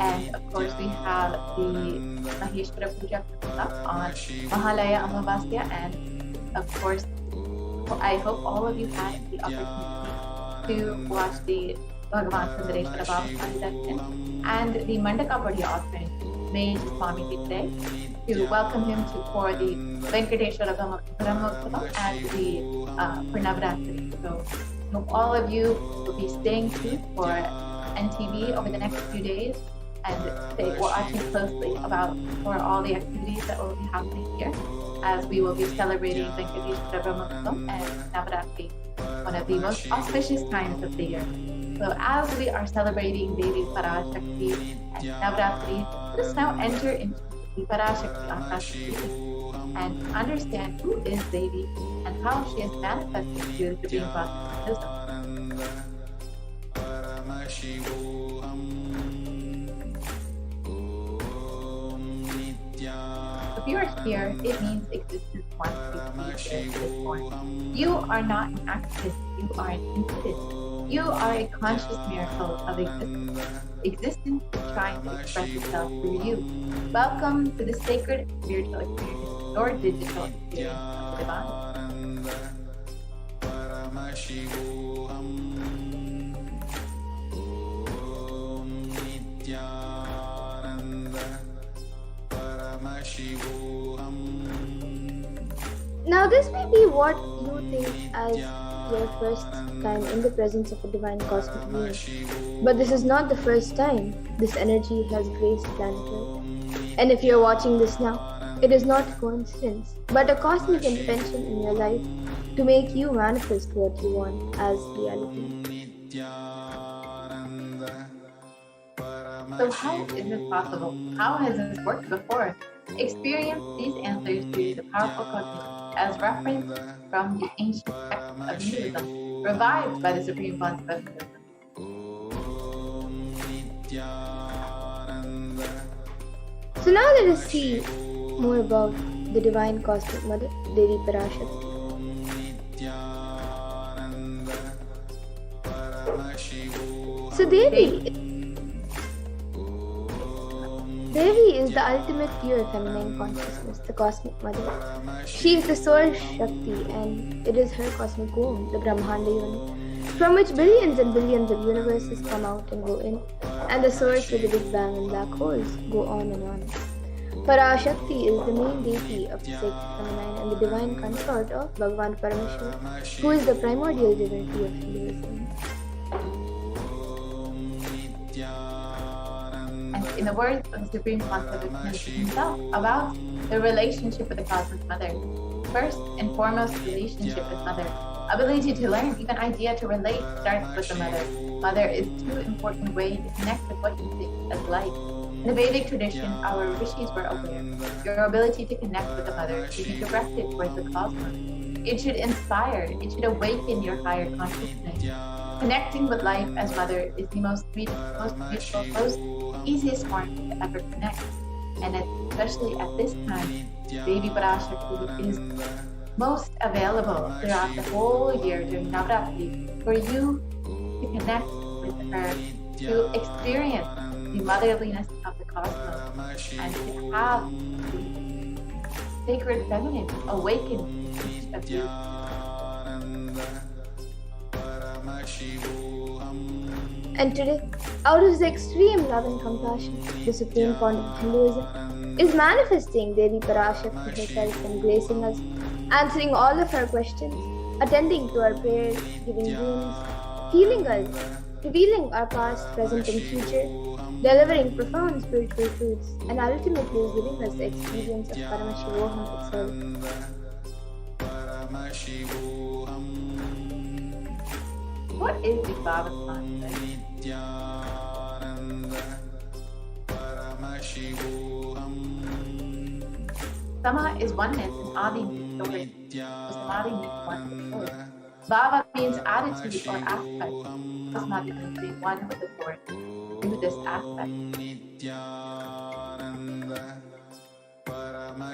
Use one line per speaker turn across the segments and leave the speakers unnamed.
And of course, we have the Maheshwara Puja coming up on Mahalaya Amavasya. And of course, I hope all of you had the opportunity to watch the Bhagavan Sundareshwara Baba Sandarshan and the Mandaka Padi offering made to Swami today to welcome him for the Venkateshwara Brahmotsavam and for Navratri. So hope all of you will be staying tuned for NTV over the next few days and watching closely for all the activities that will be happening here, as we will be celebrating Venkateshwara Brahmotsavam and Navratri, one of the most auspicious times of the year. So as we are celebrating Devi Parashakti and Navratri, let us now enter into the Parashakti Akashakti and understand who is Devi and how she is manifested through the Supreme Cosmic
Paramashivoham.
If you are here, it means existence wants you to be here in this form. You are not an accident, you are an incident. You are a conscious miracle of existence. Existence is trying to express itself through you. Welcome to the sacred spiritual experience, or digital experience of the divine.
Paramashivoham. Nithyananda Paramashivoham.
Now, this may be what you think as your first time in the presence of a divine cosmic being. But this is not the first time this energy has graced planet Earth. And if you're watching this now, it is not a coincidence, but a cosmic intervention in your life to make you manifest what you want as reality.
So how is this possible? How has this worked before? Experience these answers through the powerful cosmos as referenced from the ancient texts of Hinduism, revived by the Supreme Consciousness.
So now let us see more about the divine cosmic mother, Devi Parashakti. So Devi is the ultimate pure feminine consciousness, the cosmic mother. She is the source Shakti, and it is her cosmic womb, the Brahmanda unit, from which billions and billions of universes come out and go in, and the source with the Big Bang and black holes go on and on. Parashakti is the main deity of the sacred feminine and the divine consort of Bhagavan Paramashivam, who is the primordial divinity of Hinduism.
And in the words of the Supreme Consciousness himself about the relationship with the Cosmic Mother, first and foremost relationship with Mother. Ability to learn, even idea to relate, starts with the Mother. Mother is too important way to connect with what you think as life. In the Vedic tradition, our rishis were aware. Your ability to connect with the Mother should be directed towards the cosmos. It should inspire, it should awaken your higher consciousness. Connecting with life as Mother is the most sweet, most beautiful, most easiest form to ever connect. And especially at this time, Devi Parashakti is most available throughout the whole year during Navratri for you to connect with her, to experience the motherliness of the cosmos, and to have the sacred feminine awaken in each of you.
And today, out of the extreme love and compassion, the supreme font of Hinduism is manifesting Devi Parashakti herself and gracing us, answering all of our questions, attending to our prayers, giving dreams, healing us, revealing our past, present and future, delivering profound spiritual truths, and ultimately giving us the experience of Paramashivoham itself.
What is the Baba concept? Sama is oneness and Adi means source. So Samadhi means one with source. Bhava means attitude or aspect. Samadhi means being one with the source. Through this aspect.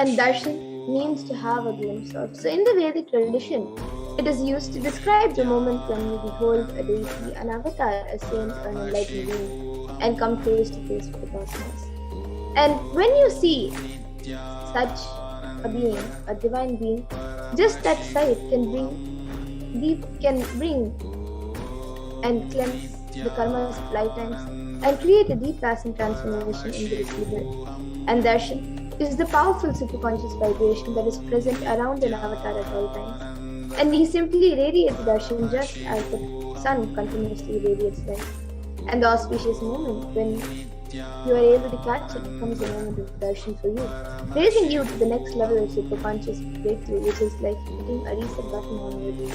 And darshan means to have a glimpse of. So in the Vedic tradition, it is used to describe the moment when you behold a deity, an avatar, a saint, or an enlightened being. and come face to face with the cosmos. And when you see such a being, a divine being, just that sight can bring and cleanse the karmas of lifetimes and create a deep lasting transformation in the receiver. And darshan is the powerful superconscious vibration that is present around an avatar at all times. And he simply radiates darshan just as the sun continuously radiates light. And the auspicious moment when you are able to catch it becomes a moment of darshan for you, raising you to the next level of superconscious breakthrough, which is like hitting a reset button on your day.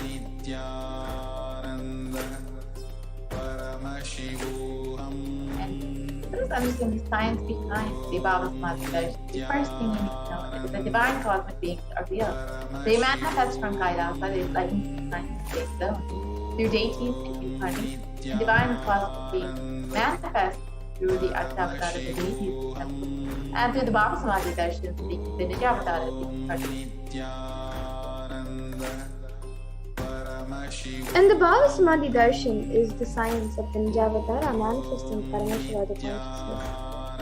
And let us understand the science behind the Baba Samadhi darshan. The first thing you need to know is that divine cosmic beings are real. They manifest from Kailasa, the enlightened science zone, through deities and incarnations. And divine cosmic beings manifest through the Avatar of the deities and through the Baba Samadhi darshan, the Nijavatar of the incarnation.
And the Baba Samadhi darshan is the science of the Nijavatara manifesting Paramashiva, the consciousness.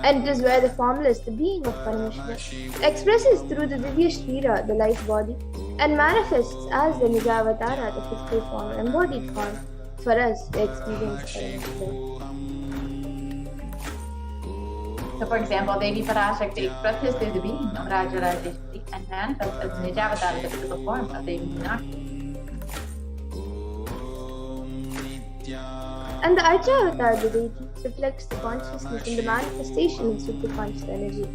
And it is where the formless, the being of Paramashiva, expresses through the Divya Shrira, the life body, and manifests as the Nijavatara, the physical form, embodied form, for us to experience Paramashiva.
So, for example, Devi Parashakti expresses through the being of Raja Rajeshwari and manifests as the Nijavatar, the physical form of Devi Meenakshi.
And the Archa-avatar, the deity, reflects the consciousness in the manifestation of superconscious energy.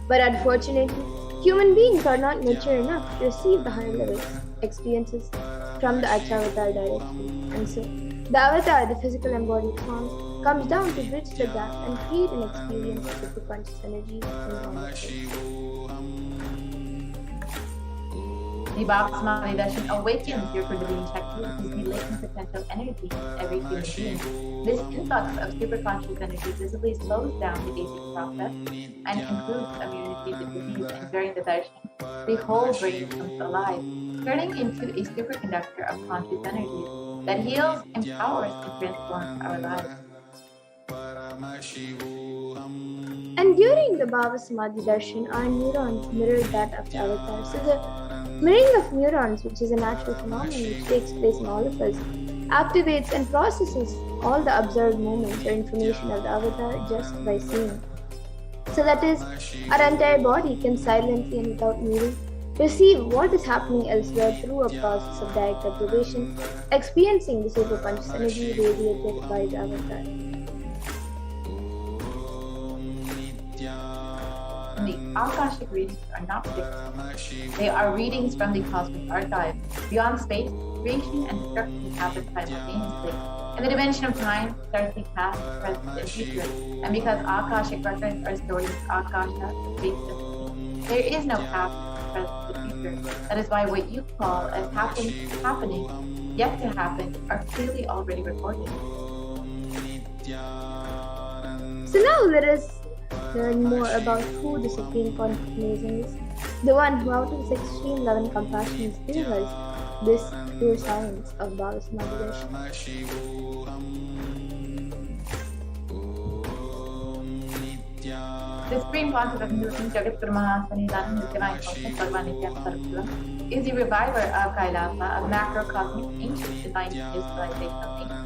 But unfortunately, human beings are not mature enough to receive the higher level experiences from the Archa-avatar directly. And so, the avatar, the physical embodied form, comes down to bridge the gap and create an experience of superconscious energy in all of us.
The Baba Samadhi darshan awakens your Kundalini Shakti, which is the latent potential energy in every human being. This influx of superconscious energy visibly slows down the aging process and improves immunity to disease. And during the darshan, the whole brain comes alive, turning into a superconductor of conscious energy that heals, empowers, and transforms our lives.
And during the Baba Samadhi darshan, our neurons mirror that of the avatar. So the mirroring of neurons, which is a natural phenomenon which takes place in all of us, activates and processes all the observed moments or information of the avatar just by seeing. So that is, our entire body can silently and without moving receive what is happening elsewhere through a process of direct observation, experiencing the superconscious energy radiated by the avatar.
The Akashic readings are not predictions. They are readings from the cosmic archive. Beyond space, creation and destruction happen simultaneously. In the dimension of time, there's the past, present, and future. And because Akashic records are stored in Akasha, the space of there is no past, present, and future. That is why what you call as happening, yet to happen, are clearly already recorded.
So now let us learn more about who the Supreme Consciousness is, the one who out of his extreme love and compassion is giving us this pure science of Baba Samadhi darshan.
The Supreme Concept of Hinduism, Jagat Guru Mahasanidanam, the divine consciousness, Bhagavan Nityananda Paramashivam, is the reviver of Kailasa, a macrocosmic ancient divine civilization of ancient.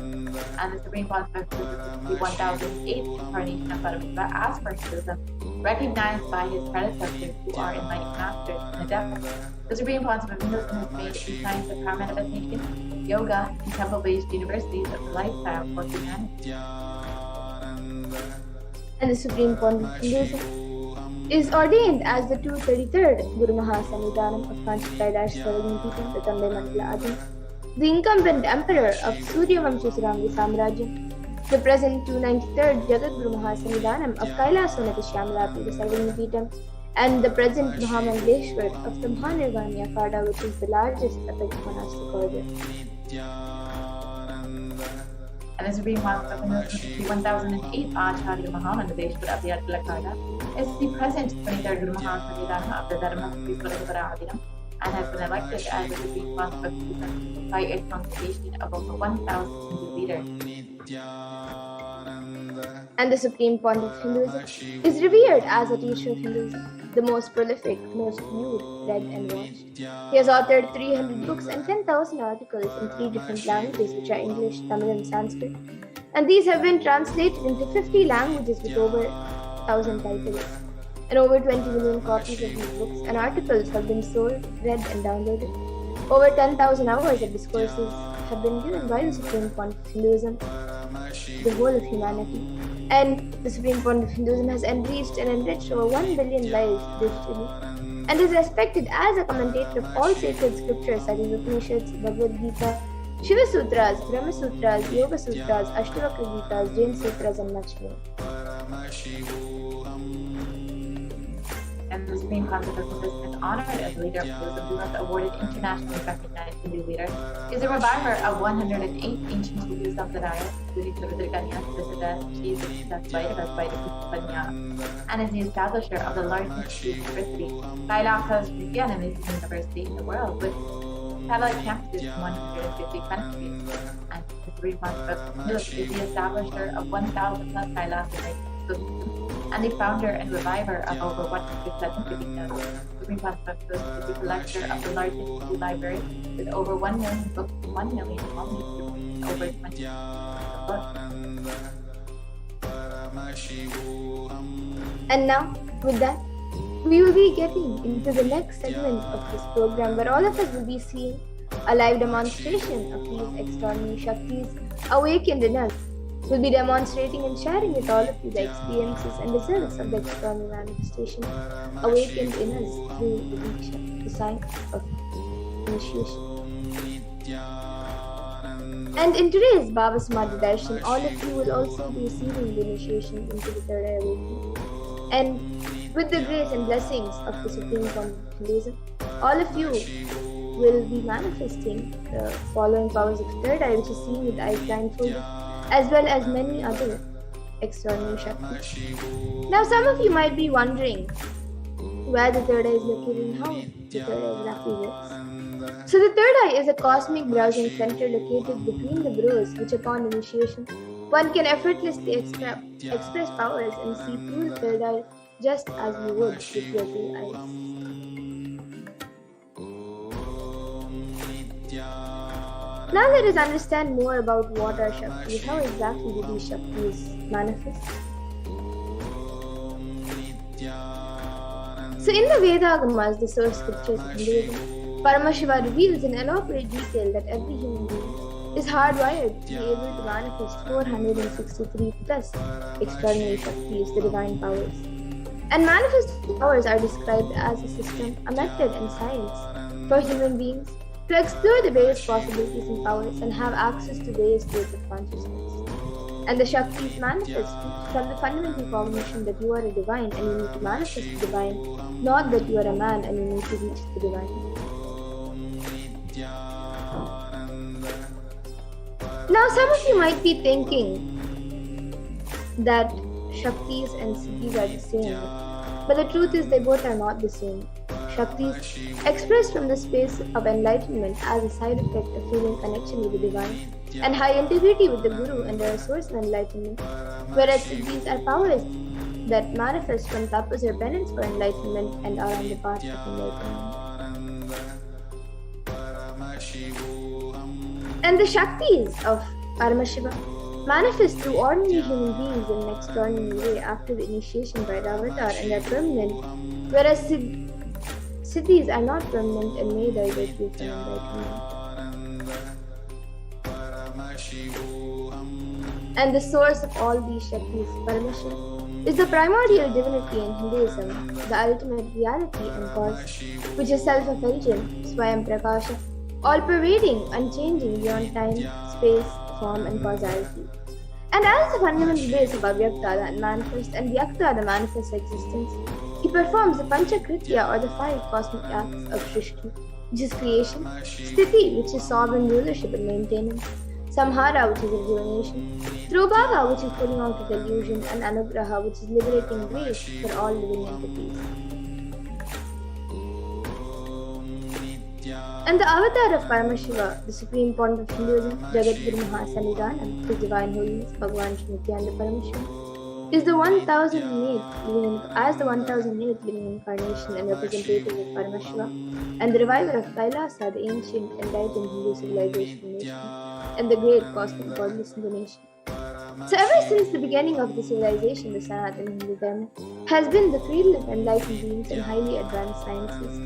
And the Supreme Concept of Hinduism, the 1008th incarnation of Paramashiva, as for Hinduism, recognized by his predecessors who are enlightened masters in the depths. The Supreme Concept of Hinduism has made the science of power manifestation, yoga, and temple-based universities of the lifestyle for humanity.
And the Supreme Concept of Hinduism is ordained as the 233rd Guru Mahasanidanam of Panchakailash Sarvagnipitam, the Tambe Mandala Adi, the incumbent emperor of Surya Vamsha Surangi Samrajyam, the present 293rd Jagat Guru Mahasanidanam of Kailasa Shyamalapi, the Sarvagnipitam, and the present Mahamangaleshwar of the Mahanirvani Akhada, which is the largest epic monastic order.
And the Supreme Concept of Hinduism, the 1008th Acharya Mahamangaleshwar of the Akhada, is the present 23rd Guru Mahasanidanam of the Dharma Swaradharadinam, and has been elected as the Supreme Concept of Hinduism by a congregation of over 1,000 Hindu leaders.
and the supreme point of Hinduism, is revered as a teacher of Hinduism, the most prolific, most viewed, read and watched. He has authored 300 books and 10,000 articles in 3 different languages, which are English, Tamil and Sanskrit, and these have been translated into 50 languages with over 1,000 titles. And over 20 million copies of these books and articles have been sold, read and downloaded. Over 10,000 hours of discourses have been given by the Supreme Point of Hinduism, the whole of humanity. And the Supreme Point of Hinduism has enriched and enriched over 1 billion lives digitally, and is respected as a commentator of all sacred scriptures such as Upanishads, Bhagavad Gita, Shiva Sutras, Brahma Sutras, Yoga Sutras, Ashtavakra Gitas, Jain Sutras, and much more.
And the Supreme Council of Buddhism is honored as a leader of Buddhism, who was awarded internationally recognized Hindu leader, is a reviver of 108 ancient Hindu sampradayas, including the Rudraganya, Visidas, Jesus, Dasvaita, Panya, and is the establisher of the largest university, Kailasa's Nithyananda University in the world, with satellite campuses in 150 countries. And the Supreme Council of Buddhism is the establisher of 1,000 plus Kailasa and the founder and reviver of over 170 videos. Supreme Council of Buddhism is the collector of the largest Hindu library with over 1 million books, 1 million volumes, and over 20 books.
And now, with that, we will be getting into the next segment of this program, where all of us will be seeing a live demonstration of these extraordinary Shaktis awakened in us. We'll be demonstrating and sharing with all of you the experiences and results of the extraordinary manifestation awakened in us through the Diksha, the sign of initiation. And in today's Bhava Samadhi Darshan, all of you will also be receiving the initiation into the third eye awakening. And with the grace and blessings of the Supreme Point of Hinduism, all of you will be manifesting the following powers of third eye, which is seen with eyes blindfolded, as well as many other extraordinary Shaktis. Now, some of you might be wondering where the third eye is located and how the third eye exactly works. So the third eye is a cosmic browsing center located between the brows, which upon initiation, one can effortlessly express powers and see through the third eye just as you would with your 2 eyes. Now let us understand more about what are Shaktis. How exactly do these Shaktis manifest? So in the Vedagamas, the source scriptures of Hinduism, Paramashiva reveals in elaborate detail that every human being is hardwired to be able to manifest 463 plus extraordinary Shaktis, the divine powers. And manifested powers are described as a system, a method and science for human beings to explore the various possibilities and powers and have access to various states of consciousness. And the Shaktis manifest from the fundamental cognition that you are a divine and you need to manifest the divine, not that you are a man and you need to reach the divine. Now, some of you might be thinking that Shaktis and Siddhis are the same, but the truth is they both are not the same. Shaktis expressed from the space of enlightenment as a side effect of feeling connection with the divine and high integrity with the Guru and are a source of enlightenment, whereas Siddhis are powers that manifest from tapas or penance for enlightenment and are on the path of enlightenment. And the Shaktis of Paramashiva manifest through ordinary human beings in an extraordinary way after the initiation by the avatar and are permanent, whereas Siddhis are not permanent and may divert you from enlightenment. And the source of all these Shaktis, Paramashiva, is the primordial divinity in Hinduism, the ultimate reality and cause, which is self-effulgent, Swayam Prakasha, all-pervading, unchanging beyond time, space, form and causality. And as the fundamental base of Avyakta, the manifest, and Vyakta, the manifest existence, he performs the Panchakritya or the 5 cosmic acts of Srishti, which is creation, Sthiti, which is sovereign rulership and maintenance, Samhara, which is rejuvenation, Trubhava, which is putting out of delusion, and Anugraha, which is liberating grace for all living entities. And the avatar of Paramashiva, the supreme point of Hinduism, Jagat Guru Mahasannidhanam, His Divine Holiness Bhagavan Shri Nithyananda Paramashivam, is the 1008 living incarnation and representative of Paramashiva, and the reviver of Kailasa, the ancient enlightened Hindu civilization nation, and the great cosmic godless Hindu nation. So ever since the beginning of the civilization, the Sanatana Hindu Dharma has been the cradle of enlightened beings and highly advanced sciences,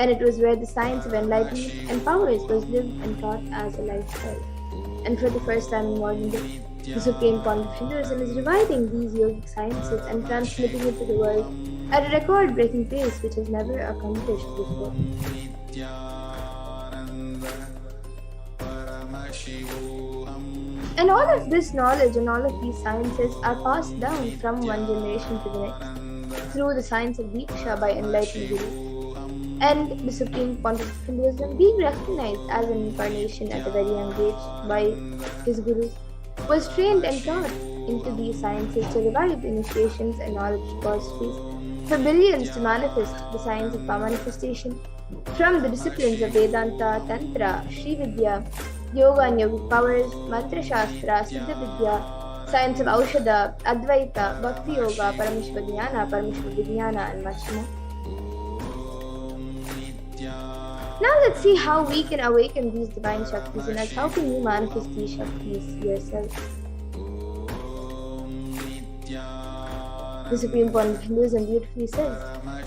and it was where the science of enlightenment and powers was lived and taught as a lifestyle. And for the first time in modern day, the supreme point of Hinduism is reviving these yogic sciences and transmitting it to the world at a record-breaking pace which has never accomplished before. And all of this knowledge and all of these sciences are passed down from one generation to the next through the science of Diksha by enlightened Gurus. And the supreme pontiff of Hinduism, being recognized as an incarnation at a very young age by his Gurus, was trained and taught into these sciences to revive the initiations and knowledge repositories for billions to manifest the science of power manifestation from the disciplines of Vedanta, Tantra, Sri Vidya, Yoga and Yogic powers, Mantra Shastra, Siddha Vidya, science of Aushadha, Advaita, Bhakti Yoga, Paramashivoham, Paramashivoham, and much more. Now let's see how we can awaken these divine Shaktis in us. How can you manifest these Shaktis yourself? The Supreme Point of Hinduism beautifully says,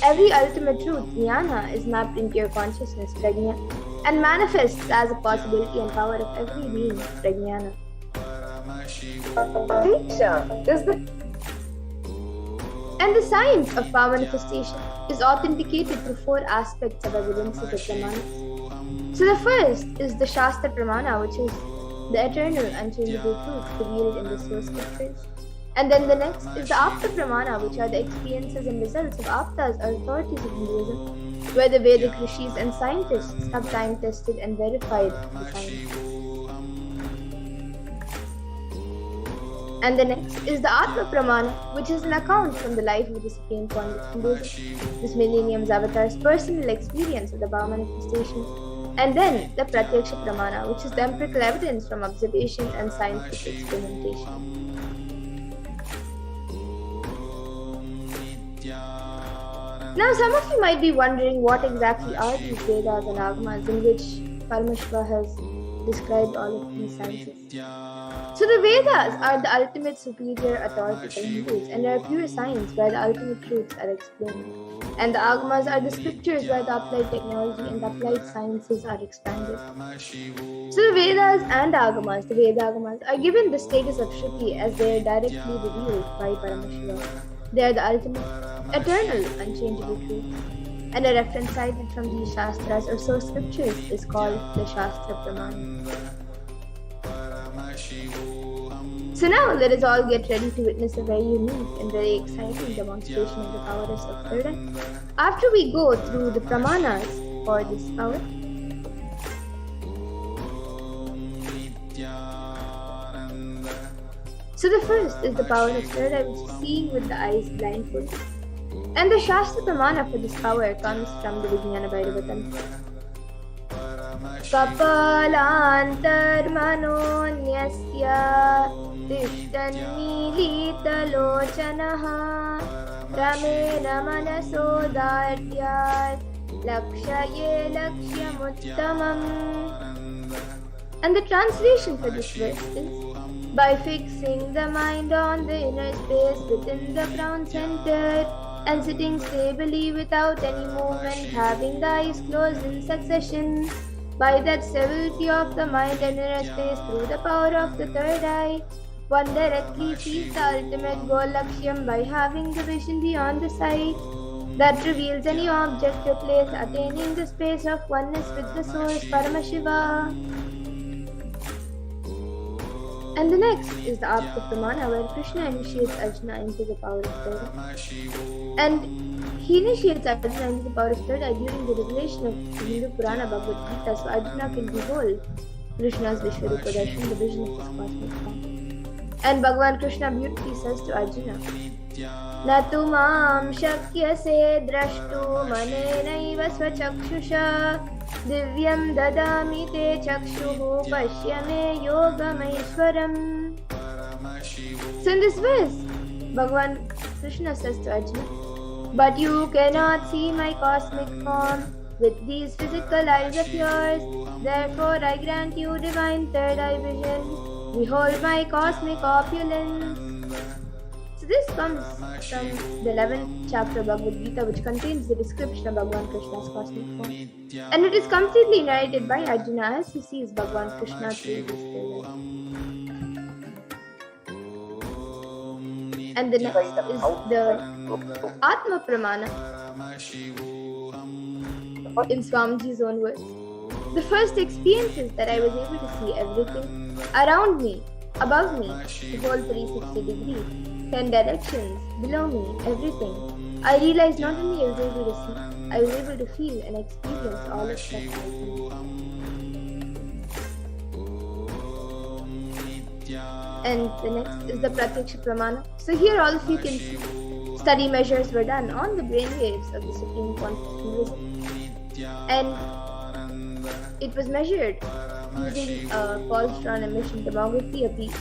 every ultimate truth, jnana, is mapped into your consciousness, prajna, and manifests as a possibility and power of every being, prajnana. And the science of power manifestation is authenticated through four aspects of evidences of pramanas. So the first is the Shastra Pramana, which is the eternal, unchangeable truth revealed in the source scriptures. And then the next is the Apta Pramana, which are the experiences and results of Aptas or authorities of Hinduism, where the Vedic rishis and scientists have time tested and verified the science. And the next is the Atma Pramana, which is an account from the life of the Supreme Point of Hinduism, this millennium's avatar's personal experience of the Bhava manifestation. And then the Pratyaksha Pramana, which is the empirical evidence from observation and scientific experimentation. Now, some of you might be wondering what exactly are these Vedas and Agamas in which Paramashiva has described all of these sciences. So the Vedas are the ultimate superior authority for Hindus and are pure science where the ultimate truths are explained. And the Agamas are the scriptures where the applied technology and the applied sciences are expanded. So the Vedas and Agamas, the Veda Agamas, are given the status of Shruti as they are directly revealed by Paramashiva. They are the ultimate, eternal, unchangeable truth. And a reference cited from these Shastras or source scriptures is called the Shastra Pramana. So now let us all get ready to witness a very unique and very exciting demonstration of the powers of third eye. After we go through the Pramanas for this power, so the first is the power of third eye, which is seeing with the eyes blindfolded. And the Shastra Pramana for this power comes from the Vijnana Bhairava Tantra. Kapalantarmanonyasya tishtannilitalochanaha ramena manasodatyat lakshaye lakshyamuttamam. And the translation for this verse is, by fixing the mind on the inner space within the crown center and sitting stably without any movement, having the eyes closed in succession, by that stability of the mind and inner space through the power of the third eye, one directly sees the ultimate goal Lakshyam by having the vision beyond the sight that reveals any object or place, attaining the space of oneness with the source Paramashiva. And the next is the Apta Pramana, where Krishna initiates Arjuna into the power of third eye. And he initiates Arjuna into the power of third eye during the revelation of the Hindu Purana Bhagavad Gita, so Arjuna can behold Krishna's Vishwarupa Darshan, the vision of his cosmic form. And Bhagavan Krishna beautifully says to Arjuna, न तु मां शक्यसे द्रष्टुमनेनैव स्वचक्षुषा दिव्यं ददामि ते चक्षुः पश्य मे योगमैश्वरम्. So in this verse, Bhagavan Krishna says to Arjuna, but you cannot see my cosmic form with these physical eyes of yours. Therefore I grant you divine third eye vision. Behold my cosmic opulence. So this comes from the 11th chapter of Bhagavad Gita, which contains the description of Bhagavan Krishna's cosmic form. And it is completely narrated by Arjuna as he sees Bhagavan Krishna through his third eye. And the next is the Atma Pramana in Swamiji's own words. The first experience is that I was able to see everything around me, above me, the whole 360 degrees, 10 directions, below me, everything. I realized not only I was able to see, I was able to feel and experience all of that I see. And the next is the Pratyaksha Pramana. So here all of you can see study measures were done on the brainwaves of the Supreme Consciousness. And it was measured using a positron emission tomography, a PET,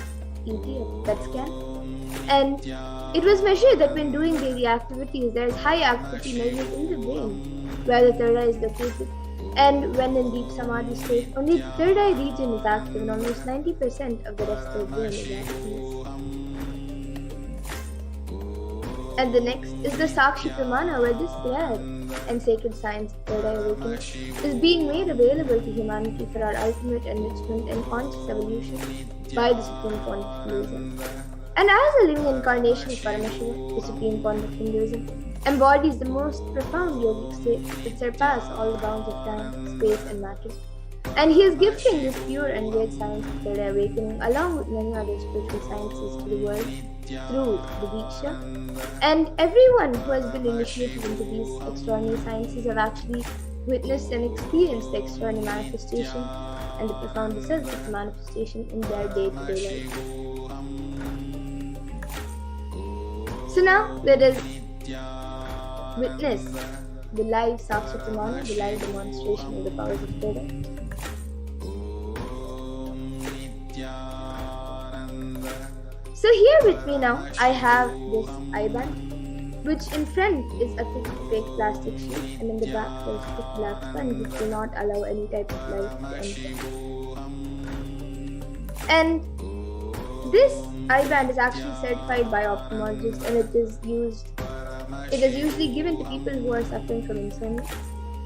a PET scan. And it was measured that when doing daily activities, there is high activity measured in the brain, where the third eye is located. And when in deep samadhi state, only the third eye region is active and almost 90% of the rest of the brain is active. And the next is the Sakshi Pramana, where this rare and sacred science of third eye awakening is being made available to humanity for our ultimate enrichment and conscious evolution by the Supreme Point of Hinduism. And as a living incarnation of Paramashivoham, the Supreme Point of Hinduism embodies the most profound yogic state that surpass all the bounds of time, space and matter. And he is gifting this pure and great science of third eye awakening along with many other spiritual sciences to the world through the Diksha. And everyone who has been initiated into these extraordinary sciences have actually witnessed and experienced the extraordinary manifestation and the profound results of the manifestation in their day-to-day life. So now let us witness the live Sakshi Pramana, the live demonstration of the powers of third eye. So here with me now, I have this eye band, which in front is a thick fake plastic sheet, and in the back there is thick black sponge which will not allow any type of light to enter. And this eye band is actually certified by ophthalmologists, and it is usually given to people who are suffering from insomnia.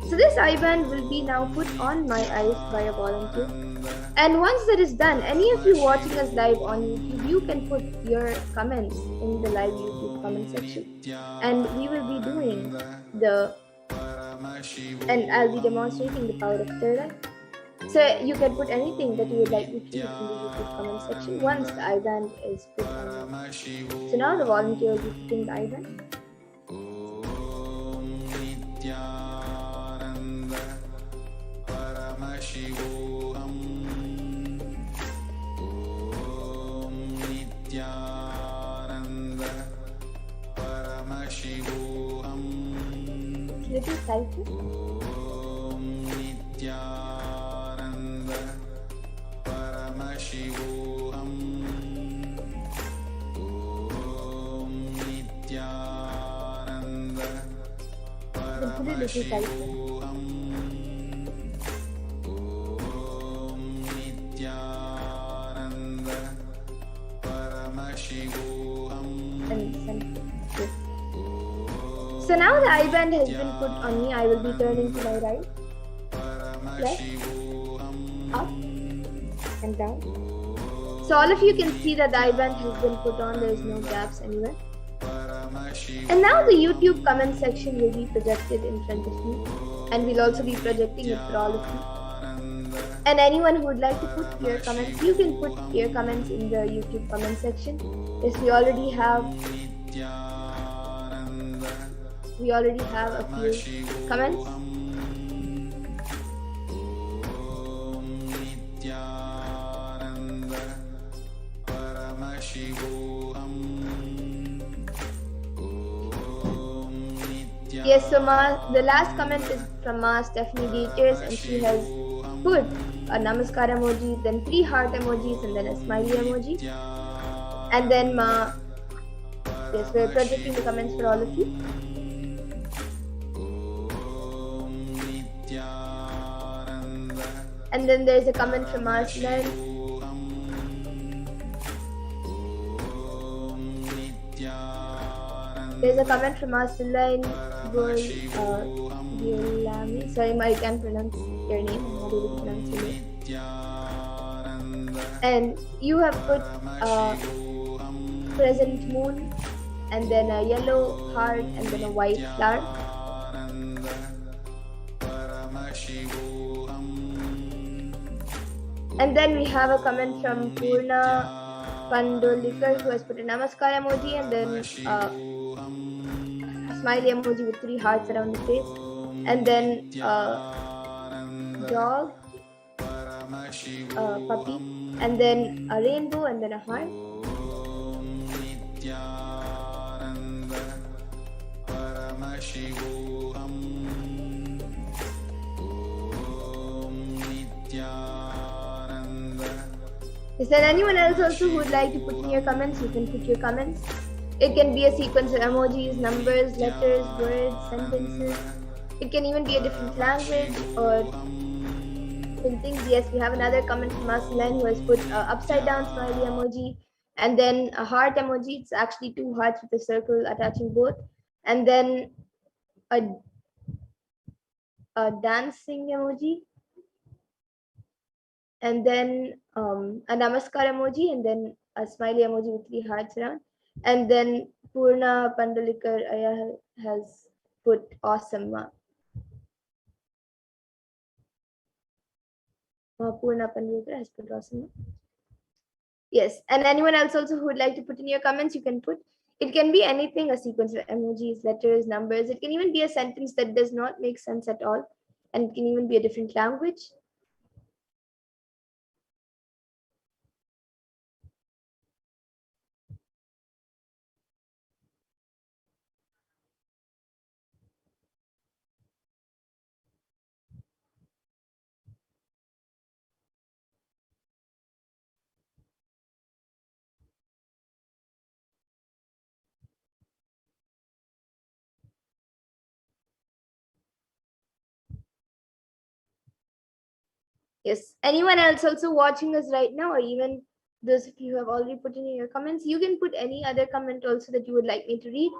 So this eye band will be now put on my eyes by a volunteer. And once that is done, any of you watching us live on YouTube, you can put your comments in the live YouTube comment section. And we will be doing and I'll be demonstrating the power of third eye. So you can put anything that you would like to see in the YouTube comment section once the eye band is put on. So now the volunteer will be putting the eye band. Little slightly. Then put it little slightly. So now the eye band has been put on me. I will be turning to my right, left, up and down. So all of you can see that the eye band has been put on. There is no gaps anywhere. And now the YouTube comment section will be projected in front of me, and we'll also be projecting it for all of you. And anyone who would like to put your comments, you can put your comments in the YouTube comment section. Yes, we already have a few comments. Yes, so the last comment is from Stephanie Dieters, and she has put a namaskar emoji, then 3 heart emojis, and then a smiley emoji. And then yes, we're projecting the comments for all of you. And then there's a comment from Aslan. There's a comment from Aslan. Sorry, I can't pronounce your name. I'm not able to pronounce your name. And you have put crescent moon, and then a yellow heart, and then a white flower. And then we have a comment from Purna Pandolikar, who has put a namaskar emoji, and then a smiley emoji with 3 hearts around the face, and then dog, puppy, and then a rainbow, and then a heart. Is there anyone else also who would like to put in your comments? You can put your comments. It can be a sequence of emojis, numbers, letters, words, sentences. It can even be a different language or things. Yes, we have another comment from Aslan, who has put upside down smiley emoji, and then a heart emoji. It's actually 2 hearts with a circle attaching both, and then a dancing emoji, and then a namaskar emoji, and then a smiley emoji with 3 hearts around. And then Purna Pandalikar Aya has put awesome. Purna Pandalikar has put awesome. Yes, and anyone else also who would like to put in your comments, you can put. It can be anything, a sequence of emojis, letters, numbers. It can even be a sentence that does not make sense at all, and it can even be a different language. Yes, anyone else also watching us right now, or even those of you who have already put in your comments, you can put any other comment also that you would like me to read.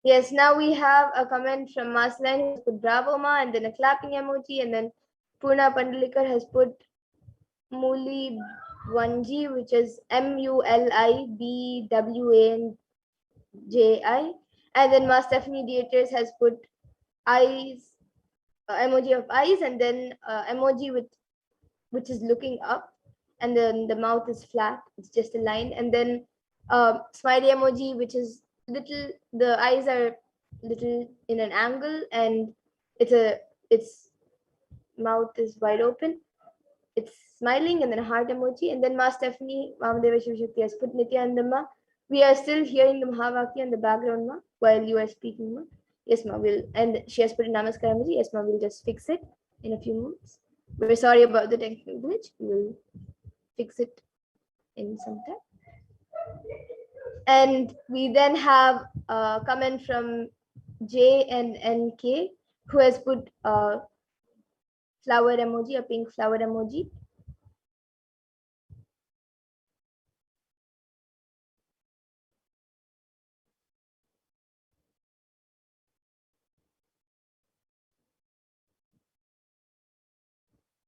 Yes, now we have a comment from Maslan, who has put bravo ma, and then a clapping emoji, and then Purna Pandalikar has put Muli Bwanji, which is MULIBWANJI, and then Ma Stephanie Dieters has put eyes, emoji of eyes, and then emoji which is looking up, and then the mouth is flat, it's just a line, and then smiley emoji, which is little, the eyes are little in an angle, and its mouth is wide open, it's smiling, and then a heart emoji. And then Ma Stephanie Vamadeva Shivashakti has put Nithyananda. We are still hearing the Mahavakya in the background, ma, while you are speaking, ma. Yes, ma, and she has put a namaskar emoji. Yes, ma, we'll just fix it in a few moments. We're sorry about the technical glitch. We'll fix it in some time. And we then have a comment from JNNK, who has put a flower emoji, a pink flower emoji.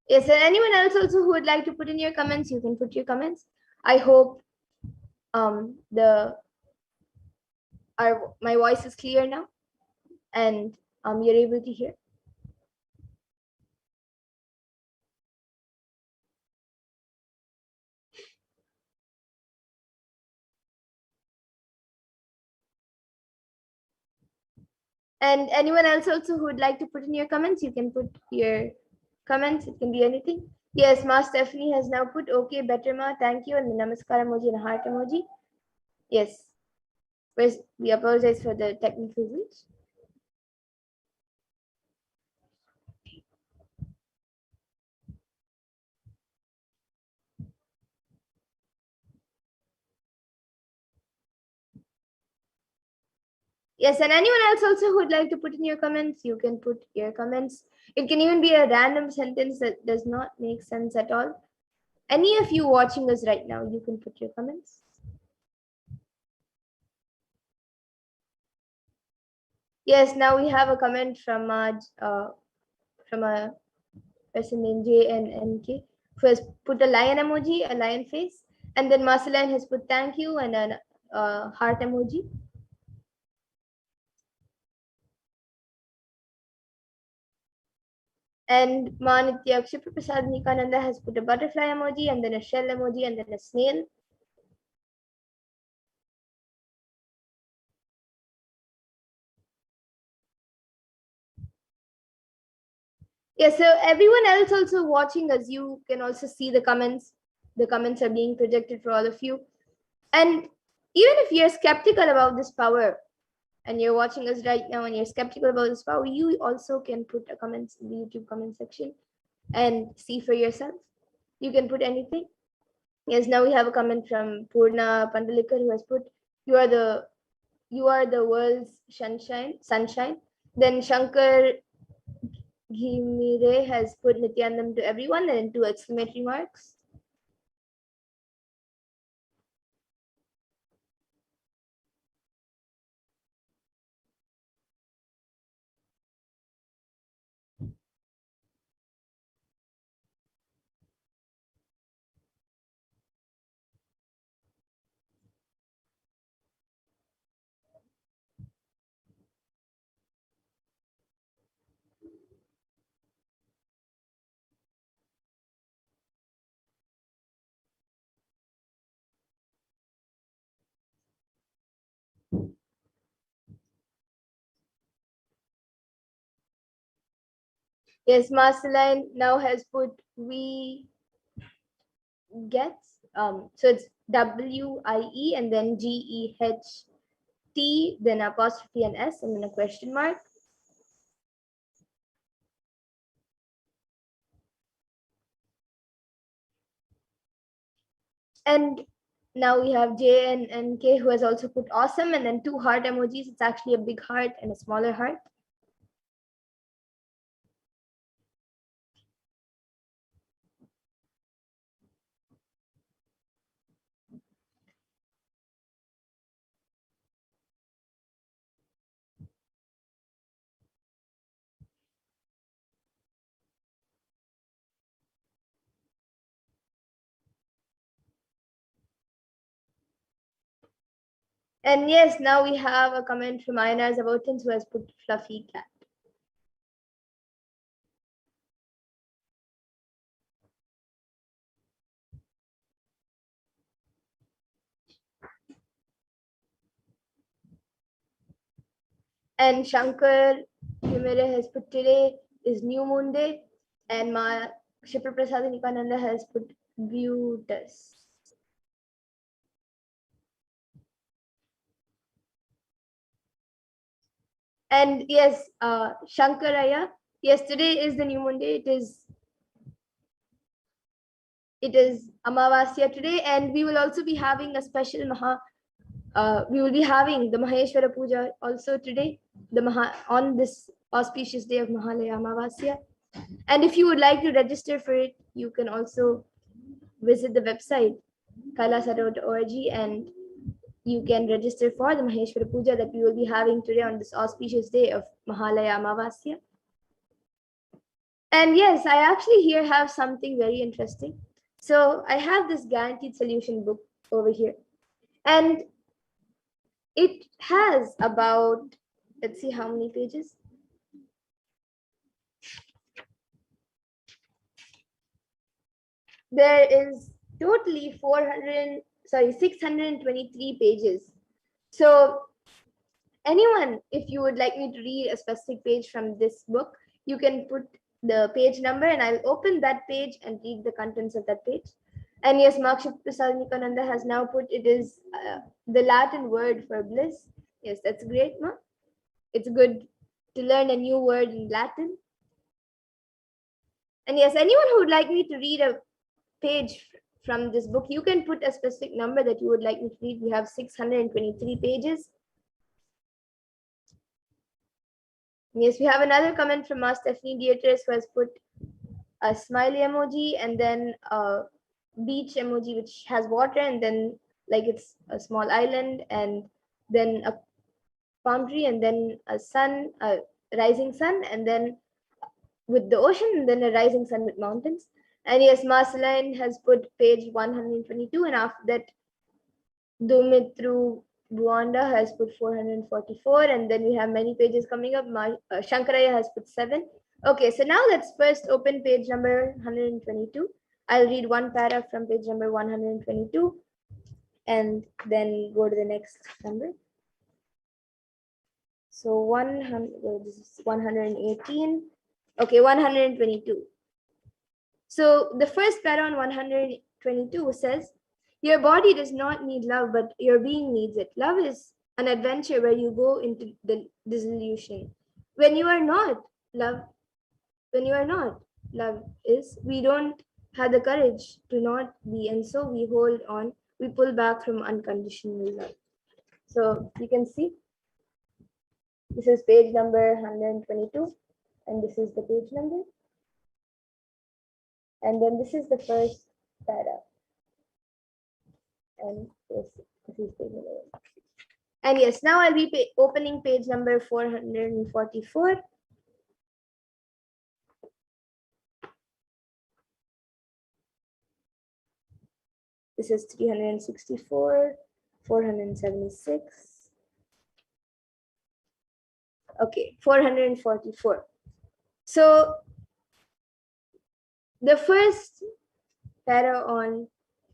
Yes, and anyone else also who would like to put in your comments, you can put your comments. I hope my voice is clear now, and you're able to hear. And anyone else also who would like to put in your comments, you can put your comments. It can be anything. Yes, Ma Stephanie has now put, okay, better Ma, thank you, and the namaskar emoji and a heart emoji. Yes, we apologize for the technical glitch. Yes, and anyone else also who would like to put in your comments, you can put your comments. It can even be a random sentence that does not make sense at all. Any of you watching us right now, you can put your comments. Yes, now we have a comment from a person named JNNK who has put a lion emoji, a lion face, and then Marceline has put thank you and a heart emoji. And Manitya Prasad Nikananda has put a butterfly emoji and then a shell emoji and then a snail. Yeah, so everyone else also watching us, you can also see the comments. The comments are being projected for all of you. And even if you're skeptical about this power and you're watching us right now and you're skeptical about this power, you also can put a comments in the YouTube comment section and see for yourself. You can put anything. Yes, now we have a comment from Purna Pandalikar who has put, you are the world's sunshine. Then Shankar Ghimire has put Nityanandam to everyone and 2 exclamatory marks. Yes, Marceline now has put we gets. So it's WIE and then GEHT, then apostrophe and S, and then a question mark. And now we have JNNK who has also put awesome and then 2 heart emojis. It's actually a big heart and a smaller heart. And yes, now we have a comment from Ayana Zabotins who has put fluffy cat. And Shankar Himere has put today is New Moon Day. And Shipra Prasad Nikananda has put Beautus. And yes, Shankaraya, yes, today is the New Moon Day. It is Amavasya today, and we will also be having a special we will be having the Maheshwara Puja also today, on this auspicious day of Mahalaya Amavasya. And if you would like to register for it, you can also visit the website kailasa.org and you can register for the Maheshwara Puja that we will be having today on this auspicious day of Mahalaya Amavasya. And yes, I actually here have something very interesting. So I have this guaranteed solution book over here. And it has about, let's see how many pages. There is totally 623 pages. So anyone, if you would like me to read a specific page from this book, you can put the page number and I'll open that page and read the contents of that page. And yes, Maheshwara Puja has now put it is the Latin word for bliss. Yes, that's great, Ma. It's good to learn a new word in Latin. And yes, anyone who would like me to read a page from this book, you can put a specific number that you would like me to read. We have 623 pages. Yes, we have another comment from Stephanie Dietrich, who has put a smiley emoji and then a beach emoji which has water, and then like it's a small island, and then a palm tree, and then a sun, a rising sun, and then with the ocean, and then a rising sun with mountains. And yes, Marceline has put page 122, and after that Dumitru Buanda has put 444, and then we have many pages coming up. Shankaraya has put 7. Okay, so now let's first open page number 122. I'll read one paragraph from page number 122 and then go to the next number. So 100, this is 118. Okay, 122. So the first paragraph on 122 says, your body does not need love, but your being needs it. Love is an adventure where you go into the disillusion. When you are not, love is, we don't have the courage to not be, and so we hold on, we pull back from unconditional love. So you can see, this is page number 122, and this is the page number. And then this is the first paragraph. And this is page number 1. And yes, now I'll be opening page number 444. This is 364, 476. Okay, 444. So the first para on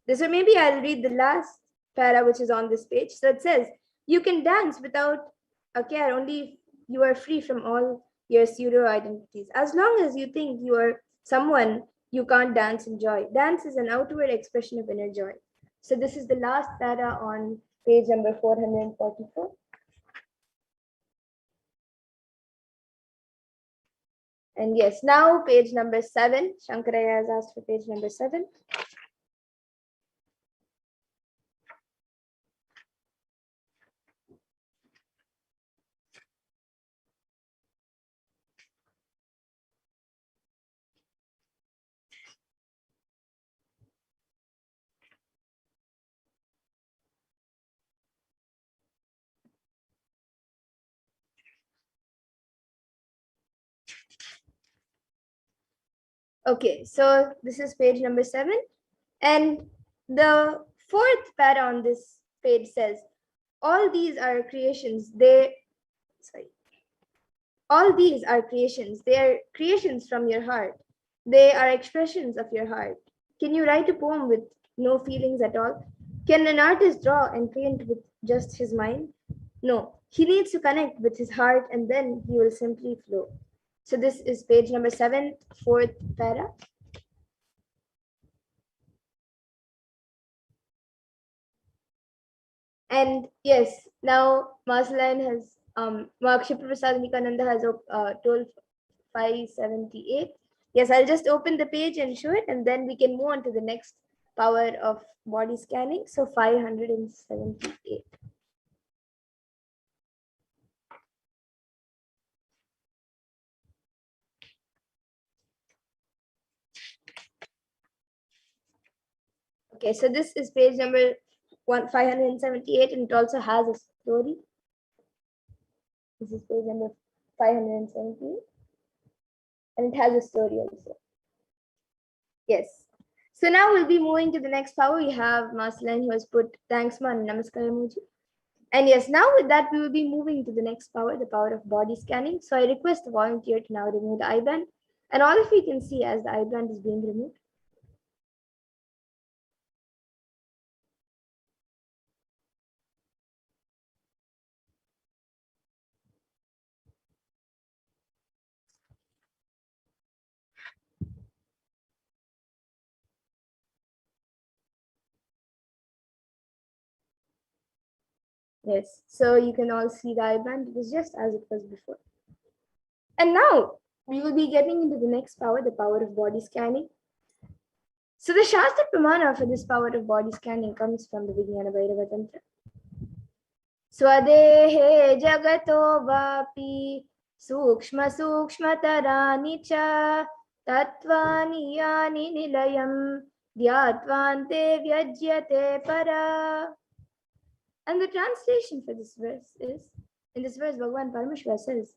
this, or maybe I'll read the last para which is on this page. So it says, you can dance without a care, only if you are free from all your pseudo identities. As long as you think you are someone, you can't dance in joy. Dance is an outward expression of inner joy. So this is the last para on page number 444. And yes, now page number 7. Shankaraya has asked for page number 7. Okay, so this is page number 7. And the fourth para on this page says, all these are creations. All these are creations. They are creations from your heart. They are expressions of your heart. Can you write a poem with no feelings at all? Can an artist draw and paint with just his mind? No, he needs to connect with his heart, and then he will simply flow. So this is page number 7, fourth para. And yes, now Marceline has Maheshwara Nithyananda has told 578. Yes, I'll just open the page and show it, and then we can move on to the next power of body scanning. So 578. Okay, so this is page number 578, and it also has a story. This is page number 578, and it has a story also. Yes. So now we'll be moving to the next power. We have Marceline, who has put thanks man namaskar emoji. And yes, now with that, we will be moving to the next power, the power of body scanning. So I request the volunteer to now remove the eye band. And all of you can see as the eye band is being removed. Yes, so you can all see the eyeband. It is just as it was before. And now we will be getting into the next power, the power of body scanning. So the Shastra Pramana for this power of body scanning comes from the Vijnana Bhairava Tantra. Swadehe jagato vapi sukshma sukshmatarani cha tatvani yani nilayam dhyatvante vyajyate para. And the translation for this verse is, in this verse, Bhagavan Paramashiva says,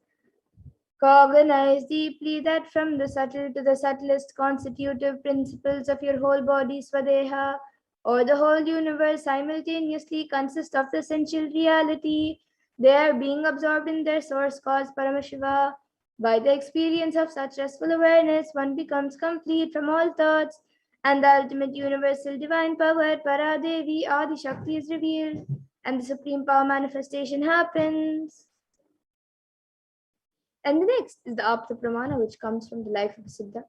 cognize deeply that from the subtle to the subtlest constitutive principles of your whole body, Swadeha, or the whole universe simultaneously consist of the essential reality. They are being absorbed in their source cause, Paramashiva. By the experience of such restful awareness, one becomes complete from all thoughts, and the ultimate universal divine power, Paradevi, Adi Shakti, is revealed, and the supreme power manifestation happens. And the next is the Apta Pramana, which comes from the life of a Siddha.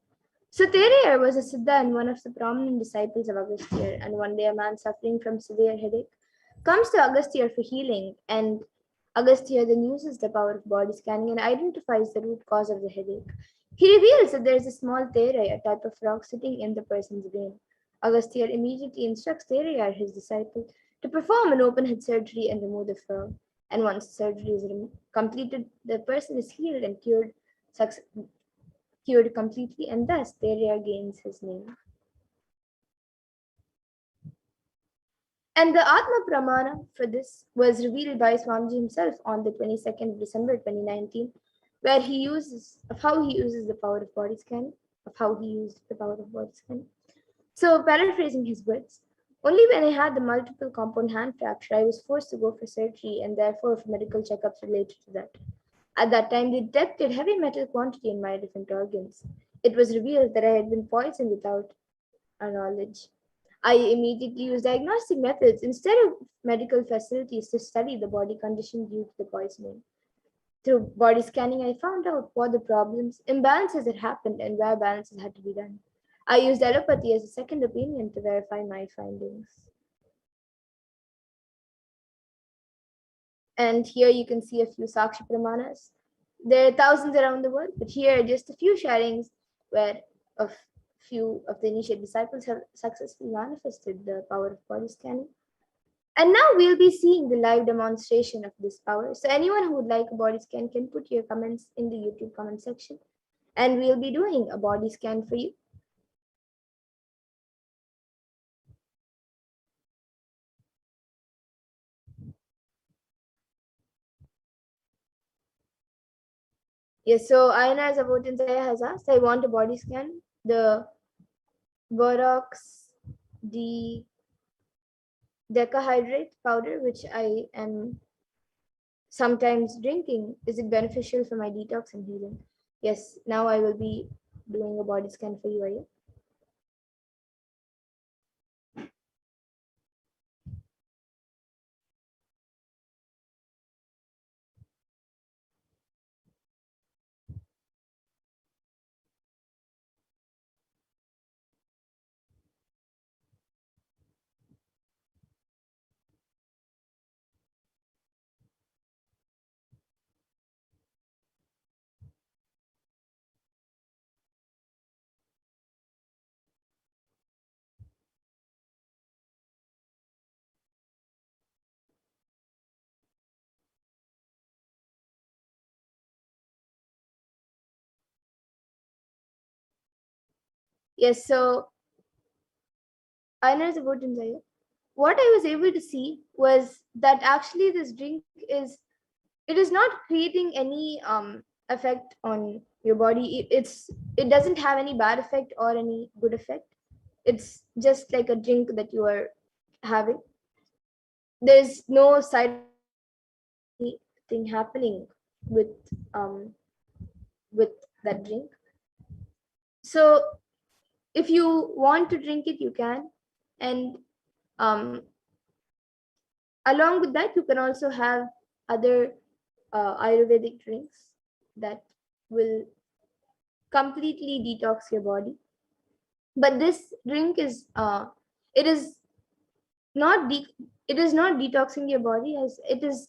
So Terayar was a Siddha and one of the prominent disciples of Agastya. And one day a man suffering from severe headache comes to Agastya for healing, and Agastya then uses the power of body scanning and identifies the root cause of the headache. He reveals that there is a small Terai, a type of rock, sitting in the person's brain. Agastya immediately instructs Terayar, his disciple, to perform an open head surgery and remove the frog. And once the surgery is completed, the person is healed and cured completely, and thus Terayar gains his name. And the Atma Pramana for this was revealed by Swamiji himself on the 22nd of December 2019, where he uses the power of body scanning, of how he used the power of body scanning. So, paraphrasing his words, only when I had the multiple compound hand fracture, I was forced to go for surgery and therefore for medical checkups related to that. At that time, they detected heavy metal quantity in my different organs. It was revealed that I had been poisoned without our knowledge. I immediately used diagnostic methods instead of medical facilities to study the body condition due to the poisoning. Through body scanning, I found out what the problems, imbalances had happened, and where balances had to be done. I used allopathy as a second opinion to verify my findings. And here you can see a few Sakshi Pramanas. There are thousands around the world, but here are just a few sharings where a few of the initiate disciples have successfully manifested the power of body scanning. And now we'll be seeing the live demonstration of this power. So anyone who would like a body scan can put your comments in the YouTube comment section, and we'll be doing a body scan for you. Yes, so Ayana Zavotinsaya has asked, I want a body scan. The borax decahydrate powder, which I am sometimes drinking, is it beneficial for my detox and healing? Yes, now I will be doing a body scan for you, Aya. Yes, so Ayana Zavotinsaya, what I was able to see was that actually this drink is not creating any effect on your body. It doesn't have any bad effect or any good effect. It's just like a drink that you are having. There's no side thing happening with um with that drink. So if you want to drink it, you can, and um along with that, you can also have other Ayurvedic drinks that will completely detox your body. But this drink is it is not it is not detoxing your body, as it is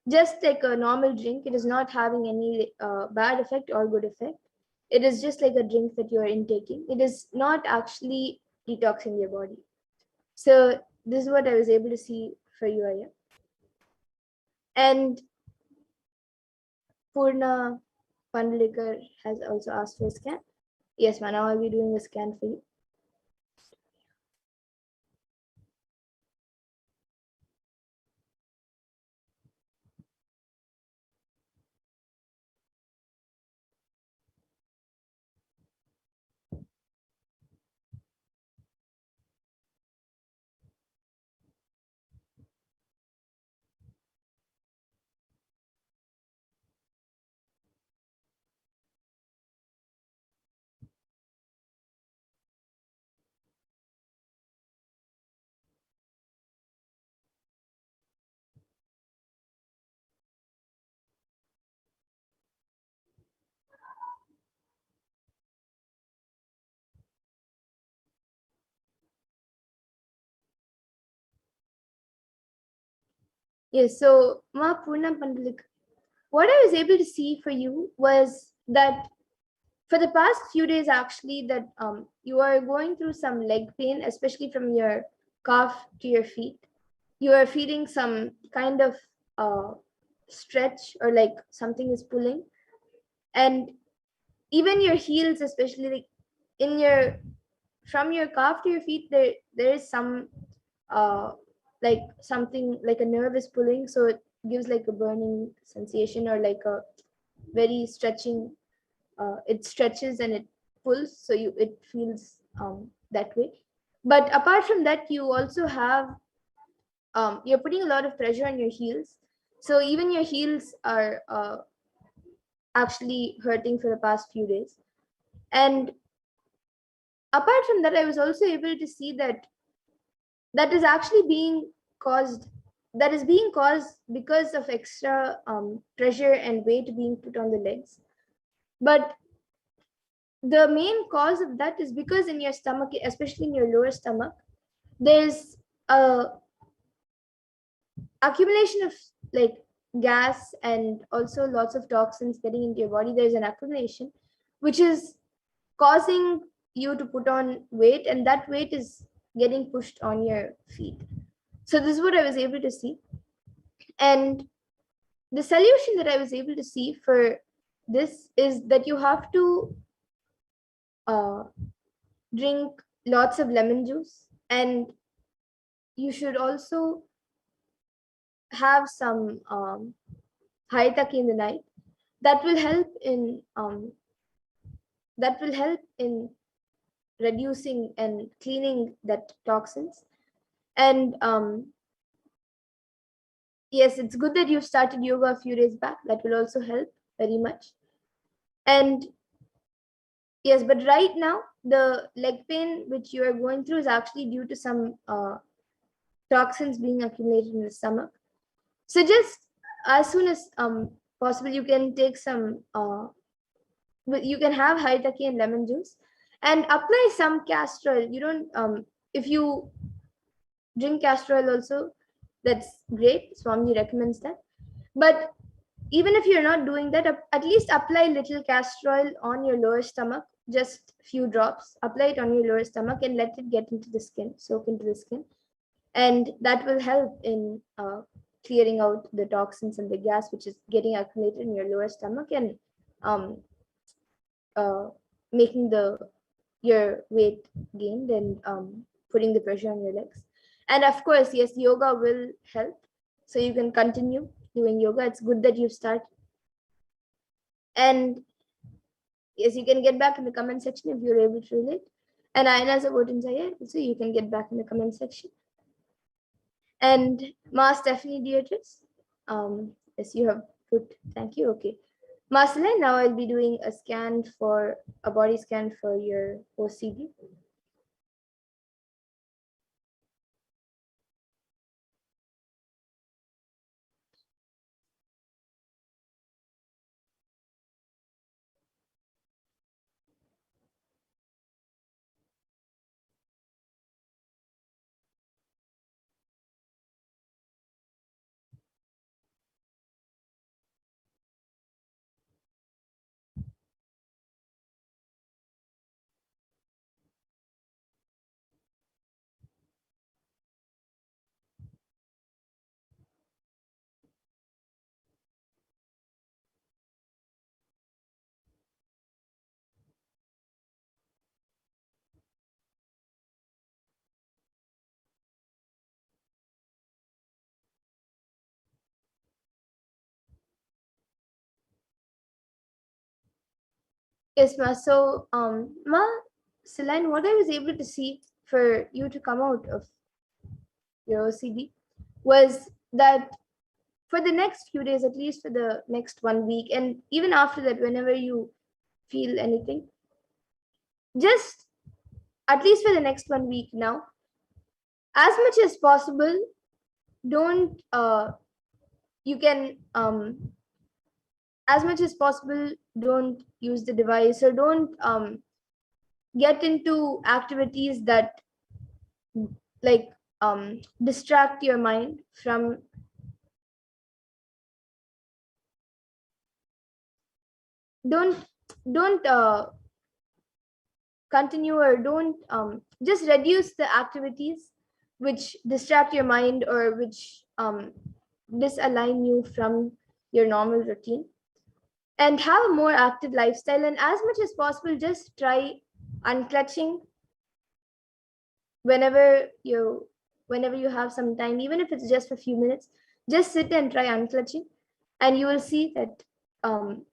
just like a normal drink. It is not having any bad effect or good effect. It is just like a drink that you are intaking. It is not actually detoxing your body. So this is what I was able to see for you, Aya. And Purna Pandalikar has also asked for a scan. Yes, ma'am. Now I'll be doing a scan for you. Yes, so Ma Purna Pandalik, what I was able to see for you was that for the past few days, actually, that you are going through some leg pain, especially from your calf to your feet. You are feeling some kind of stretch, or like something is pulling, and even your heels, especially like in your from your calf to your feet, there is some uh like something like a nerve is pulling, so it gives like a burning sensation, or like a very stretching. It stretches and it pulls, so you it feels that way. But apart from that, you also have you're putting a lot of pressure on your heels, so even your heels are actually hurting for the past few days. And apart from that, I was also able to see that that is actually being caused that is being caused because of extra pressure and weight being put on the legs. But the main cause of that is because in your stomach, especially in your lower stomach, there's a accumulation of like gas and also lots of toxins getting into your body. There's an accumulation which is causing you to put on weight, and that weight is getting pushed on your feet. So this is what I was able to see. And the solution that I was able to see for this is that you have to uh, drink lots of lemon juice, and you should also have some haitaki in the night. That will help in reducing and cleaning that toxins. And yes, it's good that you started yoga a few days back. That will also help very much. And yes, but right now the leg pain which you are going through is actually due to some toxins being accumulated in the stomach. So just as soon as possible, you can take some you can have haitaki and lemon juice, and apply some castor oil. You don't if you drink castor oil also, that's great. Swami recommends that. But even if you're not doing that, at least apply little castor oil on your lower stomach, just few drops. Apply it on your lower stomach and let it get into the skin, soak into the skin, and that will help in clearing out the toxins and the gas which is getting accumulated in your lower stomach, and um, uh, making the your weight gained, and putting the pressure on your legs. And of course, yes, yoga will help, so you can continue doing yoga. It's good that you start. And yes, you can get back in the comment section if you're able to relate. And Ayana's about inside, so you can get back in the comment section. And Ma Stephanie Beatrice, yes, you have put, thank you. Okay. Marcela, now I'll be doing a scan for a body scan for your OCD. Yes, Ma. So, Ma, Celine, what I was able to see for you to come out of your OCD was that for the next few days, at least for the next 1 week, and even after that, whenever you feel anything, just at least for the next 1 week now, as much as possible, don't you can as much as possible don't use the device, or don't get into activities that like distract your mind from, don't don't continue, or don't just reduce the activities which distract your mind, or which disalign you from your normal routine, and have a more active lifestyle. And as much as possible, just try unclutching whenever you whenever you have some time, even if it's just for a few minutes. Just sit and try unclutching, and you will see that um,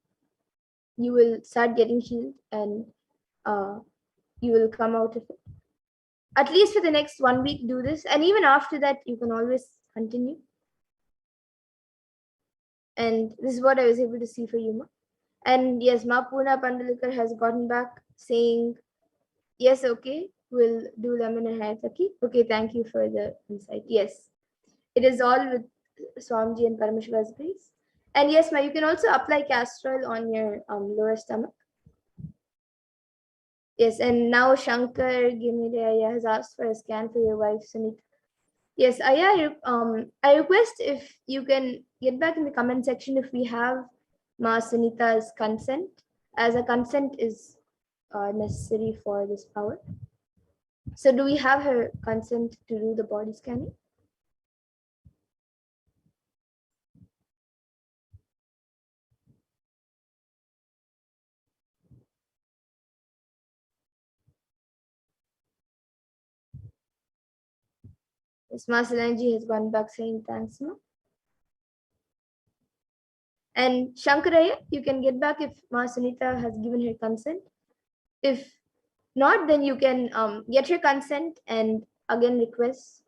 you will start getting healed, and uh, you will come out of it. At least for the next 1 week, do this, and even after that, you can always continue. And this is what I was able to see for you, Ma. And yes, Ma Puna Pandalikar has gotten back saying, yes, okay, we'll do lemon and hayataki. Okay, thank you for the insight. Yes, it is all with Swamiji and Parameshwara's grace. And yes, Ma, you can also apply castor oil on your lower stomach. Yes, and now Shankar Gimide has asked for a scan for your wife, Sunita. Yes, I request if you can get back in the comment section if we have Ma Sunita's consent, as a consent is necessary for this power. So do we have her consent to do the body scanning? Yes, Ma Solanji has gone back saying thanks, Ma. And Shankaraya, you can get back if Ma Sunita has given her consent. If not, then you can get your consent and again request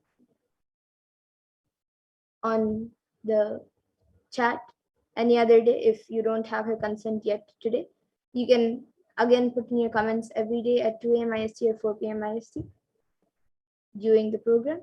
on the chat any other day. If you don't have her consent yet today, you can again put in your comments every day at 2 a.m. IST or 4 p.m. IST during the program.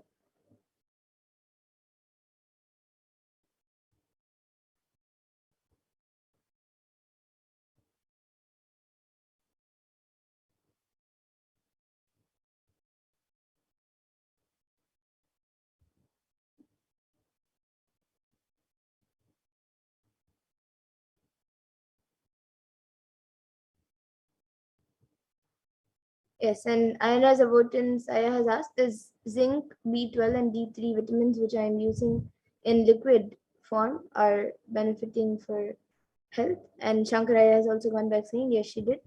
Yes, and Ayana's avoidance, Aya has asked, is zinc, B12, and D3 vitamins which I am using in liquid form are benefiting for health? And Shankaraya has also gone back saying, yes, she did.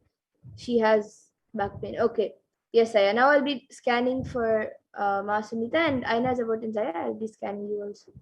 She has back pain. Okay. Yes, Aya. Now I'll be scanning for Masunita, and Ayana's avoidance, Aya, I'll be scanning you also.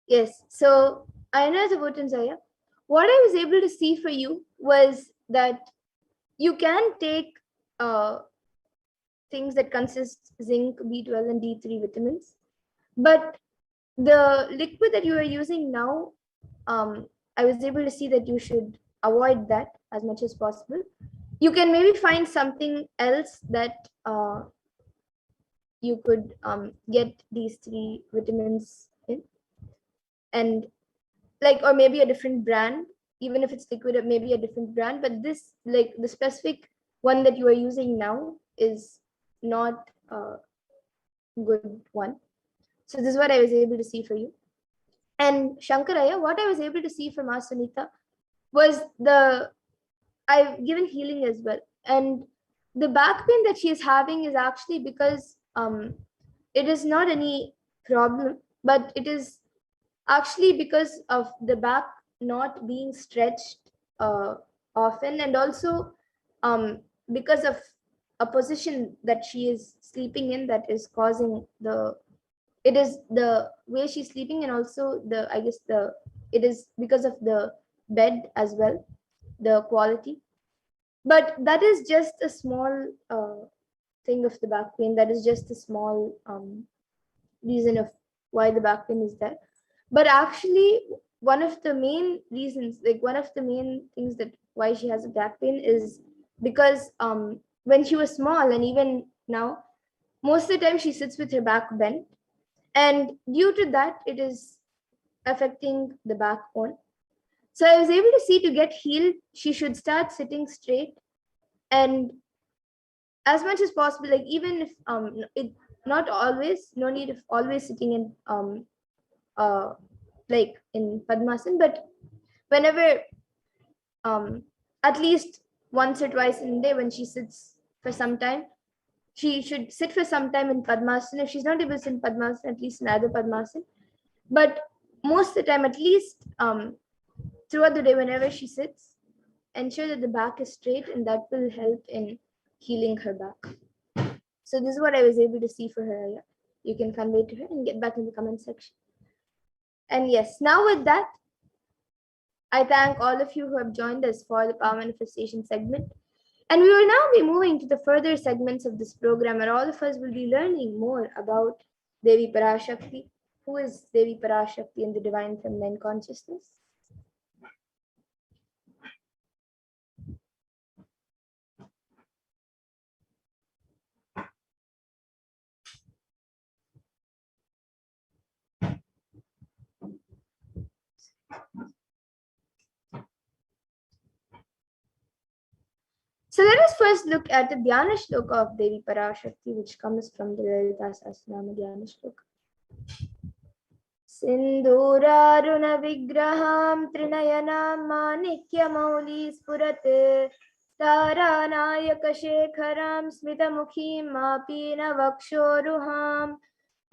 Yes. So, Aina Zabotanzaya, what I was able to see for you was that you can take things that consist zinc, B12, and D3 vitamins, but the liquid that you are using now, I was able to see that you should avoid that as much as possible. You can maybe find something else that you could get these three vitamins in, and like, or maybe a different brand, even if it's liquid, it may be a different brand, but this, like the specific one that you are using now, is not a good one. So this is what I was able to see for you. And Shankaraya, what I was able to see from Asanita was I've given healing as well. And the back pain that she is having is actually because it is not any problem, but it is actually because of the back not being stretched uh, often, and also because of a position that she is sleeping in that is causing it is the way she's sleeping, and also it is because of the bed as well, the quality. But that is just a small thing of the back pain. That is just a small reason of why the back pain is there. But actually, one of the main reasons, like one of the main things that why she has a back pain is because when she was small, and even now, most of the time she sits with her back bent, and due to that, it is affecting the backbone. So I was able to see, to get healed, she should start sitting straight, and as much as possible, like even if it not always, no need of always sitting in uh like in Padmasan, but whenever at least once or twice in a day, when she sits for some time, she should sit for some time in Padmasan. If she's not able to sit in Padmasan, at least in other Padmasan. But most of the time, at least throughout the day, whenever she sits, ensure that the back is straight, and that will help in healing her back. So this is what I was able to see for her. Yeah. You can convey to her and get back in the comment section. And yes, now with that, I thank all of you who have joined us for the Power Manifestation segment. And we will now be moving to the further segments of this program, and all of us will be learning more about Devi Parashakti. Who is Devi Parashakti in the Divine Feminine Consciousness? So let us first look at the Dhyana Shloka of Devi Parashakti, which comes from the Lalita Sahasranama Dhyana Shloka. Sindhuraruna Vigraham Trinayanam Manikyamauli Spurate Taranayaka Shekharam Smitamukhim Mapina Vakshoruham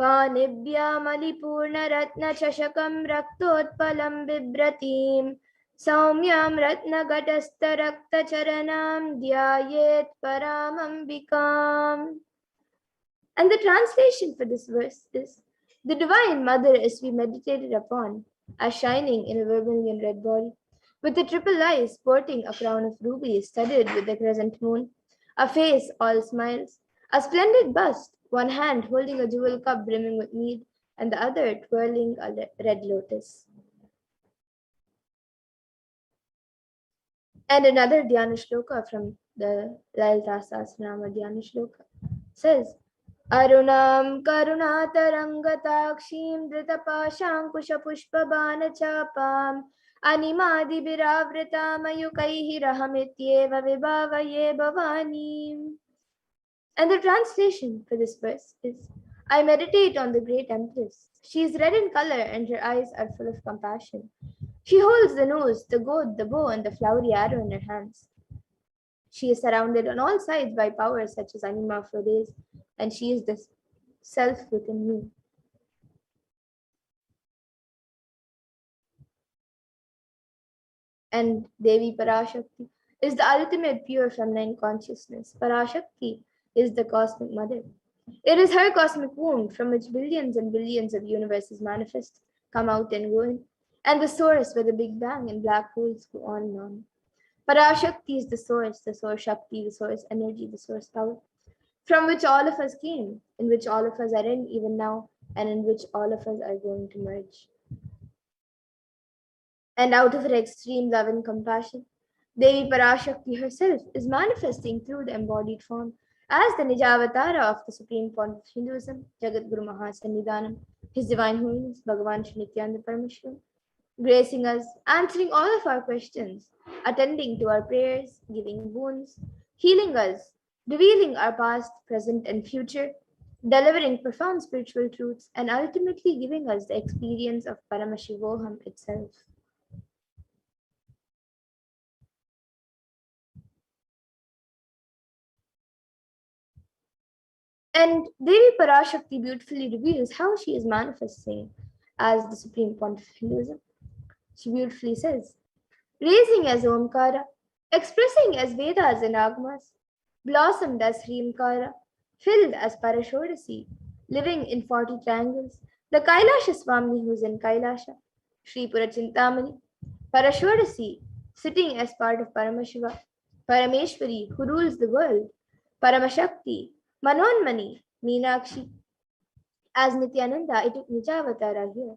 Panibhyamalipurna Ratna Chashakam Raktotpalam Bibratim Saumyam Ratna Gatasta Rakta Charanam Dhyayet Paramambikam. And the translation for this verse is: the Divine Mother is to be meditated upon as shining in a vermilion red body, with the triple eyes sporting a crown of rubies studded with the crescent moon, a face all smiles, a splendid bust, one hand holding a jewel cup brimming with mead, and the other twirling a red lotus. And another Dhyana Shloka from the Lalita Sahasranama Dhyana Shloka says: Arunam karunatarangatakshiim dhritapaashankushpushpabanachapam animadibhiravritam rahamityeva vibhavaye bhavani. And the translation for this verse is: I meditate on the great Empress. She is red in color, and her eyes are full of compassion. She holds the nose, the goad, the bow, and the flowery arrow in her hands. She is surrounded on all sides by powers such as Anima Flores, and she is the self within me. And Devi Parashakti is the ultimate pure feminine consciousness. Parashakti is the cosmic mother. It is her cosmic womb from which billions and billions of universes manifest, come out and go in, and the source where the Big Bang and black holes go on and on. Parashakti is the source Shakti, the source energy, the source power, from which all of us came, in which all of us are in even now, and in which all of us are going to merge. And out of her extreme love and compassion, Devi Parashakti herself is manifesting through the embodied form as the Nijavatara of the Supreme Font of Hinduism, Jagat Guru Mahasannidhanam, His Divine Holiness, Bhagavan Shri Nithyananda Paramashivam, gracing us, answering all of our questions, attending to our prayers, giving boons, healing us, revealing our past, present, and future, delivering profound spiritual truths, and ultimately giving us the experience of Paramashivoham itself. And Devi Parashakti beautifully reveals how she is manifesting as the Supreme Pontiff of Hinduism. She beautifully says, raising as Omkara, expressing as Vedas and Agmas, blossomed as Hrimkara, filled as Parashodasi, living in 40 triangles, the Kailasa Swami who is in Kailasa, Sri Purachintamani, Parashodasi, sitting as part of Paramashiva, Parameshwari who rules the world, Paramashakti, Manonmani, Meenakshi. As Nithyananda, I took Nijavatara here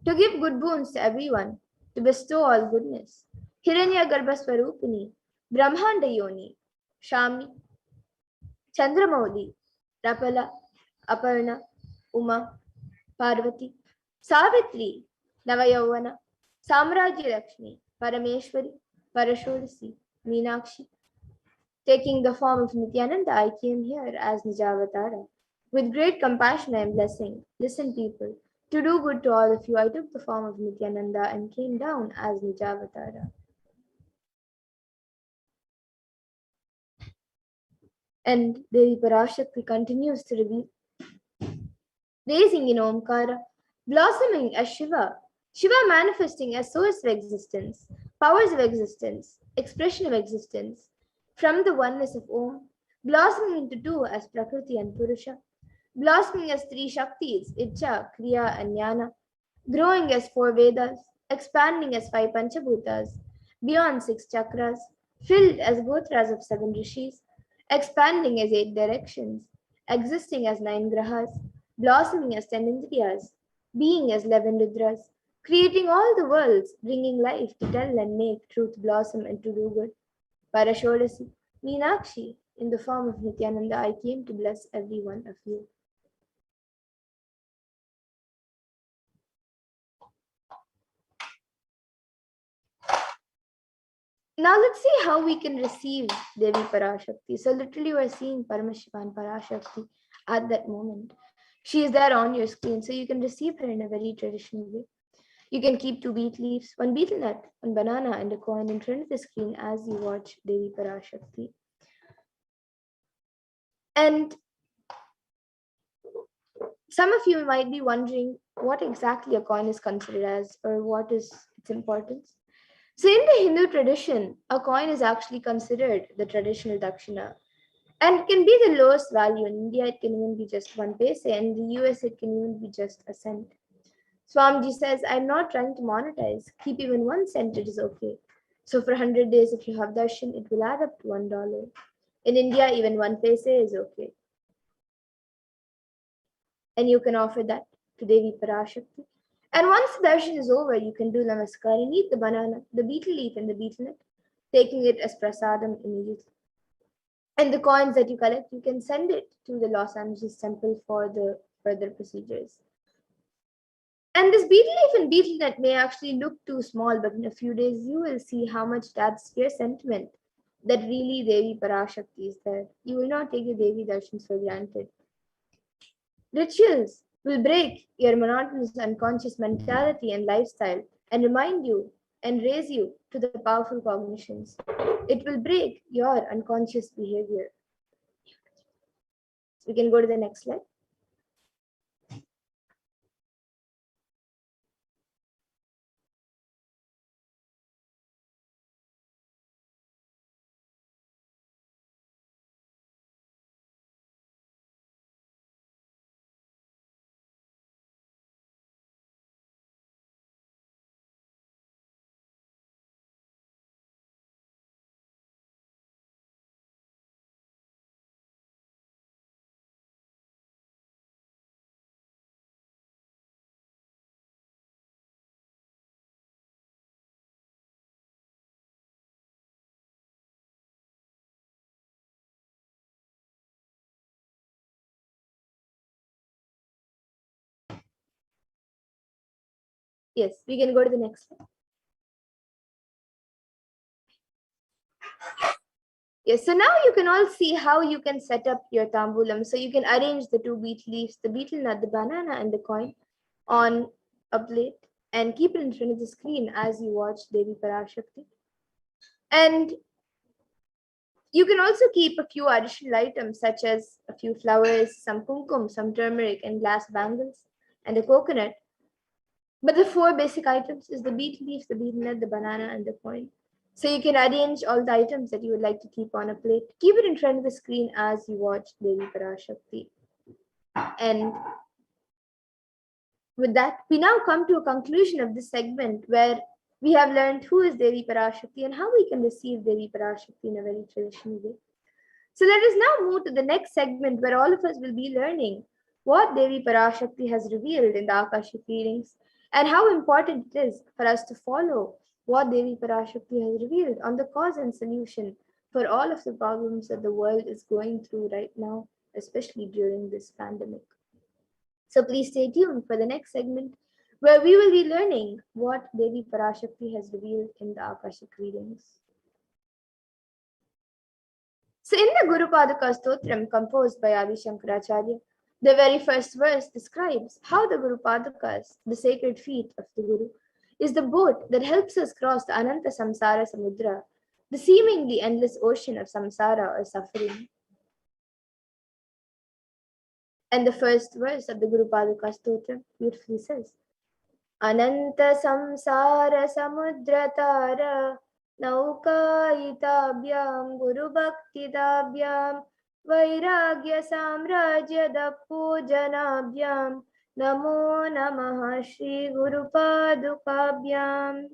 to give good boons to everyone, to bestow all goodness. Hiranya Garbhaswarupini, Brahmanda Yoni, Shami, Chandramauli, Rapala, Aparna, Uma, Parvati, Savitri, Navayavana, Samrajya Lakshmi, Parameshwari, Parashodasi, Meenakshi. Taking the form of Nithyananda, I came here as Nijavatara. With great compassion and blessing, listen people, to do good to all of you, I took the form of Nithyananda and came down as Nijavatara. And Devi Parashakti continues to reveal, raising in Omkara, blossoming as Shiva, Shiva manifesting as source of existence, powers of existence, expression of existence, from the oneness of Om, blossoming into two as Prakriti and Purusha, blossoming as three Shaktis, Icha, Kriya, and Jnana, growing as four Vedas, expanding as five Panchabhutas, beyond six chakras, filled as Gotras of seven rishis, expanding as eight directions, existing as nine grahas, blossoming as ten indriyas, being as 11 rudras, creating all the worlds, bringing life to tell and make truth blossom and to do good. Parashodasi, Meenakshi, in the form of Nithyananda, I came to bless every one of you. Now let's see how we can receive Devi Parashakti. So literally we're seeing Paramashiva and Parashakti at that moment. She is there on your screen, so you can receive her in a very traditional way. You can keep two beet leaves, one betel nut, one banana, and a coin in front of the screen as you watch Devi Parashakti. And some of you might be wondering what exactly a coin is considered as or what is its importance. So in the Hindu tradition, a coin is actually considered the traditional dakshina and can be the lowest value. In India, it can even be just 1 paise, and in the US, it can even be just a cent. Swamiji says, I'm not trying to monetize. Keep even 1 cent, it is okay. So for 100 days, if you have darshan, it will add up to $1. In India, even 1 paise is okay. And you can offer that to Devi Parashakti. And once the darshan is over, you can do namaskar and eat the banana, the betel leaf, and the betel nut, taking it as prasadam immediately. And the coins that you collect, you can send it to the Los Angeles temple for the further procedures. And this betel leaf and betel nut may actually look too small, but in a few days, you will see how much that's your sentiment that really Devi Parashakti is there. You will not take the Devi darshans for granted. Rituals will break your monotonous unconscious mentality and lifestyle and remind you and raise you to the powerful cognitions. It will break your unconscious behavior. We can go to the next slide. Yes, we can go to the next slide. Yes, so now you can all see how you can set up your tambulam. So you can arrange the two betel leaves, the betel nut, the banana, and the coin on a plate and keep it in front of the screen as you watch Devi Parashakti. And you can also keep a few additional items such as a few flowers, some kumkum, some turmeric, and glass bangles, and a coconut. But the four basic items is the betel leaves, the betel nut, the banana, and the coin. So you can arrange all the items that you would like to keep on a plate. Keep it in front of the screen as you watch Devi Parashakti. And with that, we now come to a conclusion of this segment where we have learned who is Devi Parashakti and how we can receive Devi Parashakti in a very traditional way. So let us now move to the next segment where all of us will be learning what Devi Parashakti has revealed in the Akashic readings and how important it is for us to follow what Devi Parashakti has revealed on the cause and solution for all of the problems that the world is going through right now, especially during this pandemic. So please stay tuned for the next segment where we will be learning what Devi Parashakti has revealed in the Akashic readings. So in the Guru Padaka Stotram composed by Adi Shankaracharya, the very first verse describes how the Guru Padakas, the sacred feet of the Guru, is the boat that helps us cross the Ananta Samsara Samudra, the seemingly endless ocean of samsara or suffering. And the first verse of the Guru Padaka Stotram beautifully says, Ananta Samsara Samudratara Naukayitabhyam Guru Bhaktidabhyam Vairagya Samrajya Pujanabhyam Namo Namaha Shri Guru Padukabhyam.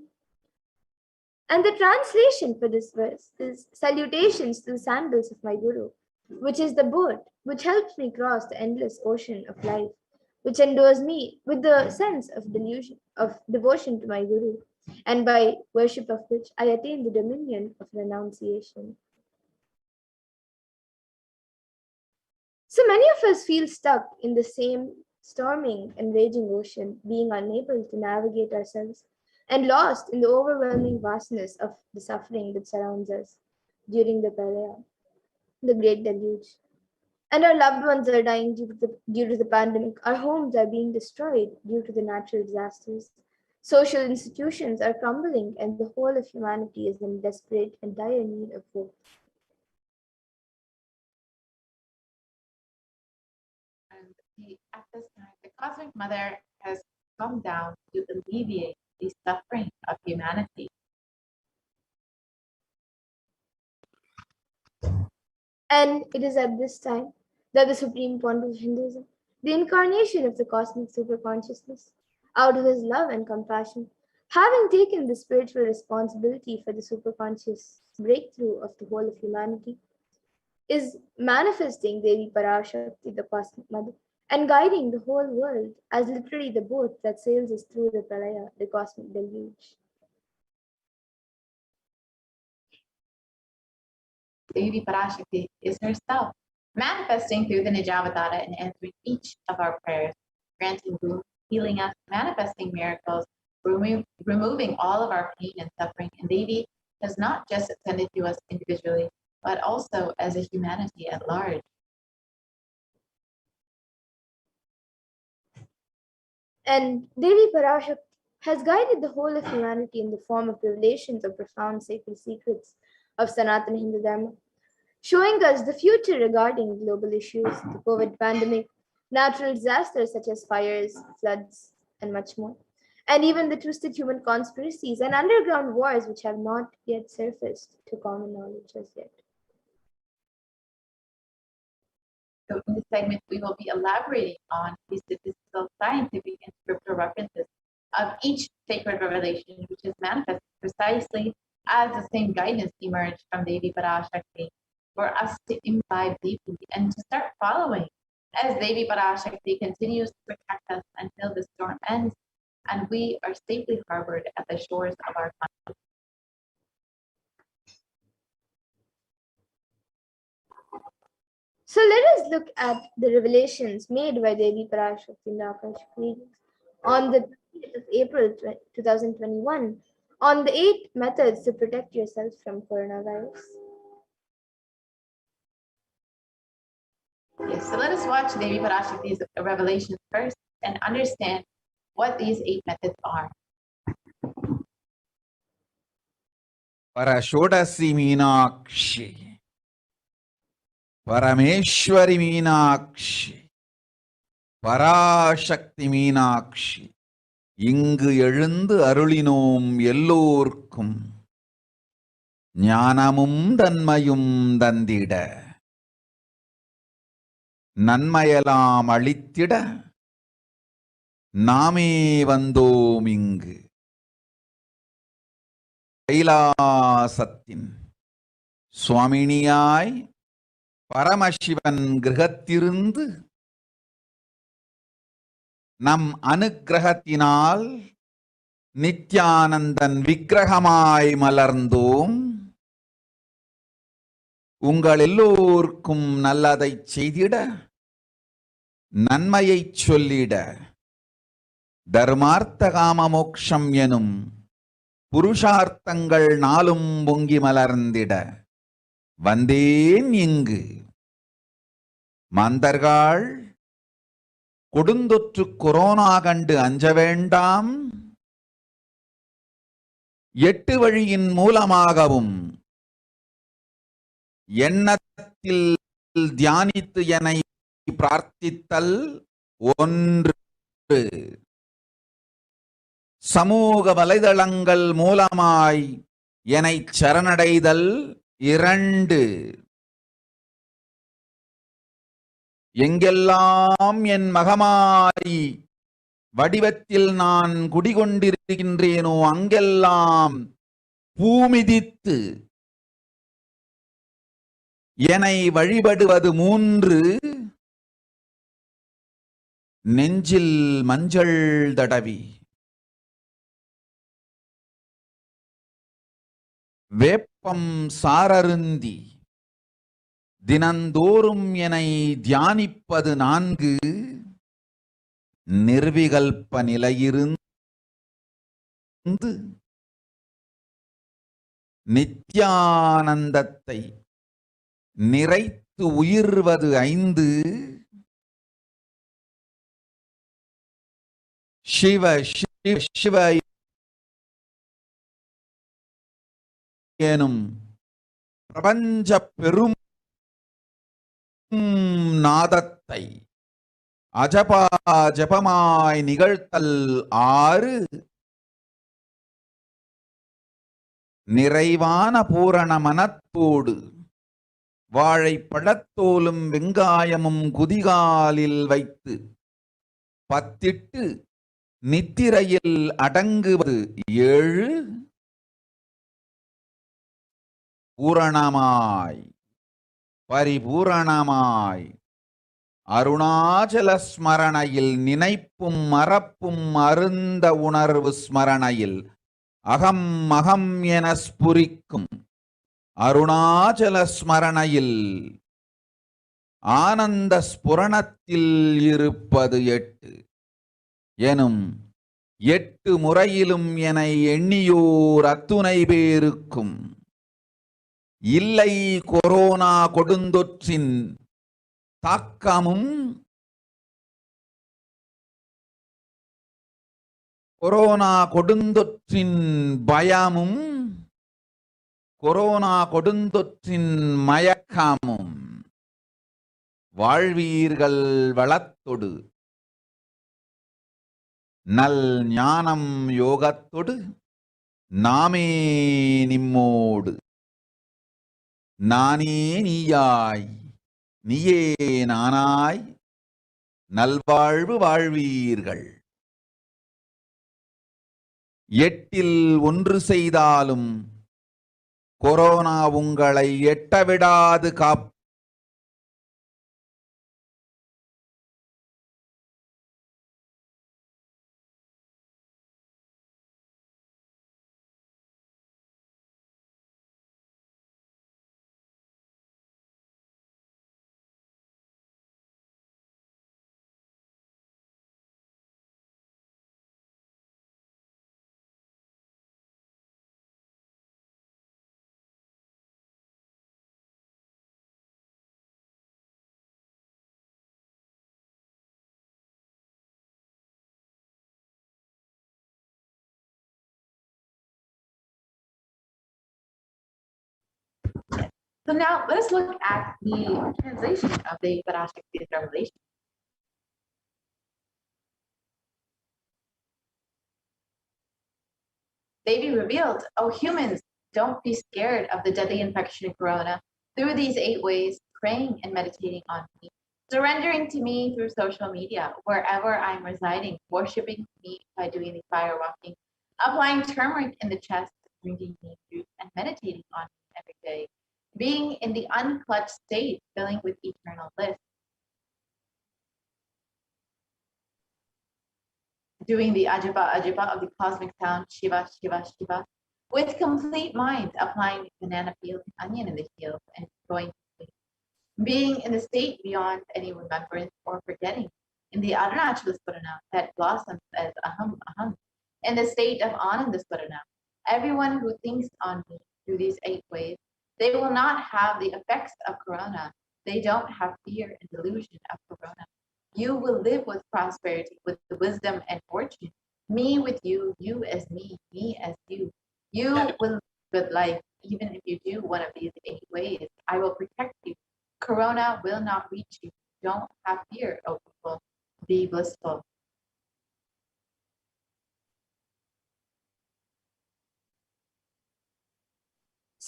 And the translation for this verse is salutations to the sandals of my Guru, which is the boat which helps me cross the endless ocean of life, which endows me with the sense of devotion to my Guru, and by worship of which I attain the dominion of renunciation. So many of us feel stuck in the same storming and raging ocean, being unable to navigate ourselves and lost in the overwhelming vastness of the suffering that surrounds us during the Pralaya, the Great Deluge. And our loved ones are dying due to the pandemic. Our homes are being destroyed due to the natural disasters. Social institutions are crumbling, and the whole of humanity is in desperate and dire need of hope.
And at this time, the Cosmic Mother has come down to alleviate the suffering of humanity.
And it is at this time that the Supreme Pontiff of Hinduism, the incarnation of the cosmic superconsciousness, out of his love and compassion, having taken the spiritual responsibility for the superconscious breakthrough of the whole of humanity, is manifesting Devi Parashakti, the cosmic mother, and guiding the whole world as literally the boat that sails us through the Pralaya, the cosmic deluge.
Devi Parashakti is herself manifesting through the Nijavatara and answering each of our prayers, granting boon, healing us, manifesting miracles, removing all of our pain and suffering. And Devi has not just attended to us individually, but also as a humanity at large.
And Devi Parashakti has guided the whole of humanity in the form of revelations of profound sacred secrets of Sanatana Hindu Dharma, showing us the future regarding global issues, the COVID pandemic, natural disasters such as fires, floods, and much more, and even the twisted human conspiracies and underground wars which have not yet surfaced to common knowledge as yet.
So in this segment, we will be elaborating on the statistical, scientific, and scriptural references of each sacred revelation, which is manifested precisely as the same guidance emerged from Devi Parashakti, for us to imbibe deeply and to start following as Devi Parashakti continues to protect us until the storm ends and we are safely harbored at the shores of our country.
So let us look at the revelations made by Devi Parashakti in the Akashic readings on the It is April 2021. On the 8 methods to protect yourself from coronavirus.
Yes, so let us watch Devi Parashakti's revelations first and understand what these 8 methods are.
Parashodasi Meenakshi, Parameshwari Meenakshi, Parashakti Meenakshi. இங்கு எழுந்து அருளினோம் எல்லோர்க்கும் ஞானமும் தன்மையும் தந்திட நன்மையெல்லாம் அளித்திட நாமே வந்தோம் இங்கு கைலாசத்தின் சுவாமினியாய் பரமசிவன் கிரகத்திருந்து நம் அனுக்கிரகத்தினால் நித்யானந்தன் விக்கிரகமாய் மலர்ந்தோம். உங்கள் எல்லோருக்கும் நல்லதை செய்திட, நன்மையை சொல்லிட, தர்மார்த்த காம மோக்ஷம் எனும் புருஷார்த்தங்கள் நாளும் பொங்கி மலர்ந்திட வந்தேன் இங்கு. மாந்தர்கள் கொடுந்தொற்று கொரோனா கண்டு அஞ்ச வேண்டாம். 8 வழியின் மூலமாகவும் எண்ணத்தில் தியானித்து என்னை பிரார்த்தித்தல் 1, சமூக வலைதளங்கள் மூலமாய் என்னை சரணடைதல் 2, எங்கெல்லாம் என் மகமாய் வடிவத்தில் நான் குடிகொண்டிருக்கின்றேனோ அங்கெல்லாம் பூமிதித்து என்னை வழிபடுவது 3, நெஞ்சில் மஞ்சள் தடவி வேப்பம் சாரருந்தி தினந்தோறும் என்னை தியானிப்பது 4, நிர்விகல்ப நிலையிருந்து நித்யானந்தத்தை நிறைத்து உயிர்வது 5, சிவ சிவ சிவ எனும் பிரபஞ்ச பெரும் நாதத்தை அஜபா ஜபமாய் நிகழ்த்தல் 6, நிறைவான பூரண மனத்தோடு வாழைப்பழத்தோலும் வெங்காயமும் குதிகாலில் வைத்து பத்திட்டு நித்திரையில் அடங்குவது 7, பூரணமாய் பரிபூரணமாய் அருணாச்சல ஸ்மரணையில் நினைப்பும் மறப்பும் அருந்த உணர்வு ஸ்மரணையில் அகம் அகம் என ஸ்புரிக்கும் அருணாச்சல ஸ்மரணையில் ஆனந்த ஸ்புரணத்தில் இருப்பது 8 எனும் 8 முறையிலும் என எண்ணியோர் அத்துணை பேருக்கும் இல்லை கொரோனா கொடுந்தொற்றின் தாக்கமும் கொரோனா கொடுந்தொற்றின் பயமும் கொரோனா கொடுந்தொற்றின் மயக்கமும் வாழ்வீர்கள் வளத்தொடு நல் ஞானம் யோகத்தொடு நாமே நிம்மோடு நானே நீயாய் நீயே நானாய் நல்வாழ்வு வாழ்வீர்கள். 8இல் 1 செய்தாலும் கொரோனா உங்களை எட்டவிடாது காப்பு.
So now let us look at the translation of the Parashakti's revelation. Devi revealed, "O humans, don't be scared of the deadly infection of corona. Through these 8 ways, praying and meditating on me, surrendering to me through social media, wherever I'm residing, worshiping me by doing the fire walking, applying turmeric in the chest, drinking neem juice, and meditating on me every day, being in the unclutched state, filling with eternal bliss, doing the ajapa ajapa of the cosmic sound, Shiva, Shiva, Shiva, with complete mind, applying banana peel and onion in the heels and going to sleep, being in the state beyond any remembrance or forgetting, in the Arunachala Spurana that blossoms as aham aham, in the state of Ananda Spurana. Everyone who thinks on me through these 8 ways, they will not have the effects of corona. They don't have fear and delusion of corona. You will live with prosperity, with wisdom and fortune. Me with you, you as me as you. You will live good life, even if you do one of these 8 ways. I will protect you. Corona will not reach you. Don't have fear, O people. Be blissful."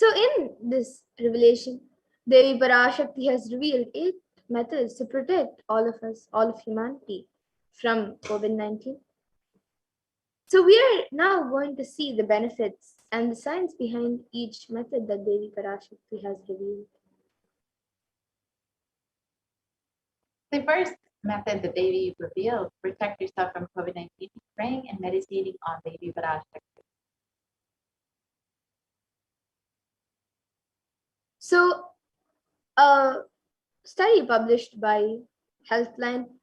So in this revelation, Devi Parashakti has revealed 8 methods to protect all of us, all of humanity from COVID-19. So we are now going to see the benefits and the science behind each method that Devi Parashakti has revealed.
The first method that Devi revealed to protect yourself from COVID-19 is praying and meditating on Devi Parashakti.
So a study published by Healthline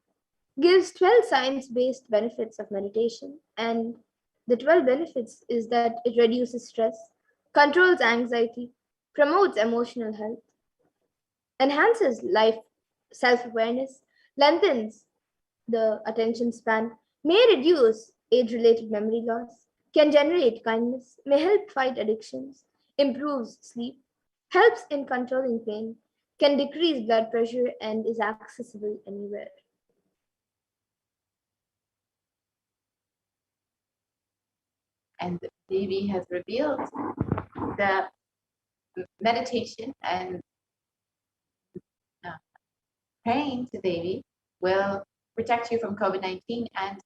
gives 12 science-based benefits of meditation, and the 12 benefits is that it reduces stress, controls anxiety, promotes emotional health, enhances life self-awareness, lengthens the attention span, may reduce age-related memory loss, can generate kindness, may help fight addictions, improves sleep, helps in controlling pain, can decrease blood pressure, and is accessible anywhere.
And Devi has revealed that meditation and praying to Devi will protect you from COVID-19, and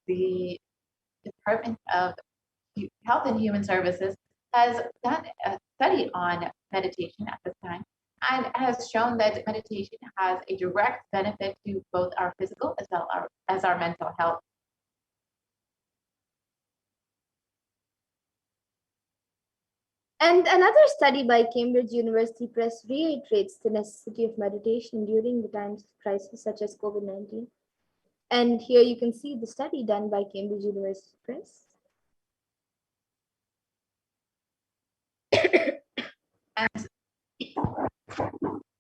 the Department of Health and Human Services has done a study on meditation at this time and has shown that meditation has a direct benefit to both our physical as well as our mental health.
And another study by Cambridge University Press reiterates the necessity of meditation during the times of crisis such as COVID-19. And here you can see the study done by Cambridge University Press.
And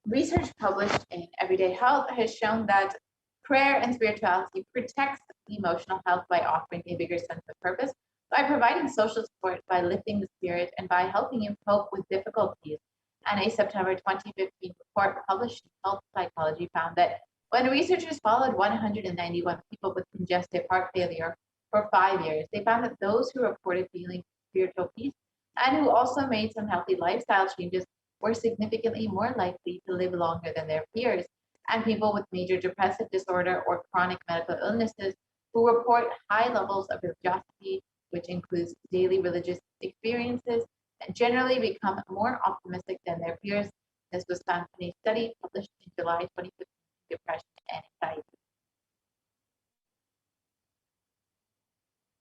research published in Everyday Health has shown that prayer and spirituality protects the emotional health by offering a bigger sense of purpose, by providing social support, by lifting the spirit, and by helping you cope with difficulties. And a September 2015 report published in Health Psychology found that when researchers followed 191 people with congestive heart failure for 5 years, they found that those who reported feeling spiritual peace and who also made some healthy lifestyle changes were significantly more likely to live longer than their peers. And people with major depressive disorder or chronic medical illnesses who report high levels of religiosity, which includes daily religious experiences, generally become more optimistic than their peers. This was found in a study published in July 2015, Depression and Anxiety.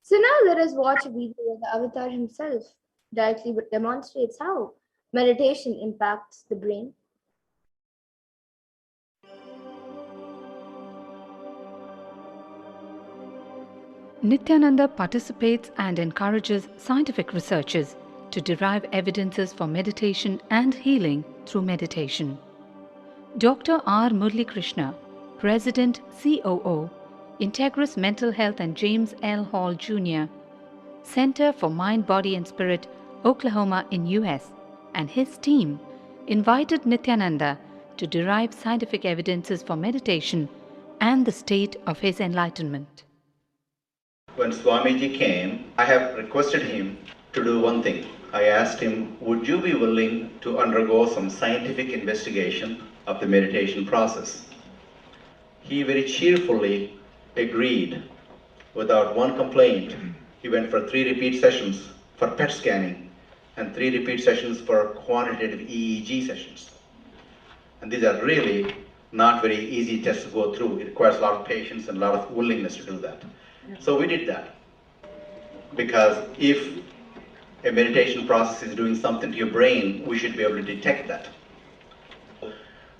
So now let us watch a video where the avatar himself directly demonstrates how meditation impacts the brain.
Nithyananda participates and encourages scientific researchers to derive evidences for meditation and healing through meditation. Dr. R. Murli Krishna, President COO, Integris Mental Health and James L. Hall Jr., Center for Mind, Body and Spirit, Oklahoma in US, and his team invited Nithyananda to derive scientific evidences for meditation and the state of his enlightenment.
When Swamiji came, I have requested him to do one thing. I asked him, would you be willing to undergo some scientific investigation of the meditation process? He very cheerfully agreed without one complaint. He went for 3 repeat sessions for PET scanning and 3 repeat sessions for quantitative EEG sessions. And these are really not very easy tests to go through. It requires a lot of patience and a lot of willingness to do that. So we did that. Because if a meditation process is doing something to your brain, we should be able to detect that.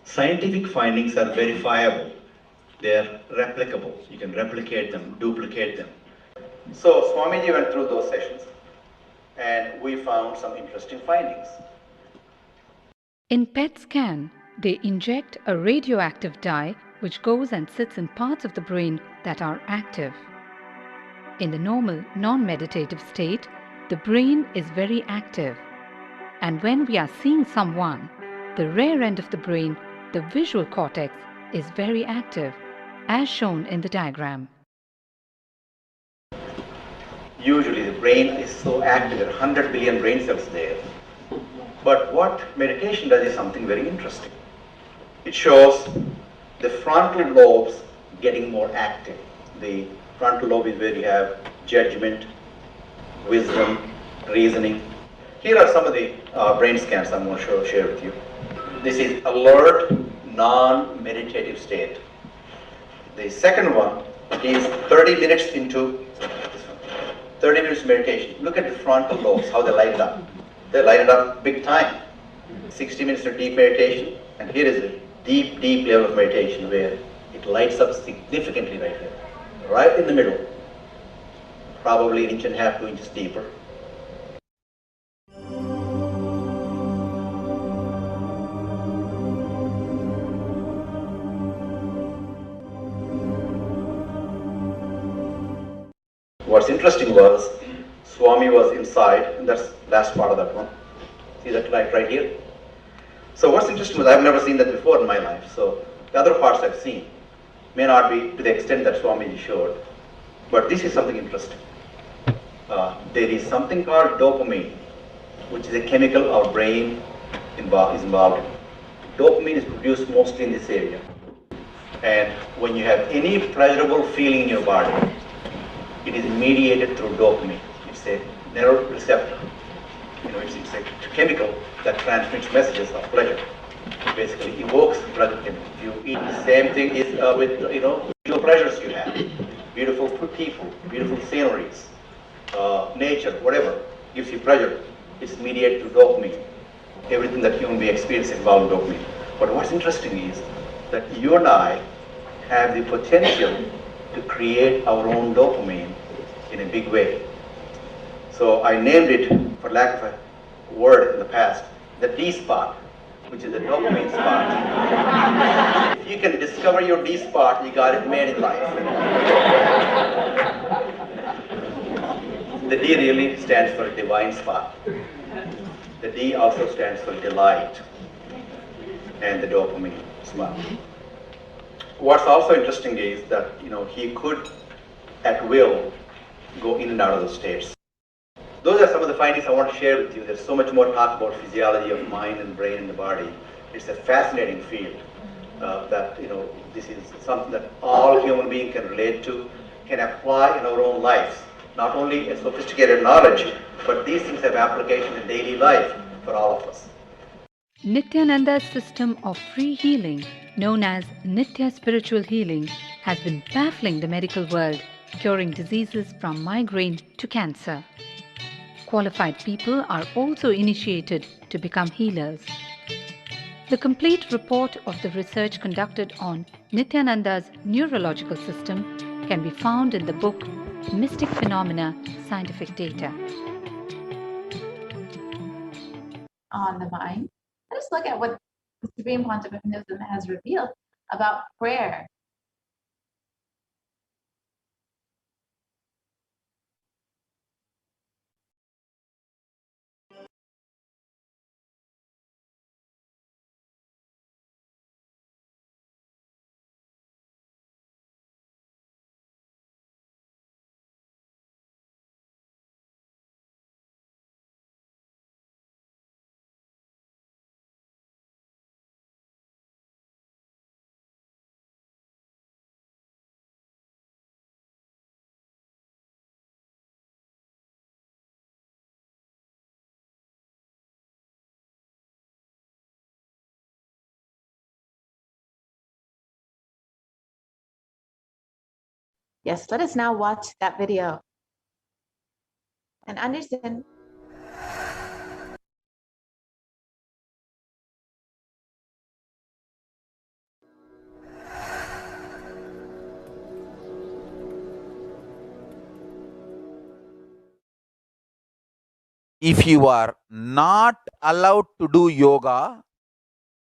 Scientific findings are verifiable. They're replicable. You can replicate them, duplicate them. So Swamiji went through those sessions and we found some interesting findings.
In PET scan, they inject a radioactive dye which goes and sits in parts of the brain that are active. In the normal, non-meditative state, the brain is very active. And when we are seeing someone, the rear end of the brain, the visual cortex, is very active, as shown in the diagram.
Usually the brain is so active, there are 100 billion brain cells there. But what meditation does is something very interesting. It shows the frontal lobes getting more active. The frontal lobe is where you have judgment, wisdom, reasoning. Here are some of the brain scans I'm going to share with you. This is alert, non-meditative state. The second one is 30 minutes into 30 minutes meditation. Look at the frontal lobes, how they light it up. They light it up big time. 60 minutes of deep meditation, and here is a deep, deep level of meditation where it lights up significantly right here. Right in the middle, probably 1.5 inches, 2 inches deeper. What's interesting was, Swami was inside, and that's the last part of that one. See that right here? So what's interesting was, I've never seen that before in my life, so the other parts I've seen may not be to the extent that Swamiji showed, but this is something interesting. There is something called dopamine, which is a chemical our brain is involved in. Dopamine is produced mostly in this area. And when you have any pleasurable feeling in your body, it is mediated through dopamine. It's a neuroreceptor. It's a chemical that transmits messages of pleasure. It basically evokes pleasure. If you eat, the same thing is with visual pleasures you have. Beautiful people, beautiful sceneries, nature, whatever gives you pleasure. It's mediated through dopamine. Everything that human being experiences involves dopamine. But what's interesting is that you and I have the potential to create our own dopamine in a big way. So I named it, for lack of a word in the past, the D spot, which is the dopamine spot. If you can discover your D spot, you got it made in life. The D really stands for divine spot. The D also stands for delight, and the dopamine spot. What's also interesting is that he could, at will, go in and out of those states. Those are some of the findings I want to share with you. There's so much more talk about physiology of mind and brain and the body. It's a fascinating field that this is something that all human beings can relate to, can apply in our own lives. Not only a sophisticated knowledge, but these things have application in daily life for all of us.
Nithyananda's system of free healing, known as Nithya spiritual healing, has been baffling the medical world, curing diseases from migraine to cancer. Qualified people are also initiated to become healers. The complete report of the research conducted on Nithyananda's neurological system can be found in the book Mystic Phenomena, Scientific Data.
On the mind, let's look at what the Supreme Pontificanism has revealed about prayer. Yes, let us now watch that video and understand.
If you are not allowed to do yoga,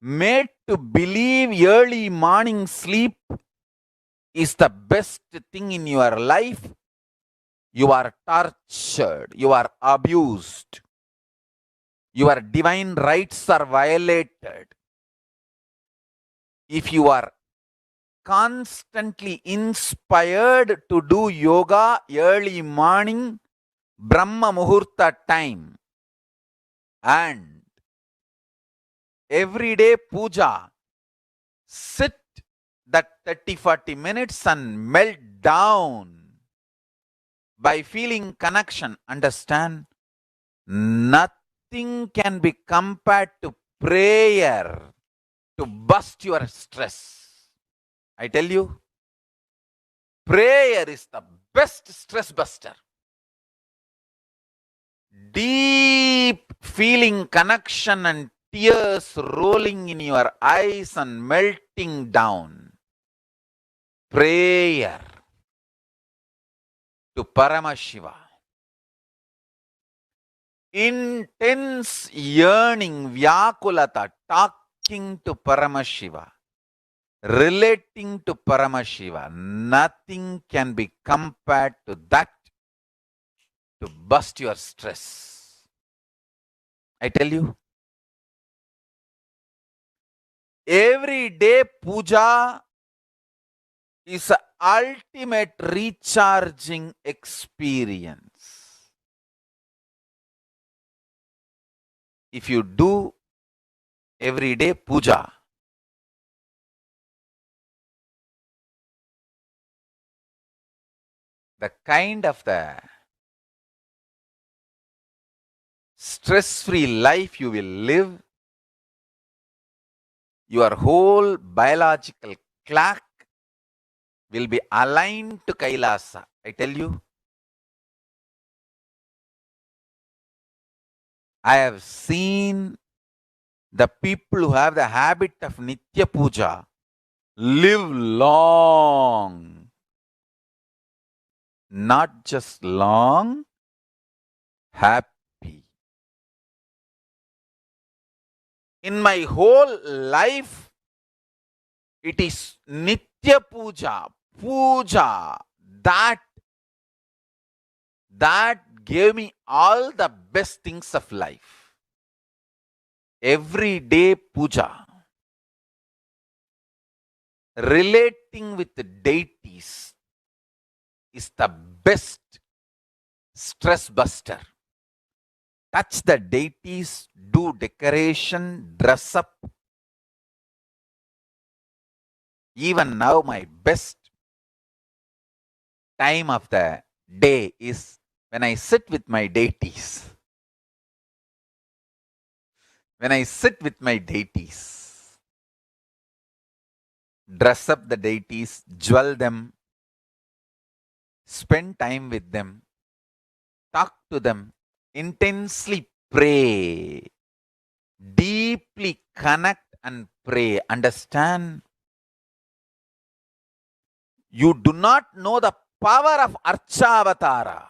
made to believe early morning sleep is the best thing in your life, you are tortured, you are abused, your divine rights are violated. If you are constantly inspired to do yoga early morning, Brahma Muhurta time, and everyday puja, sit that 30-40 minutes and melt down by feeling connection. Understand? Nothing can be compared to prayer to bust your stress. I tell you, prayer is the best stress buster. Deep feeling connection and tears rolling in your eyes and melting down. Prayer to Paramashiva. Intense yearning, Vyakulata, talking to Paramashiva, relating to Paramashiva. Nothing can be compared to that to bust your stress. I tell you, every day puja is an ultimate recharging experience. If you do every day puja, the kind of the stress-free life you will live, your whole biological clock will be aligned to Kailasa. I tell you, I have seen the people who have the habit of Nitya Puja live long. Not just long, happy. In my whole life, it is Nitya Puja, Puja, that gave me all the best things of life. Every day puja, relating with the deities is the best stress buster. Touch the deities, do decoration, dress up. Even now, my best time of the day is when I sit with my deities. When I sit with my deities, dress up the deities, jewel them, spend time with them, talk to them, intensely pray, deeply connect and pray. Understand? You do not know the power of Archavatara.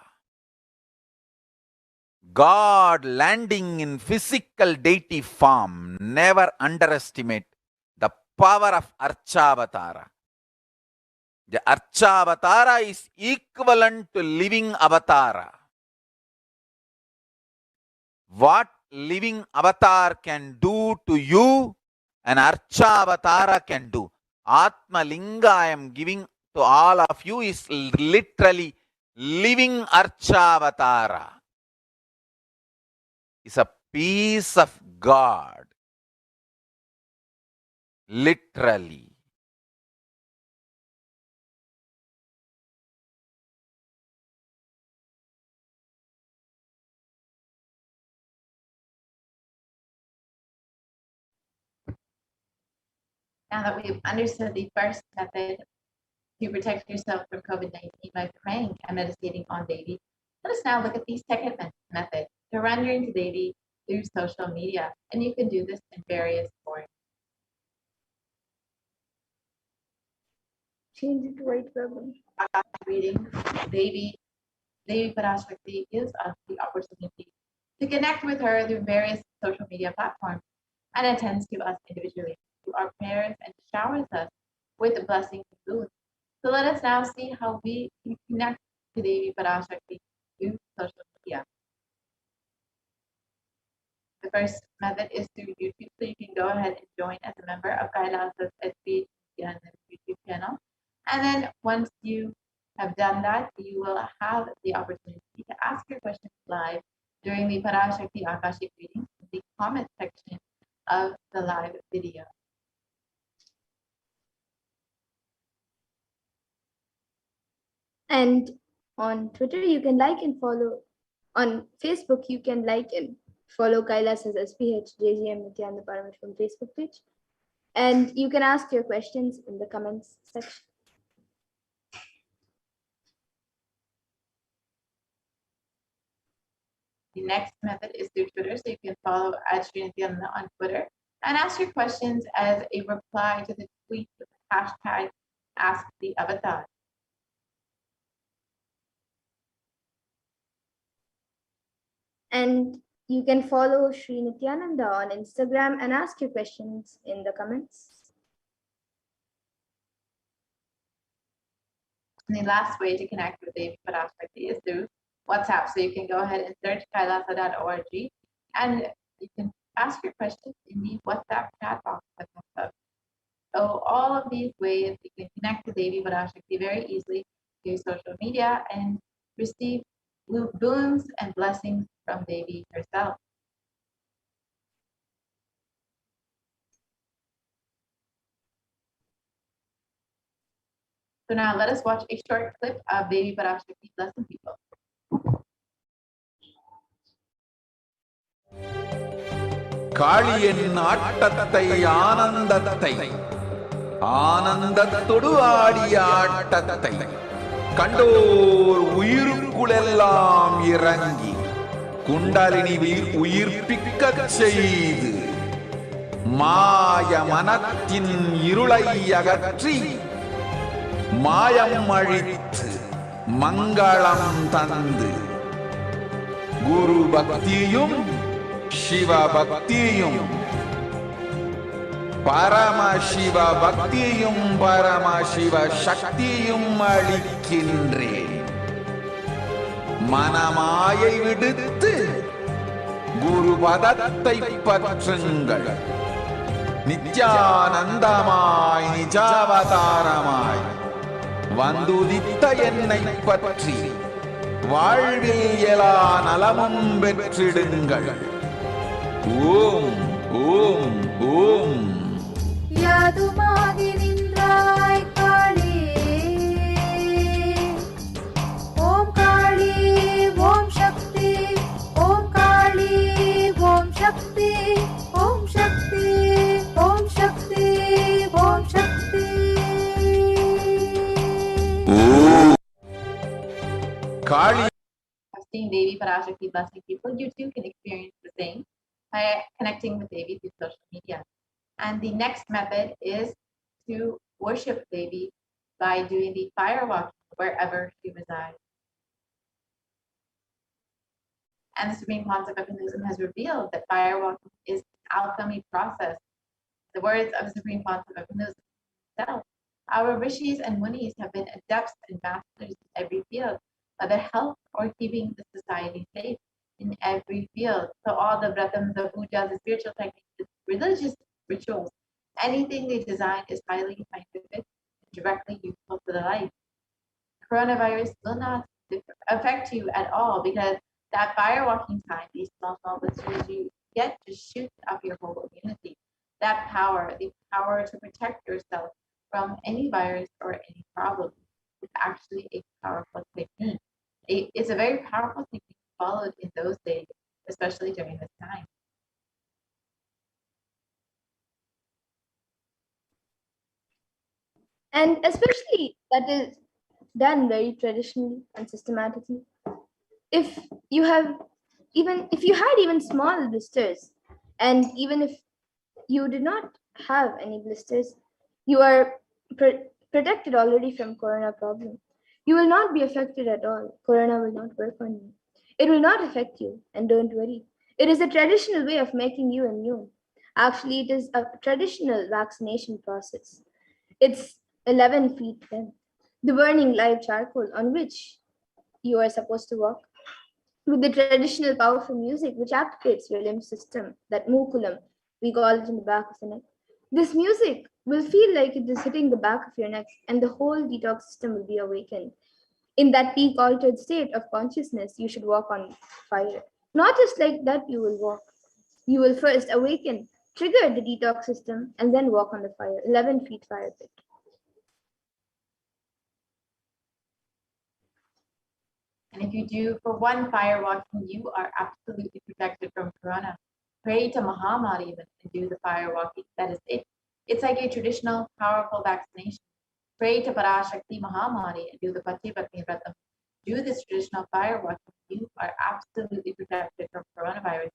God landing in physical deity form. Never underestimate the power of Archavatara. The Archavatara is equivalent to living avatara. What living avatar can do to you, an Archavatara can do. Atma Linga I am giving to all of you is literally living Archavatara. It's a piece of God. Literally.
Now that we've understood the first method to protect yourself from COVID-19 by praying and meditating on Devi, let us now look at the second method, surrendering to Devi through social media. And you can do this in various forms.
Change it to white ribbon.
Reading Devi Parashakti gives us the opportunity to connect with her through various social media platforms and attends to us individually through our prayers and showers us with blessings and food. So let us now see how we can connect to Devi Parashakti through social media. The first method is through YouTube, so you can go ahead and join as a member of Kailasa's HDH Nithyananda YouTube channel. And then once you have done that, you will have the opportunity to ask your questions live during the Parashakti Akashic readings in the comment section of the live video.
And on Twitter, you can like and follow. On Facebook, you can like and follow Kailasa's SPH JGM Nithyananda Paramashivam Facebook page. And you can ask your questions in the comments section.
The next method is through Twitter, so you can follow @Nithyananda on Twitter and ask your questions as a reply to the tweet with the hashtag #AskTheAvatar.
And you can follow Sri Nithyananda on Instagram and ask your questions in the comments.
And the last way to connect with Devi Parashakti is through WhatsApp. So you can go ahead and search kailasa.org and you can ask your questions in the WhatsApp chat box that comes up. So all of these ways you can connect to Devi Parashakti very easily through social media and receive boons and blessings from Devi herself. So now let us watch a short clip of Devi Parashakti blessing people.
காளியின் ஆட்டத்தை ஆனந்தத்தை ஆனந்தத்தொடு ஆடிய ஆட்டத்தை கண்டோர் உயிருக்குளெல்லாம் இறங்கி குண்டலினி உயிர்ப்பிக்கச் செய்து மாய மனத்தின் இருளை அகற்றி மாயம் அழித்து மங்களம் தந்து குரு பக்தியும் சிவ பக்தியும் பரமசிவ பக்தியும் பரமசிவ சக்தியும் அளிக்கின்றேன். மனமாயை விடுத்து குரு பதத்தை பற்றுங்கள். நித்யானந்தமாய் நிஜாவதாரமாய் வந்துதித்த என்னை பற்றி வாழ்வில் எல்லா நலமும் பெற்றிடுங்கள். ஓம் ஓம் ஓம்.
யாதுமாகி நின்றாய் காளியே, ஓம் காளி ஓம் சக்தி, ஓம் காளி ஓம் சக்தி, ஓம் சக்தி ஓம் சக்தி ஓம் சக்தி.
காளி.
I've seen Devi Parashakti blessing people. You too can experience the same by connecting with Devi through social media. And the next method is to worship Devi by doing the fire walk wherever she resides. And the Supreme Concept of Hinduism has revealed that fire walking is an alchemy process. The words of the Supreme Concept of Hinduism itself. Our rishis and munis have been adepts and masters in every field, whether health or keeping the society safe in every field. So all the vratams, the pujas, the spiritual techniques, the religious rituals, anything they design is highly scientific and directly useful to the life. Coronavirus will not affect you at all because that fire walking time, these small blisters you get to shoot up your whole immunity. That power, the power to protect yourself from any virus or any problem, is actually a powerful technique. It's a very powerful technique followed in those days, especially during this time.
And especially that is done very traditionally and systematically. If you have if you had even small blisters, and even if you did not have any blisters, you are protected already from corona problem. You will not be affected at all. Corona will not work on you. It will not affect you, and don't worry. It is a traditional way of making you immune. Actually, it is a traditional vaccination process. It's 11 feet length. The burning live charcoal on which you are supposed to walk, with the traditional powerful music which activates your limb system, that mukulam, we call it in the back of the neck. This music will feel like it is hitting the back of your neck, and the whole detox system will be awakened. In that peak altered state of consciousness, you should walk on fire. Not just like that, you will walk. You will first awaken, trigger the detox system, and then walk on the fire, 11 feet fire pit.
And if you do for one fire walking, you are absolutely protected from corona. Pray to Muhammad even and do the fire walking. That is it. It's like a traditional, powerful vaccination. Pray to Parashakti Mahamari and do the Patibhakti Vratam. Do this traditional fire walking. You are absolutely protected from coronavirus.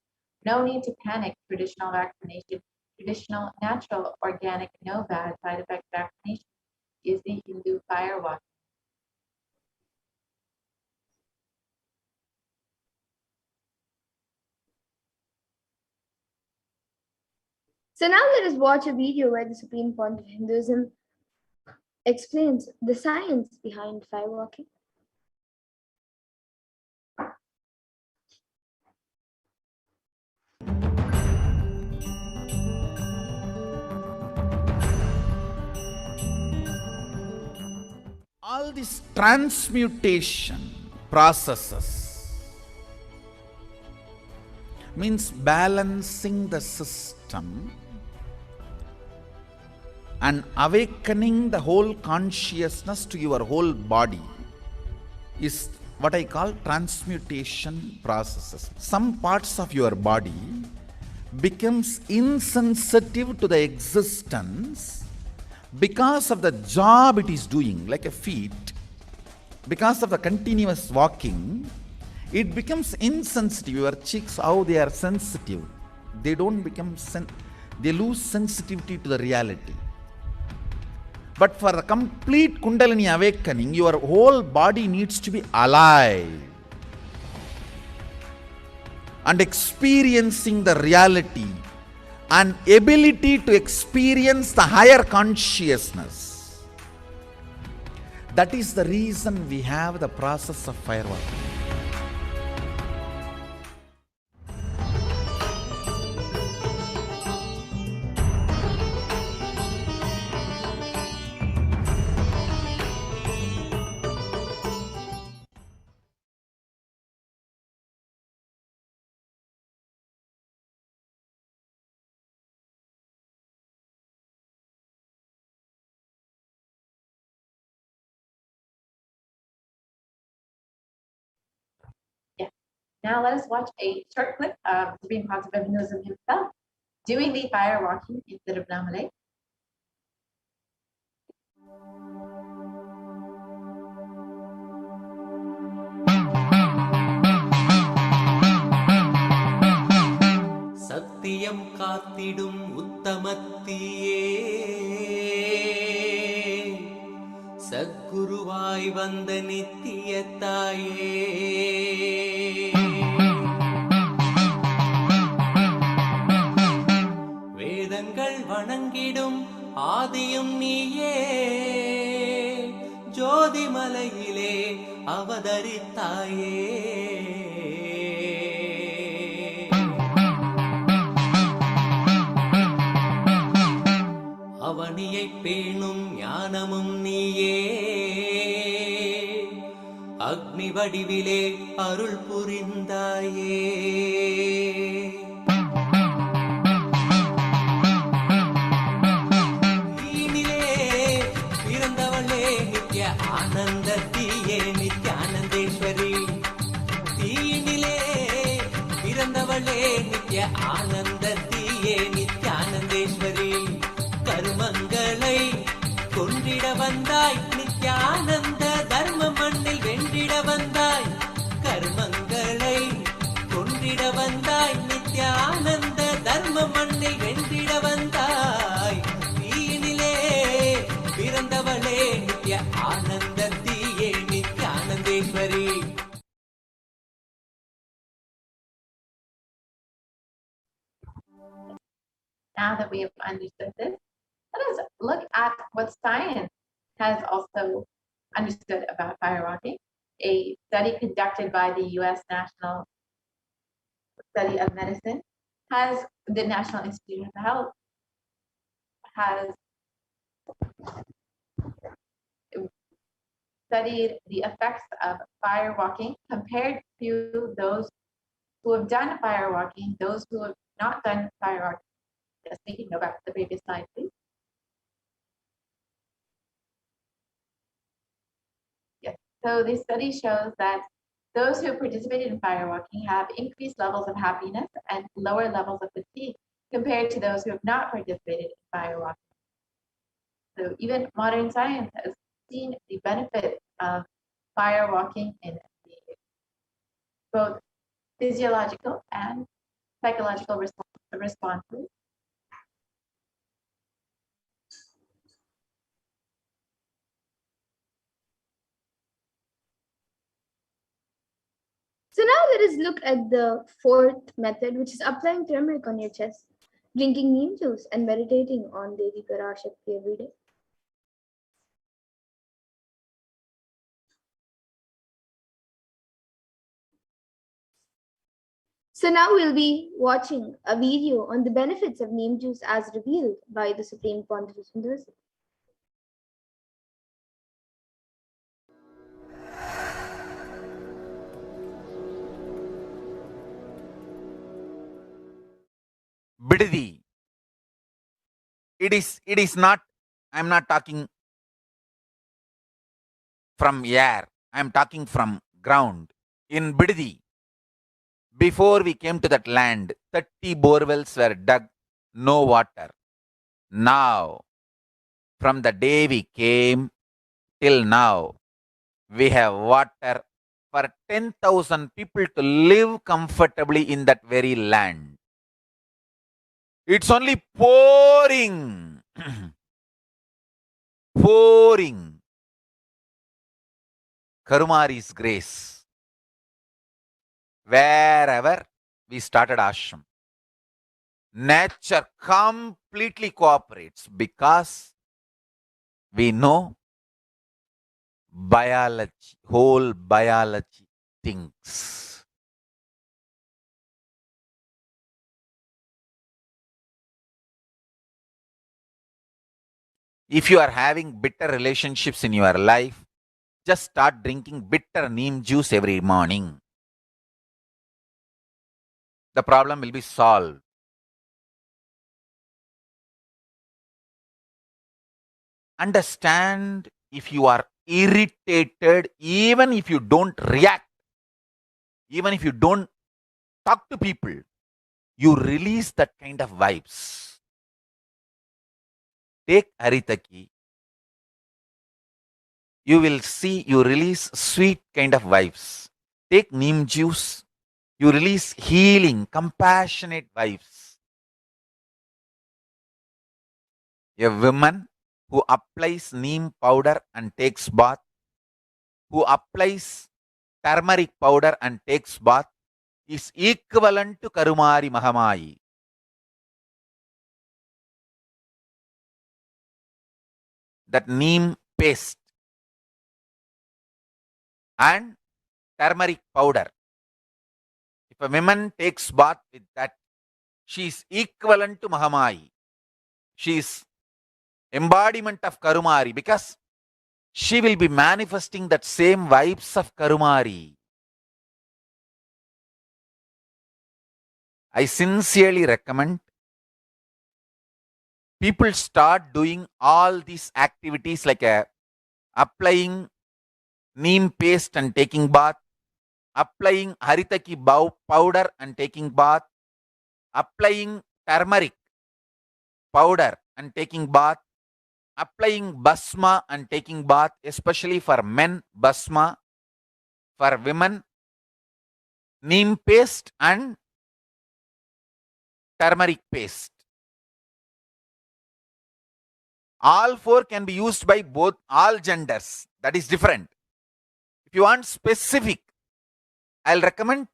No need to panic. Traditional vaccination, traditional, natural, organic, no bad side effect vaccination is the Hindu fire walking.
So now let us watch a video where the Supreme Point of Hinduism explains the science behind fire walking.
All these transmutation processes means balancing the system and awakening the whole consciousness to your whole body is what I call transmutation processes. Some parts of your body becomes insensitive to the existence because of the job it is doing, like a feet. Because of the continuous walking, it becomes insensitive. Your cheeks, how they are sensitive, they don't become they lose sensitivity to the reality. But for the complete Kundalini awakening, your whole body needs to be alive and experiencing the reality and ability to experience the higher consciousness. That is the reason we have the process of fire walking.
Now let us watch a short clip of Supreme Concept of Hinduism himself doing the fire walking instead of Namalay.
சத்தியம் காத்திடும் உத்தமத்தியே சத்குருவாய் வந்த நித்திய தாயே வேதங்கள் வணங்கிடும் ஆதியும் நீயே ஜோதிமலையிலே அவதரித்தாயே அவனியை பேணும் ஞானமும் நீயே அக்னி வடிவிலே அருள் புரிந்தாயே தீனிலே பிறந்தவளே நித்ய ஆனந்தத்தியே நித்யானந்தேஸ்வரி தீனிலே பிறந்தவளே நித்ய ஆனந்தத்தியே நித்யானந்தேஸ்வரி கருமங்களை கொன்றிட வந்தாய் Nithya
now that we have understood this, let us look at what science has also understood about firewalking. A study conducted by the U.S. National Study of Medicine has the National Institute of Health has studied the effects of firewalking compared to those who have done firewalking, those who have not done firewalking. Yes, we can go back to the previous slide, please. Yes. So this study shows that those who participated in firewalking have increased levels of happiness and lower levels of fatigue compared to those who have not participated in firewalking. So even modern science has seen the benefit of firewalking in both physiological and psychological responses.
So now let us look at the fourth method, which is applying turmeric on your chest, drinking neem juice, and meditating on Devi Parashakti every day. So now we'll be watching a video on the benefits of neem juice as revealed by the Supreme Pontifical University.
Bididi. It is not, I'm not talking from air, I'm talking from ground. In Bididi, before we came to that land, 30 borewells were dug, no water. Now, from the day we came till now, we have water for 10,000 people to live comfortably in that very land. It's only pouring, pouring Karumari's grace. Wherever we started ashram, nature completely cooperates because we know biology, whole biology thinks. If you are having bitter relationships in your life, just start drinking bitter neem juice every morning. The problem will be solved. Understand, if you are irritated, even if you don't react, even if you don't talk to people, you release that kind of vibes. Take Haritaki. You will see you release sweet kind of vibes. Take neem juice. You release healing, compassionate vibes. A woman who applies neem powder and takes bath, who applies turmeric powder and takes bath, is equivalent to Karumari Mahamayi. That neem paste and turmeric powder. If a woman takes bath with that, she is equivalent to Mahamayi. She is embodiment of Karumari because she will be manifesting that same vibes of Karumari. I sincerely recommend people start doing all these activities like applying neem paste and taking bath, applying haritaki powder and taking bath, applying turmeric powder and taking bath, applying basma and taking bath, especially for men, basma, for women, neem paste and turmeric paste. All four can be used by both all genders. That is different. If you want specific, I'll recommend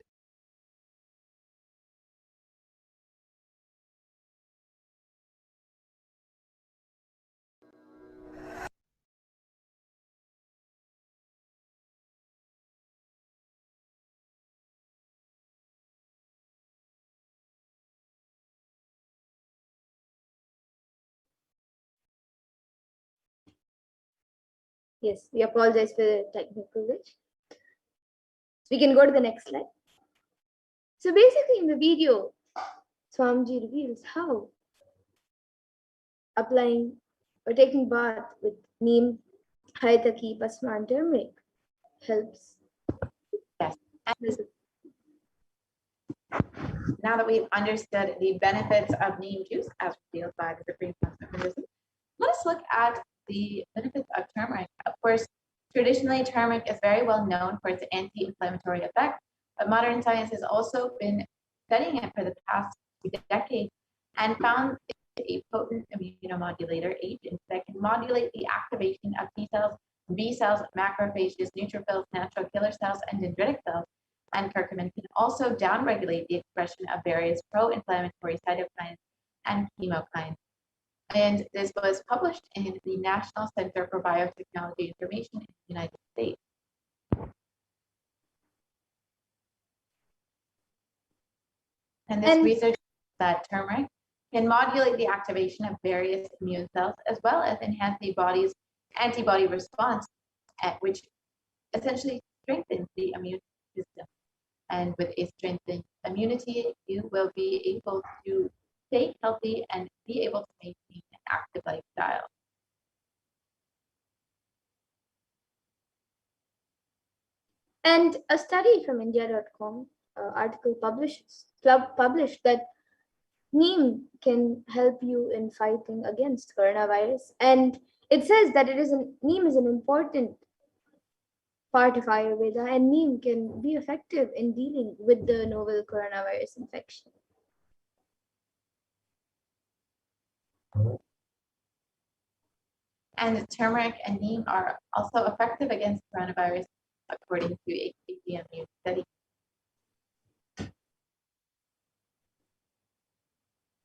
Yes, we apologize for the technical glitch. We can go to the next slide. So basically in the video, Swamiji reveals how applying or taking bath with neem, haitaki, pasma and turmeric helps.
Yes. And now that we've understood the benefits of neem juice as revealed by the Supreme Council of Hinduism, let us look at the benefits of turmeric. Of course, traditionally, turmeric is very well known for its anti-inflammatory effect, but modern science has also been studying it for the past 2 decades and found it a potent immunomodulator agent that can modulate the activation of T cells, B cells, macrophages, neutrophils, natural killer cells, and dendritic cells. And curcumin can also downregulate the expression of various pro-inflammatory cytokines and chemokines. And this was published in the National Center for Biotechnology Information in the United States. And this research that turmeric can modulate the activation of various immune cells as well as enhance the body's antibody response, which essentially strengthens the immune system. And with a strengthened immunity, you will be able to stay healthy and be able to maintain an active lifestyle.
And a study from India.com article published that neem can help you in fighting against coronavirus. And it says that neem is an important part of Ayurveda, and neem can be effective in dealing with the novel coronavirus infection.
And turmeric and neem are also effective against coronavirus, according to a KPMU study.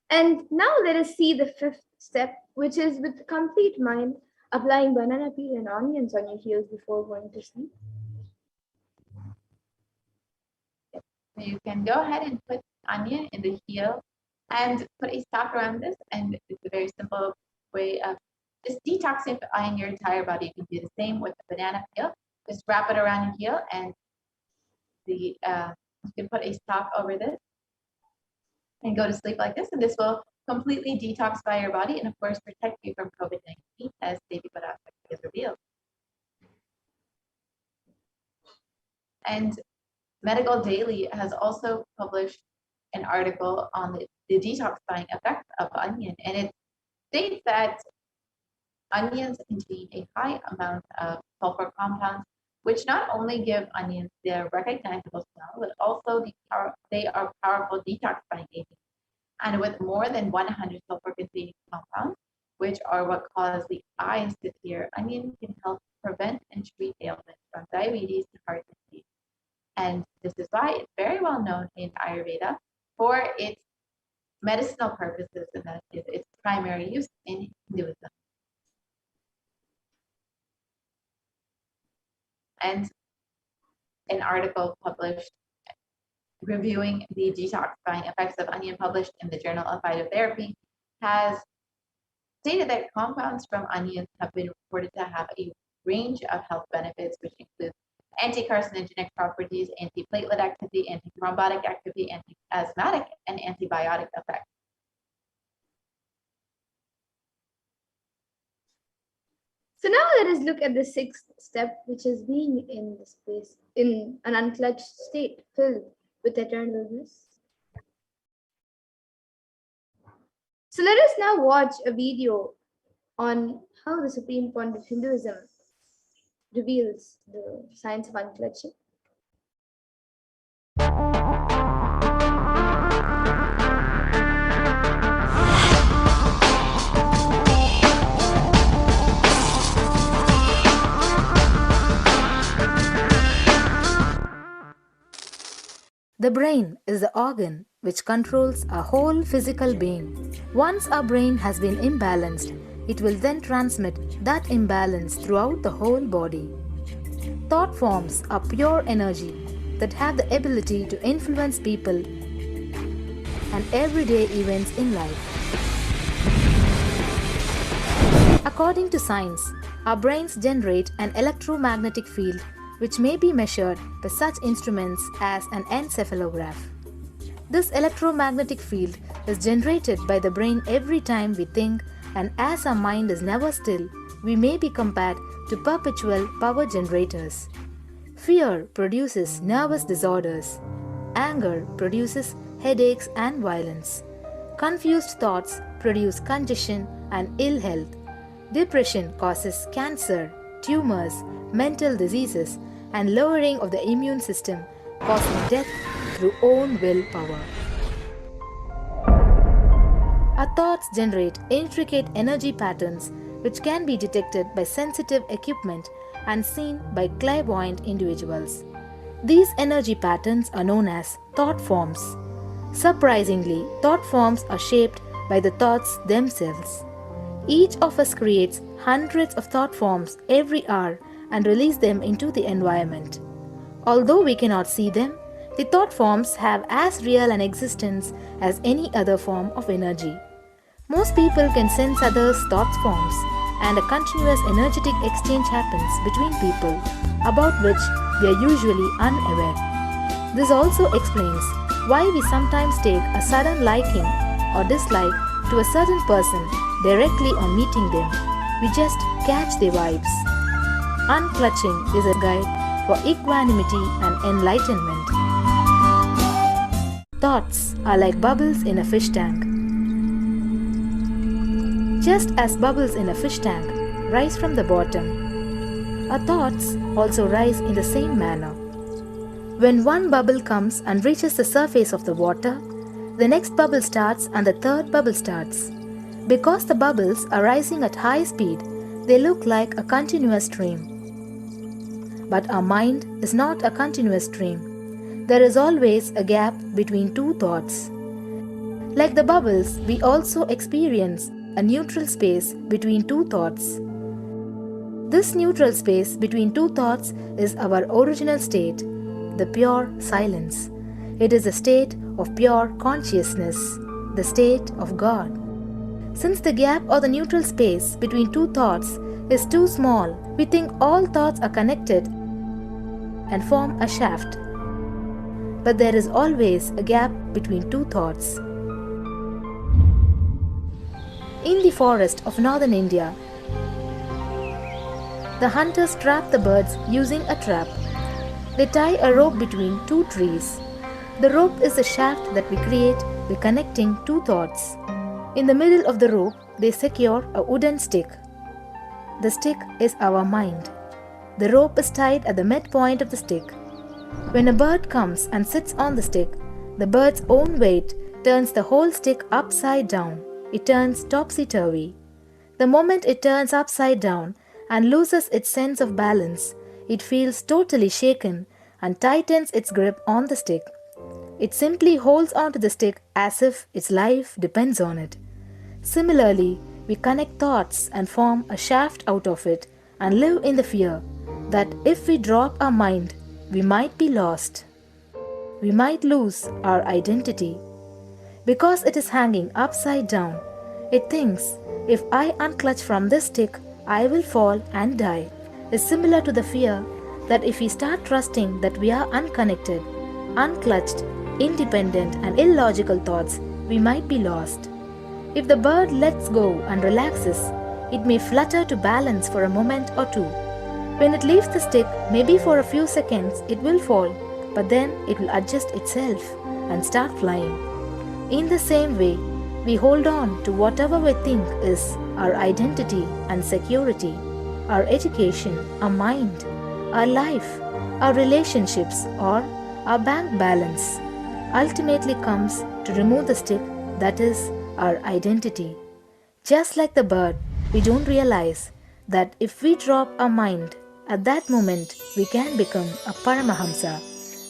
And now let us see the fifth step, which is with the complete mind, applying banana peel and onions on your heels before going to sleep.
You can go ahead and put onion in the heel and put a sock around this, and it's a very simple way of just detoxifying your entire body. You can do the same with the banana peel. Just wrap it around your heel, and you can put a sock over this and go to sleep like this, and this will completely detoxify your body and of course protect you from COVID-19 as Devi has revealed. And Medical Daily has also published an article on the detoxifying effects of onion, and it states that onions contain a high amount of sulfur compounds, which not only give onions their recognizable smell, but also they are powerful detoxifying agents. And with more than 100 sulfur-containing compounds, which are what cause the eyes to tear, onion can help prevent and treat ailments from diabetes to heart disease. And this is why it's very well known in Ayurveda for its medicinal purposes, and that is its primary use in Hinduism. And an article published reviewing the detoxifying effects of onion, published in the Journal of Phytotherapy, has stated that compounds from onions have been reported to have a range of health benefits, which include anti-carcinogenic properties, anti-platelet activity, anti-thrombotic activity, anti-asthmatic, and antibiotic effects.
So now let us look at the sixth step, which is being in the space, in an unclutched state filled with eternal bliss. So let us now watch a video on how the Supreme Point of Hinduism reveals the science of unclutching.
The brain is the organ which controls our whole physical being. Once our brain has been imbalanced, it will then transmit that imbalance throughout the whole body. Thought forms are pure energy that have the ability to influence people and everyday events in life. According to science, Our brains generate an electromagnetic field which may be measured by such instruments as an encephalograph. This electromagnetic field is generated by the brain every time we think, and as our mind is never still, we may be compared to perpetual power generators. Fear produces nervous disorders. Anger produces headaches and violence. Confused thoughts produce congestion and ill health. Depression causes cancer, tumors, mental diseases, and lowering of the immune system, causing death through own willpower. Our thoughts generate intricate energy patterns which can be detected by sensitive equipment and seen by clairvoyant individuals. These energy patterns are known as thought forms. Surprisingly, thought forms are shaped by the thoughts themselves. Each of us creates hundreds of thought forms every hour and release them into the environment. Although we cannot see them, the thought forms have as real an existence as any other form of energy. Most people can sense others' thought forms, and a continuous energetic exchange happens between people about which we are usually unaware. This also explains why we sometimes take a sudden liking or dislike to a certain person directly on meeting them. We just catch their vibes. Unclutching is a guide for equanimity and enlightenment. Thoughts are like bubbles in a fish tank. Just as bubbles in a fish tank rise from the bottom, our thoughts also rise in the same manner. When one bubble comes and reaches the surface of the water, the next bubble starts and the third bubble starts. Because the bubbles are rising at high speed, they look like a continuous stream. But our mind is not a continuous stream. There is always a gap between two thoughts. Like the bubbles, we also experience a neutral space between two thoughts. This neutral space between two thoughts is our original state, the pure silence. It is a state of pure consciousness, the state of God. Since the gap or the neutral space between two thoughts is too small, we think all thoughts are connected and form a shaft. But there is always a gap between two thoughts. In the forest of northern India, the hunters trap the birds using a trap. They tie a rope between two trees. The rope is the shaft that we create by connecting two thoughts. In the middle of the rope, they secure a wooden stick. The stick is our mind. The rope is tied at the midpoint of the stick. When a bird comes and sits on the stick, the bird's own weight turns the whole stick upside down. It turns topsy-turvy. The moment it turns upside down and loses its sense of balance, it feels totally shaken and tightens its grip on the stick. It simply holds onto the stick as if its life depends on it. Similarly, we connect thoughts and form a shaft out of it and live in the fear that if we drop our mind, we might be lost. We might lose our identity. Because it is hanging upside down, it thinks, if I unclutch from this stick, I will fall and die. Is similar to the fear that if we start trusting that we are unconnected, unclutched, independent and illogical thoughts, we might be lost. If the bird lets go and relaxes, it may flutter to balance for a moment or two. When it leaves the stick, maybe for a few seconds, it will fall, but then it will adjust itself and start flying. In the same way, we hold on to whatever we think is our identity and security, our education, our mind, our life, our relationships, or our bank balance. Ultimately comes to remove the stick that is our identity. Just like the bird, we don't realize that if we drop our mind, at that moment we can become a Paramahamsa.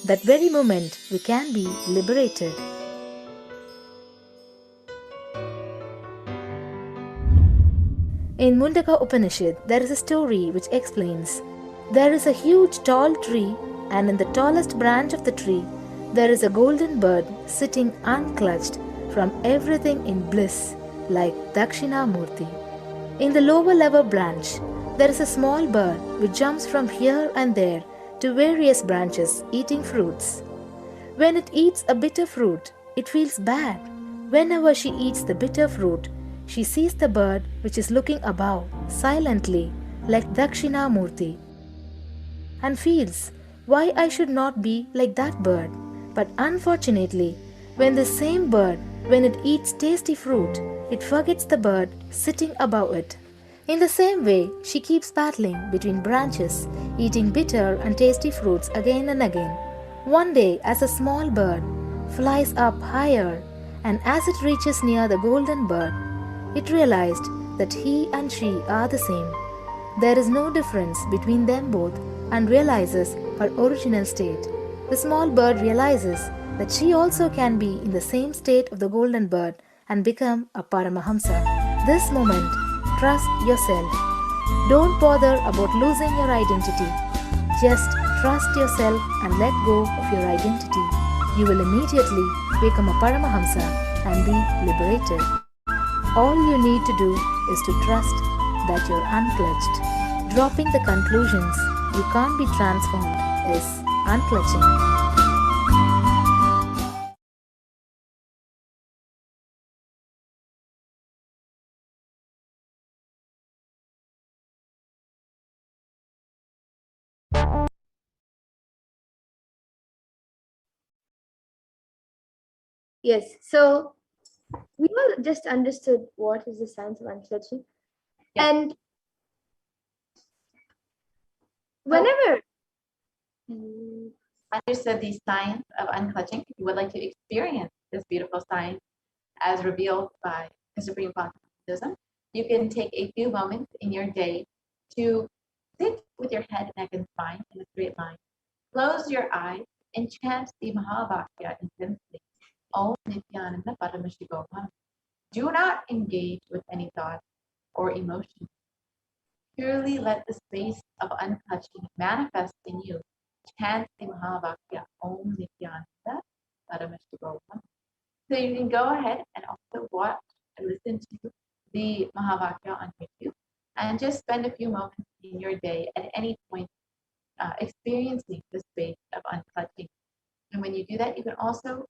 That very moment we can be liberated. In Mundaka Upanishad, there is a story which explains, there is a huge tall tree, and in the tallest branch of the tree, there is a golden bird sitting unclutched from everything in bliss, like Dakshinamurti. In the lower level branch, There is a small bird which jumps from here and there to various branches eating fruits. When it eats a bitter fruit, it feels bad. Whenever she eats the bitter fruit, she sees the bird which is looking above silently like Dakshinamurti and feels why I should not be like that bird. But unfortunately, when the same bird, when it eats tasty fruit, it forgets the bird sitting above it. In the same way, she keeps battling between branches, eating bitter and tasty fruits again and again. One day, as a small bird flies up higher, and as it reaches near the golden bird, it realized that he and she are the same. There is no difference between them both and realizes her original state. The small bird realizes that she also can be in the same state of the golden bird and become a Paramahamsa. This moment, trust yourself. Don't bother about losing your identity. Just trust yourself and let go of your identity. You will immediately become a Paramahamsa and be liberated. All you need to do is to trust that you're unclutched. Dropping the conclusions you can't be transformed is unclutching.
Yes, so we all just understood what is the science of unclutching.
Yes.
And whenever Mm,
Understood the science of unclutching. If you would like to experience this beautiful science as revealed by the Supreme Path of Buddhism, you can take a few moments in your day to sit with your head, neck, and spine in a straight line. Close your eyes and chant the Mahavakya intensely. Om Nithyananda Paramashivoham. Do not engage with any thought or emotion. Purely let the space of unclutching manifest in you. Chant the Mahavakya Om Nithyananda Paramashivoham. So you can go ahead and also watch and listen to the Mahavakya on YouTube and just spend a few moments in your day at any point experiencing the space of unclutching. And when you do that, you can also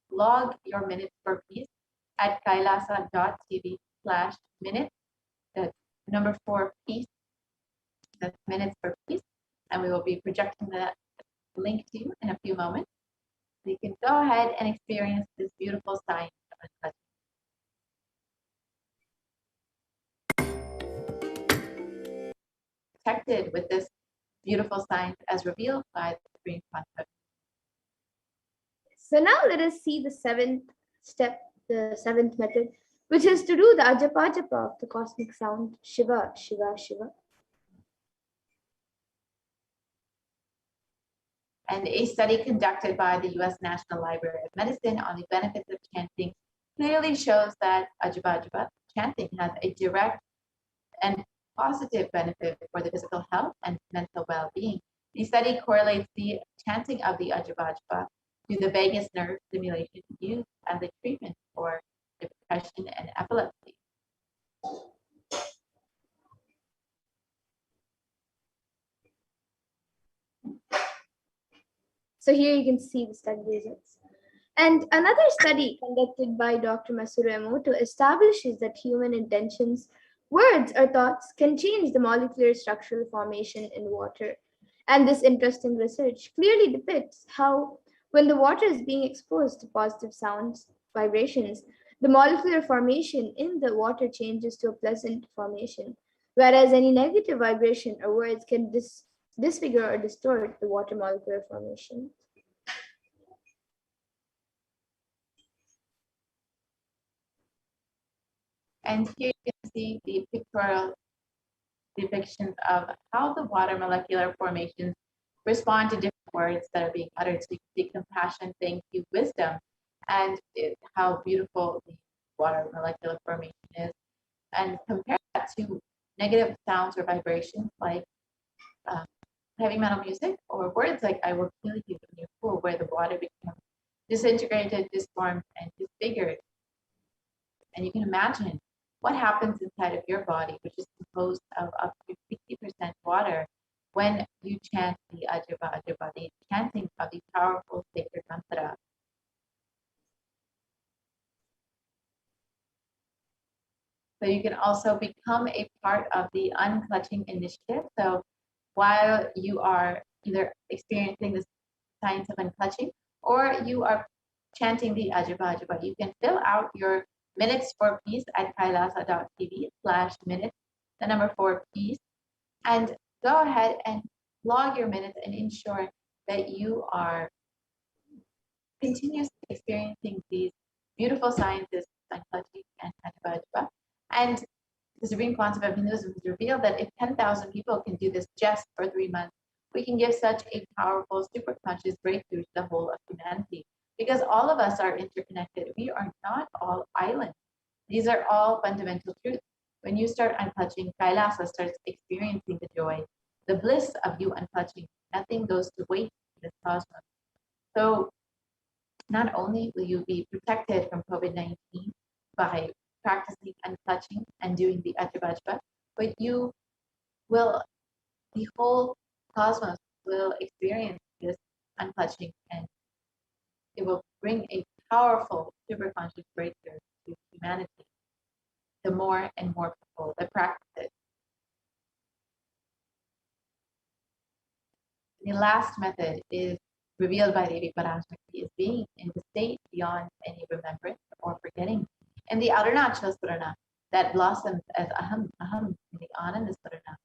log your minutes for peace at kailasa.tv/minutes. That's number 4 peace. That's minutes for peace. And we will be projecting that link to you in a few moments. So you can go ahead and experience this beautiful science of unclutching. Protected with this beautiful science as revealed by the Supreme Concept.
so now let us see the seventh step, the seventh method, which is to do the ajapa japa of the cosmic sound Shiva, Shiva, Shiva.
And a study conducted by the U.S. National Library of Medicine on the benefits of chanting clearly shows that ajapa chanting has a direct and positive benefit for the physical health and mental well-being. The study correlates the chanting of the ajapa to the vagus nerve stimulation used as a treatment for depression and epilepsy.
So here you can see the study results. And another study conducted by Dr. Masaru Emoto establishes that human intentions, words, or thoughts can change the molecular structural formation in water. And this interesting research clearly depicts how, when the water is being exposed to positive sounds, vibrations, the molecular formation in the water changes to a pleasant formation, whereas any negative vibration or words can disfigure or distort the water molecular formation.
And here you can see the pictorial depictions of how the water molecular formations respond to different words that are being uttered. So you can see compassion, thank you, wisdom, and how beautiful the water molecular formation is. And compare that to negative sounds or vibrations like heavy metal music or words like I will kill you when you're cool, where the water becomes disintegrated, disformed, and disfigured. And you can imagine what happens inside of your body, which is composed of up to water when you chant the Ajaba Ajaba, the chanting of the powerful sacred mantra. So you can also become a part of the unclutching initiative. So while you are either experiencing the science of unclutching or you are chanting the Ajaba Ajaba, you can fill out your minutes for peace at kailasa.tv/minutes, the number 4 peace, and go ahead and log your minutes and ensure that you are continuously experiencing these beautiful sciences, unclutching and Ajaba Ajaba. And the Supreme Concept of Hinduism has revealed that if 10,000 people can do this just for 3 months, we can give such a powerful superconscious breakthrough to the whole of humanity. Because all of us are interconnected. We are not all islands. These are all fundamental truths. When you start unclutching, Kailasa starts experiencing the joy, the bliss of you unclutching. Nothing goes to waste in this cosmos. So not only will you be protected from COVID-19 by practicing unclutching and doing the Ajaba Ajaba, but you will, the whole cosmos will experience this unclutching, and it will bring a powerful superconscious breakthrough to humanity. The more and more people that practice it. The last method is revealed by Devi Parashakti, is being in the state beyond any remembrance or forgetting. In the Arunachal Surana that blossoms as Aham, Aham in the Ananda Surana.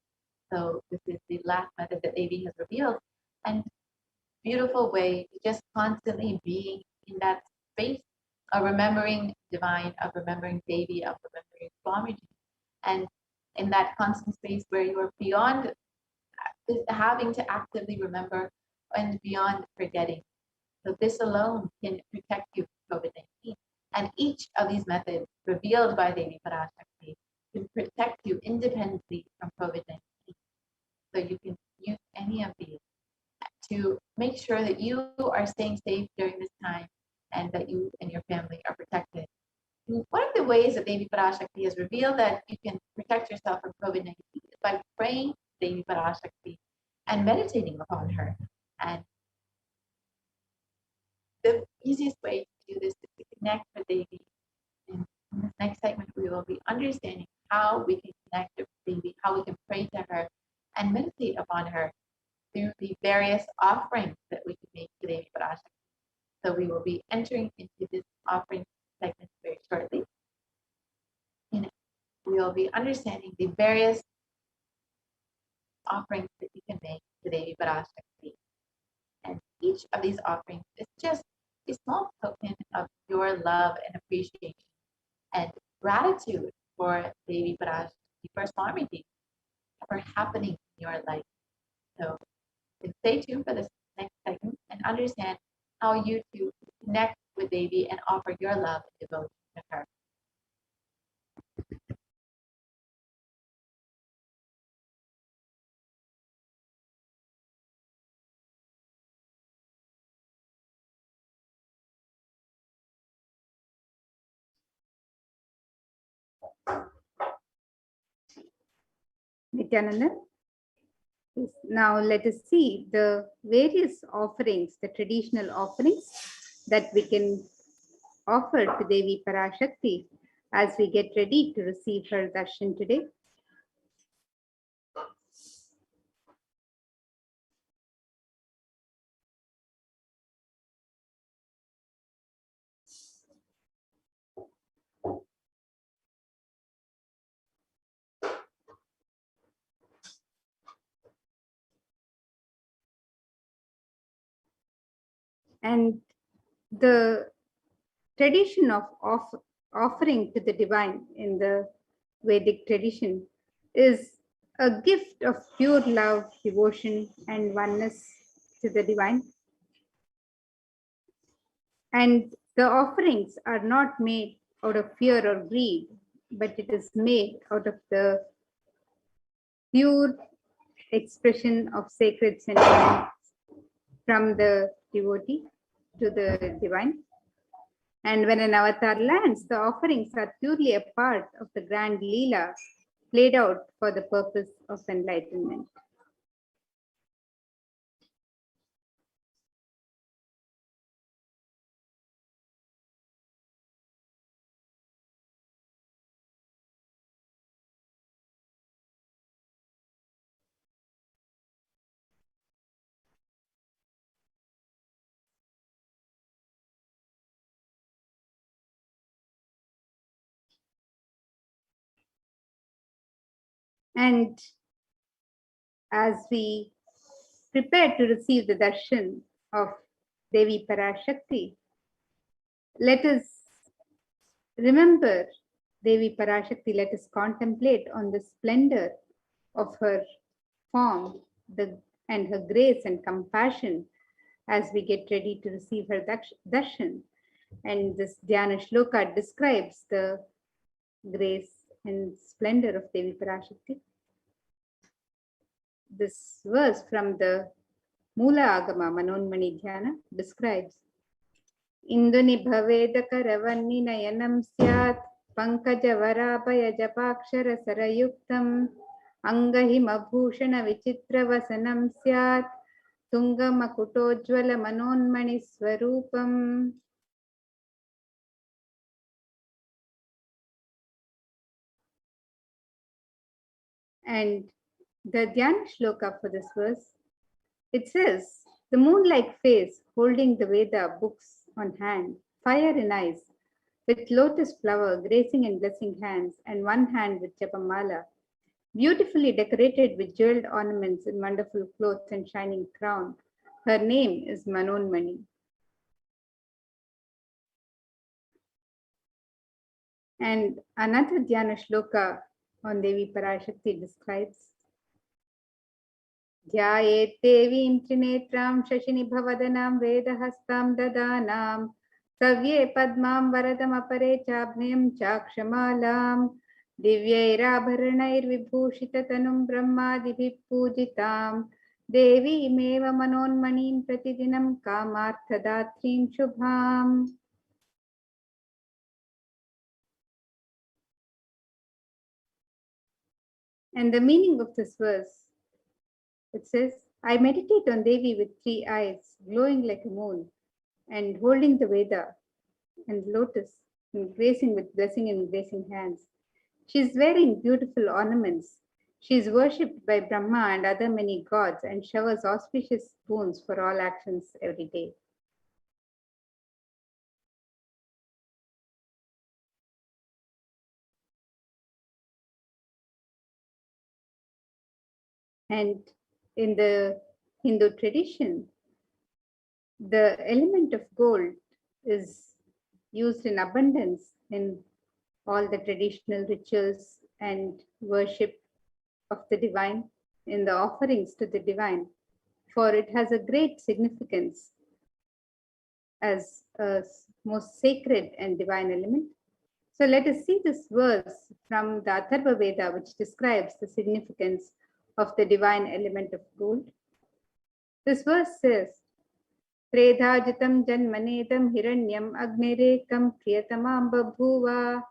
So this is the last method that Devi has revealed, and beautiful way to just constantly being in that space of remembering divine, of remembering Devi, of remembering Swamiji, and in that constant space where you are beyond having to actively remember and beyond forgetting. So this alone can protect you from COVID-19. And each of these methods revealed by Devi Parashakti can protect you independently from COVID-19. So you can use any of these to make sure that you are staying safe during this time and that you and your family are protected. And one of the ways that Devi Parashakti has revealed that you can protect yourself from COVID-19 is by praying Devi Parashakti and meditating upon her. And the easiest way to do this is to connect with Devi. In this next segment, we will be understanding how we can connect with Devi, how we can pray to her and meditate upon her through the various offerings that we can make to Devi Parashakti. So we will be entering into this offering segment very shortly. And we will be understanding the various offerings that you can make to Devi Parashakti. And each of these offerings is just a small token of your love and appreciation and gratitude for Devi Parashakti, for Swamiji, for happening in your life. So stay tuned for this next segment and understand how you to connect with Devi and offer your love and devotion to her.
Nithyananda. Now let us see the various offerings, the traditional offerings that we can offer to Devi Parashakti as we get ready to receive her darshan today. And the tradition of offering to the divine in the Vedic tradition is a gift of pure love, devotion, and oneness to the divine. And the offerings are not made out of fear or greed, but it is made out of the pure expression of sacred sentiments from the devotee to the divine. And when an avatar lands, the offerings are purely a part of the grand Leela played out for the purpose of enlightenment. And as we prepare to receive the darshan of Devi Parashakti, let us remember Devi Parashakti, let us contemplate on the splendor of her form and her grace and compassion as we get ready to receive her darshan. And this Dhyana Shloka describes the grace and splendor of Devi Parashakti. This verse from the Mula Agama Manonmani Dhyana describes Induni Bhaveda Karavanni Nayanam Syat Pankajavaraabhaya Japakshara Sarayuktam Angahima Bhushana Vichitra Vasanam Syat Tungamakutojvala Manonmani Swarupam. And the Dhyana Shloka for this verse, it says, the moon-like face holding the Veda books on hand, fire in eyes, with lotus flower gracing and blessing hands, and one hand with Japamala, beautifully decorated with jeweled ornaments and wonderful clothes and shining crown. Her name is Manonmani. And another Dhyana Shloka on Devi Parashakti describes Dhyayet Devim Trinetram Shashinibhavadhanam Vedahastam Dadanam Savye Padmam Varadam Apare Chabnyam Chakshamalam Divyairabharanair Vibhushitatanum Brahmadibhi Pujitam Devi Meva Manonmanim Pratidinam Kamarthadatrim Shubham. And the meaning of this verse, it says, I meditate on Devi with 3 eyes, glowing like a moon, and holding the Veda and lotus, and gracing with blessing and gracing hands. She is wearing beautiful ornaments. She is worshipped by Brahma and other many gods and showers auspicious boons for all actions every day. And in the Hindu tradition, the element of gold is used in abundance in all the traditional rituals and worship of the divine, in the offerings to the divine, for it has a great significance as a most sacred and divine element. So let us see this verse from the Atharva Veda, which describes the significance of the divine element of gold. This verse says, Tredhajitam janmanedam hiranyam agnerekam priyatamam babhuva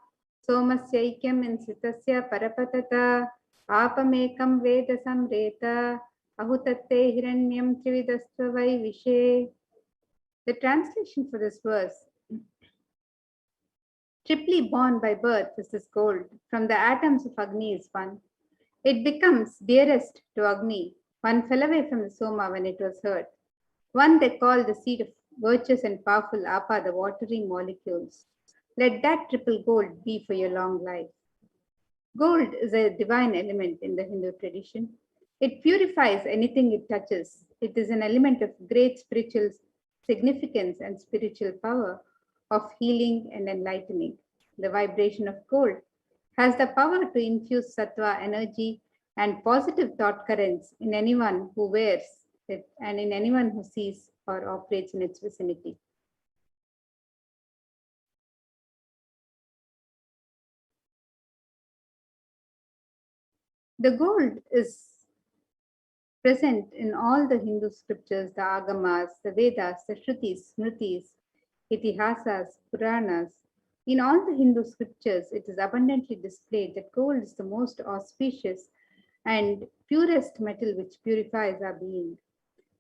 somasyaikyam insitasya parapatata apamekam veda samreta ahutatte hiranyam trividastva vishe. The translation for this verse, triply born by birth is this gold. From the atoms of Agni is one. It becomes dearest to Agni. One fell away from the Soma when it was hurt. One they call the seed of virtuous and powerful Apa, the watery molecules. Let that triple gold be for your long life. Gold is a divine element in the Hindu tradition. It purifies anything it touches. It is an element of great spiritual significance and spiritual power of healing and enlightening. The vibration of gold has the power to infuse sattva energy and positive thought currents in anyone who wears it and in anyone who sees or operates in its vicinity. The gold is present in all the Hindu scriptures, the Agamas, the Vedas, the Shrutis, Smritis, Itihasas, Puranas, In all the Hindu scriptures, it is abundantly displayed that gold is the most auspicious and purest metal which purifies our being.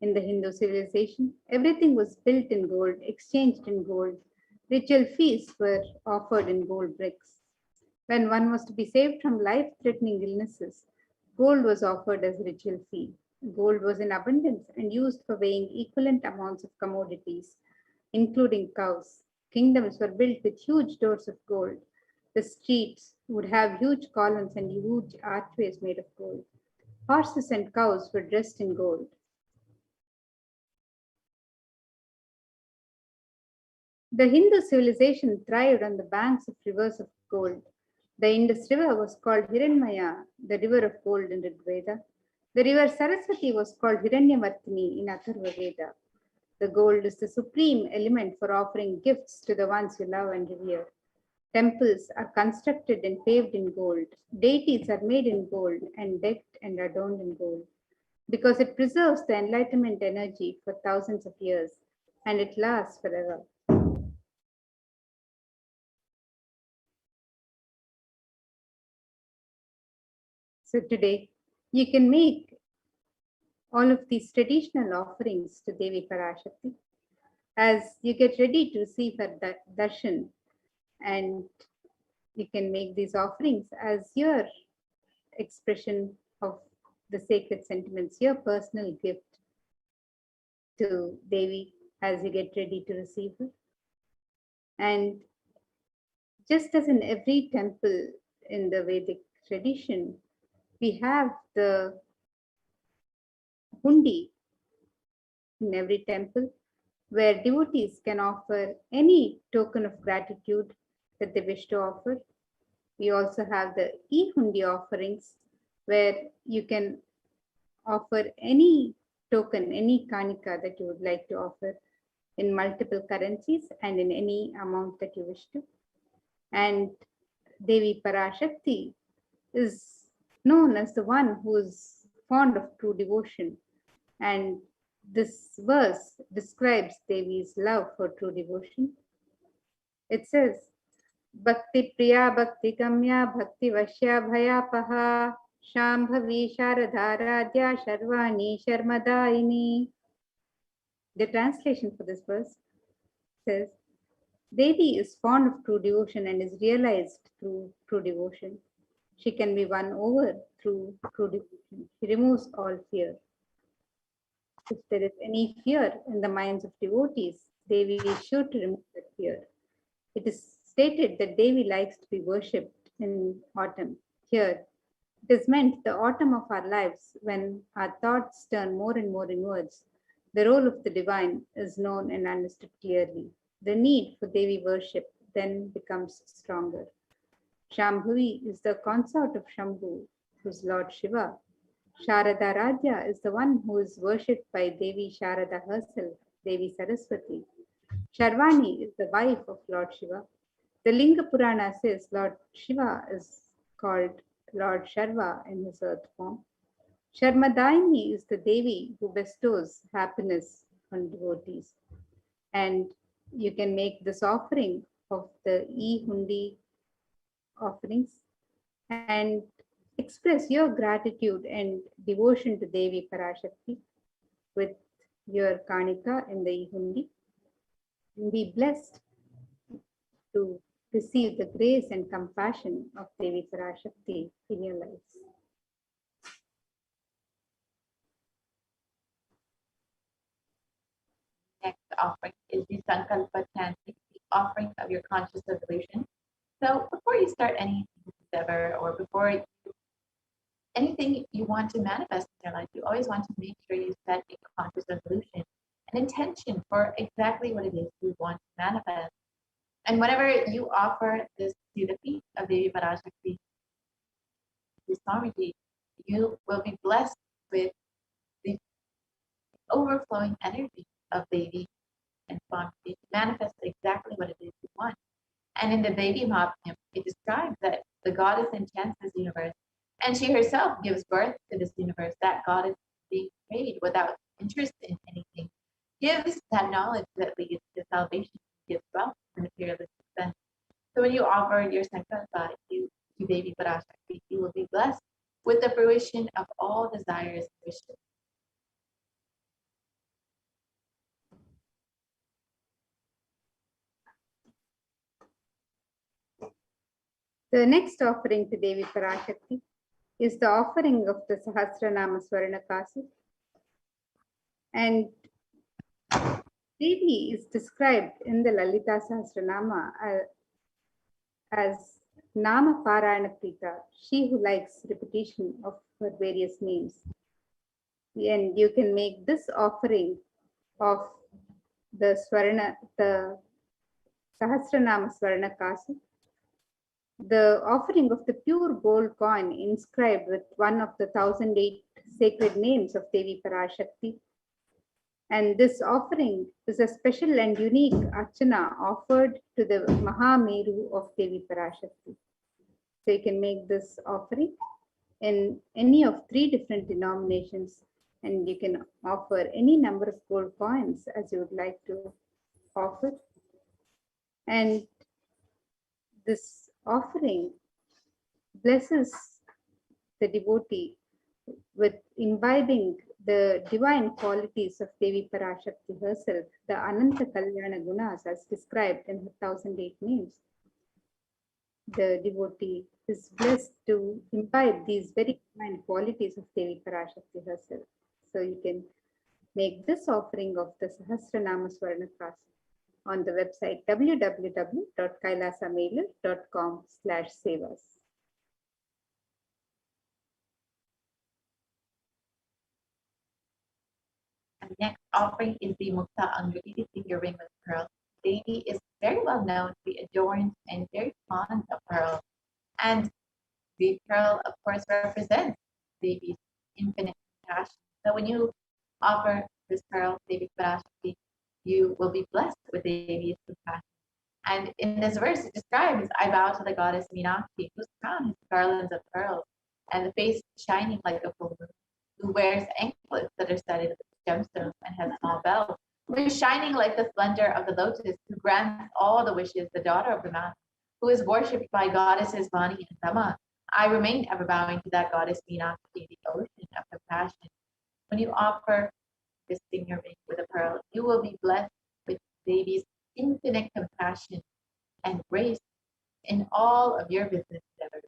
In the Hindu civilization, everything was built in gold, exchanged in gold. Ritual feasts were offered in gold bricks. When one was to be saved from life threatening illnesses, gold was offered as ritual fee. Gold was in abundance and used for weighing equivalent amounts of commodities, including cows. Kingdoms were built with huge doors of gold. The streets would have huge columns and huge archways made of gold. Horses and cows were dressed in gold. The Hindu civilization thrived on the banks of rivers of gold. The Indus River was called Hiranmaya, the river of gold in Rig Veda. The river Saraswati was called Hiranyavartini in Atharva Veda. The gold is the supreme element for offering gifts to the ones you love and revere. Temples are constructed and paved in gold. Deities are made in gold and decked and adorned in gold because it preserves the enlightenment energy for thousands of years and it lasts forever. So today, you can make all of these traditional offerings to Devi Parashakti as you get ready to receive her darshan, and you can make these offerings as your expression of the sacred sentiments, your personal gift to Devi as you get ready to receive her. And just as in every temple in the Vedic tradition, we have the Hundi in every temple where devotees can offer any token of gratitude that they wish to offer. We also have the e-Hundi offerings where you can offer any token, any kanika that you would like to offer in multiple currencies and in any amount that you wish to. And Devi Parashakti is known as the one who is fond of true devotion. And this verse describes Devi's love for true devotion. It says, Bhakti Priya Bhakti Kamya Bhakti Vashya Bhayapaha Shambhavi Sharadharadhya Sharvani Sharmadaini. The translation for this verse says, Devi is fond of true devotion and is realized through true devotion. She can be won over through true devotion. She removes all fear. If there is any fear in the minds of devotees, Devi is sure to remove that fear. It is stated that Devi likes to be worshipped in autumn. Here, it is meant the autumn of our lives when our thoughts turn more and more inwards. The role of the divine is known and understood clearly. The need for Devi worship then becomes stronger. Shambhavi is the consort of Shambhu, who is Lord Shiva. Sharada Radhya is the one who is worshipped by Devi Sharada herself, Devi Saraswati. Sharvani is the wife of Lord Shiva. The Linga Purana says Lord Shiva is called Lord Sharva in his earth form. Sharmadaini is the Devi who bestows happiness on devotees. And you can make this offering of the e-Hundi offerings and express your gratitude and devotion to Devi Parashakti with your kanika in the e-Hundi. And be blessed to receive the grace and compassion of Devi Parashakti in your lives.
Next offering is the Sankalpa Chanting, the offering of your conscious resolution. So before you start any endeavor or before anything you want to manifest in your life, you always want to make sure you set a conscious resolution, an intention for exactly what it is you want to manifest. And whenever you offer this to the feet of Devi Parashakti, Swamiji, you will be blessed with the overflowing energy of Devi and Swamiji to manifest exactly what it is you want. And in the Devi Mahatmya, it describes that the goddess enchants this universe, and she herself gives birth to this universe. That goddess being made without interest in anything, gives that knowledge that leads to salvation, gives wealth and materialistic sense. So when you offer your sankalpa to Devi Parashakti, you will be blessed with the fruition of all desires and wishes.
The next offering to Devi Parashakti is the offering of the Sahasranama Swarnakasi. And Devi is described in the Lalita Sahasranama as Nama Parayana Prita, she who likes repetition of her various names. And you can make this offering of the Sahasranama Swarnakasi, the offering of the pure gold coin inscribed with one of the 1008 sacred names of Devi Parashakti. And this offering is a special and unique archana offered to the Mahameru of Devi Parashakti. So you can make this offering in any of 3 different denominations, and you can offer any number of gold coins as you would like to offer. And this offering blesses the devotee with imbibing the divine qualities of Devi Parashakti herself, the Ananta Kalyana Gunas as described in her 1008 names. The devotee is blessed to imbibe these very divine qualities of Devi Parashakti herself. So you can make this offering of the Sahasranama Swarnakasi on the website www.kailasamailer.com/sevas.
And next offering is the Mukta Anguti, the finger ring with pearls. Devi is very well known to be adorned and very fond of pearls. And the pearl, of course, represents Devi's infinite compassion. So when you offer this pearl, Devi Parashakti, you will be blessed with Devi's compassion. And in this verse, it describes, I bow to the goddess Meenakshi, whose crown has garlands of pearls, and the face shining like a full moon, who wears anklets that are studded with gemstones and has small bells, who is shining like the splendor of the lotus, who grants all the wishes, the daughter of the mountain, who is worshipped by goddesses Vani and Dhamma. I remain ever bowing to that goddess Meenakshi, the ocean of compassion. When you offer this finger ring with a pearl, you will be blessed with Devi's infinite compassion and grace in all of your business endeavors.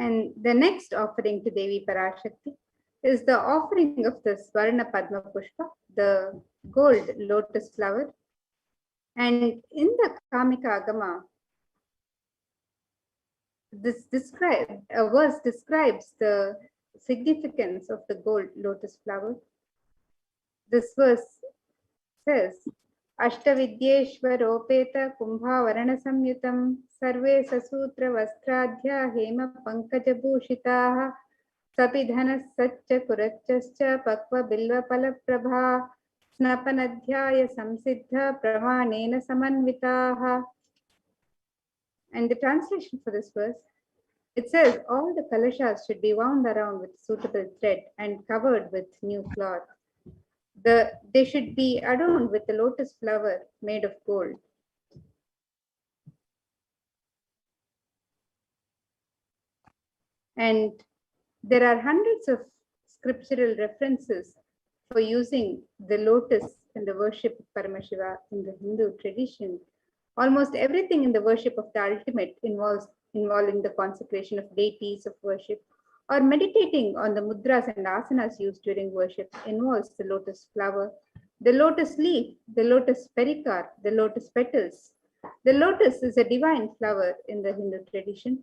And the next offering to Devi Parashakti is the offering of the Swarna Padma Pushpa, the gold lotus flower. And in the Kamika Agama, this verse describes the significance of the gold lotus flower. This verse says, Ashtavidyeshvaropeta Kumbhavarana Samyutam Sarve Sasutra Vastradhya Hema Pankajabhushitaha Sapidhanas Satcha Kurachascha Pakva Bilva Palaprabha Snapanadhyaya Samsiddha Pramanena Samanvitaha. And the translation for this verse, it says all the kalashas should be wound around with suitable thread and covered with new cloth. They should be adorned with the lotus flower made of gold. And there are hundreds of scriptural references for using the lotus in the worship of Paramashiva in the Hindu tradition. Almost everything in the worship of the ultimate involving the consecration of deities of worship or meditating on the mudras and asanas used during worship involves the lotus flower, the lotus leaf, the lotus pericar, the lotus petals. The lotus is a divine flower in the Hindu tradition.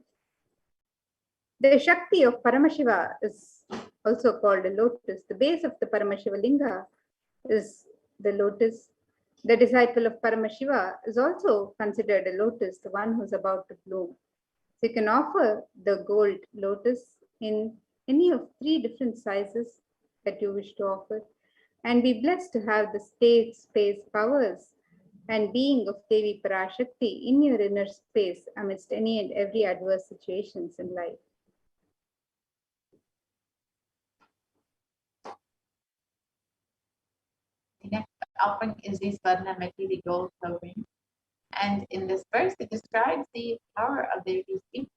The Shakti of Paramashiva is also called a lotus. The base of the Paramashiva Linga is the lotus. The disciple of Paramashiva is also considered a lotus, the one who's about to bloom. So you can offer the gold lotus in any of 3 different sizes that you wish to offer, and be blessed to have the state space powers and being of Devi Parashakti in your inner space amidst any and every adverse situations in life.
The next offering is the Swarnamati, the gold covering. And in this verse, it describes the power of Devi's feet.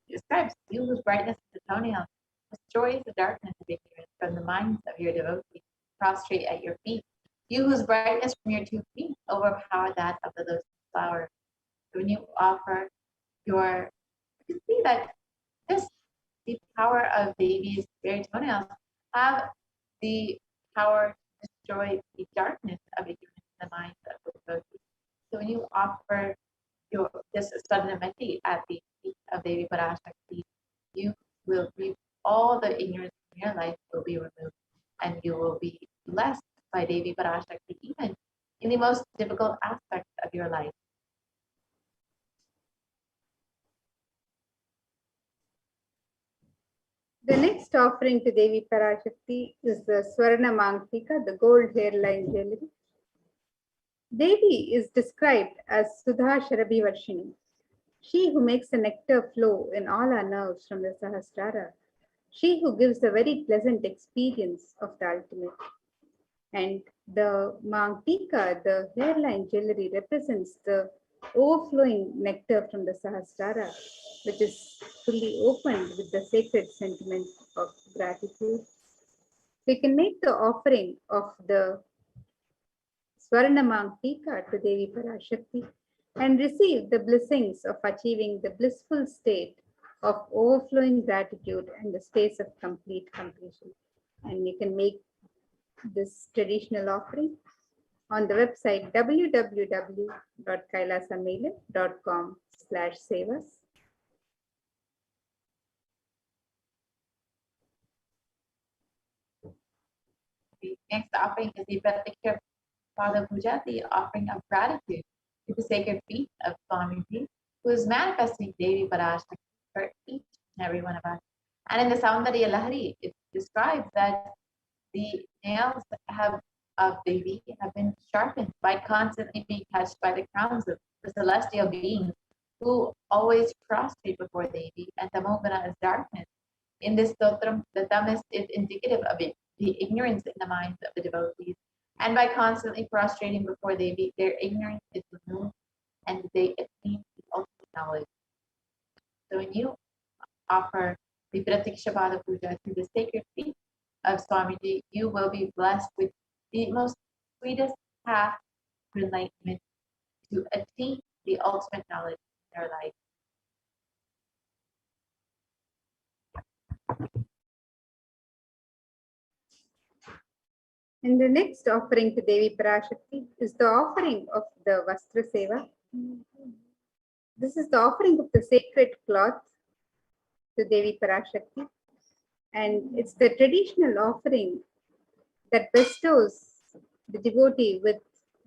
It describes you whose brightness is the toenail, destroys the darkness of ignorance from the minds of your devotees, prostrate at your feet. You whose brightness from your 2 feet overpower that of the lotus flower. When you offer your, you can see that this, the power of Devi's very toenails, have the power to destroy the darkness of ignorance in the minds of the devotees. So when you offer this Swarnamati at the feet of Devi Parashakti, you will be, all the ignorance in your life will be removed, and you will be blessed by Devi Parashakti even in the most difficult aspects of your life.
The next offering to Devi Parashakti is the Swarna Mangtika, the gold hairline jewelry. Devi is described as Sudha Sharabi Varshini, she who makes the nectar flow in all our nerves from the Sahasrara, she who gives a very pleasant experience of the ultimate. And the Mangtika, the hairline jewelry, represents the overflowing nectar from the Sahasrara, which is fully opened with the sacred sentiment of gratitude. We can make the offering of the Swarna Mangtika to Devi Parashakti and receive the blessings of achieving the blissful state of overflowing gratitude and the space of complete completion. And you can make this traditional offering on the website www.kailasamela.com/sevas.
The next offering is the Pratikshappada Puja, the offering of gratitude to the sacred feet of Swamiji, who is manifesting Devi Parashakti for each and every one of us. And in the Saundarya Lahari, it describes that the nails of Devi have been sharpened by constantly being touched by the crowns of the celestial beings who always prostrate before Devi, and Tamogana is darkness. In this stotram, the tamas is indicative of it, the ignorance in the minds of the devotees. And by constantly prostrating before Devi, their ignorance is removed and they attain the ultimate knowledge. So when you offer the Pratikshapada Puja to the sacred feet of Swamiji, you will be blessed with the most sweetest path to enlightenment to attain the ultimate knowledge in their life.
And the next offering to Devi Parashakti is the offering of the Vastra Seva. This is the offering of the sacred cloth to Devi Parashakti. And it's the traditional offering that bestows the devotee with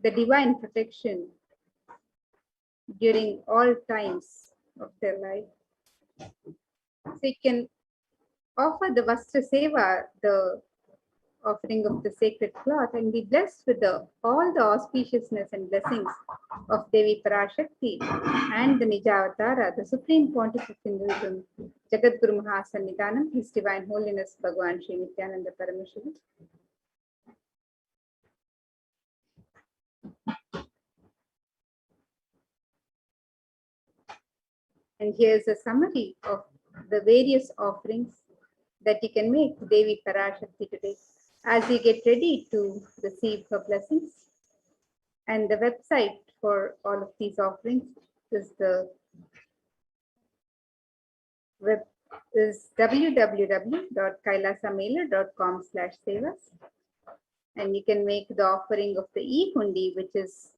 the divine protection during all times of their life. So you can offer the Vastra Seva, the offering of the sacred cloth, and be blessed with all the auspiciousness and blessings of Devi Parashakti and the Nijavatara, the Supreme Pontiff of Hinduism, Jagadguru Mahasannidhanam, His Divine Holiness Bhagavan Sri Nithyananda Paramashivam. And here's a summary of the various offerings that you can make to Devi Parashakti today as you get ready to receive her blessings. And the website for all of these offerings is www.kailasamela.com/sevas. And you can make the offering of the e-Hundi, which is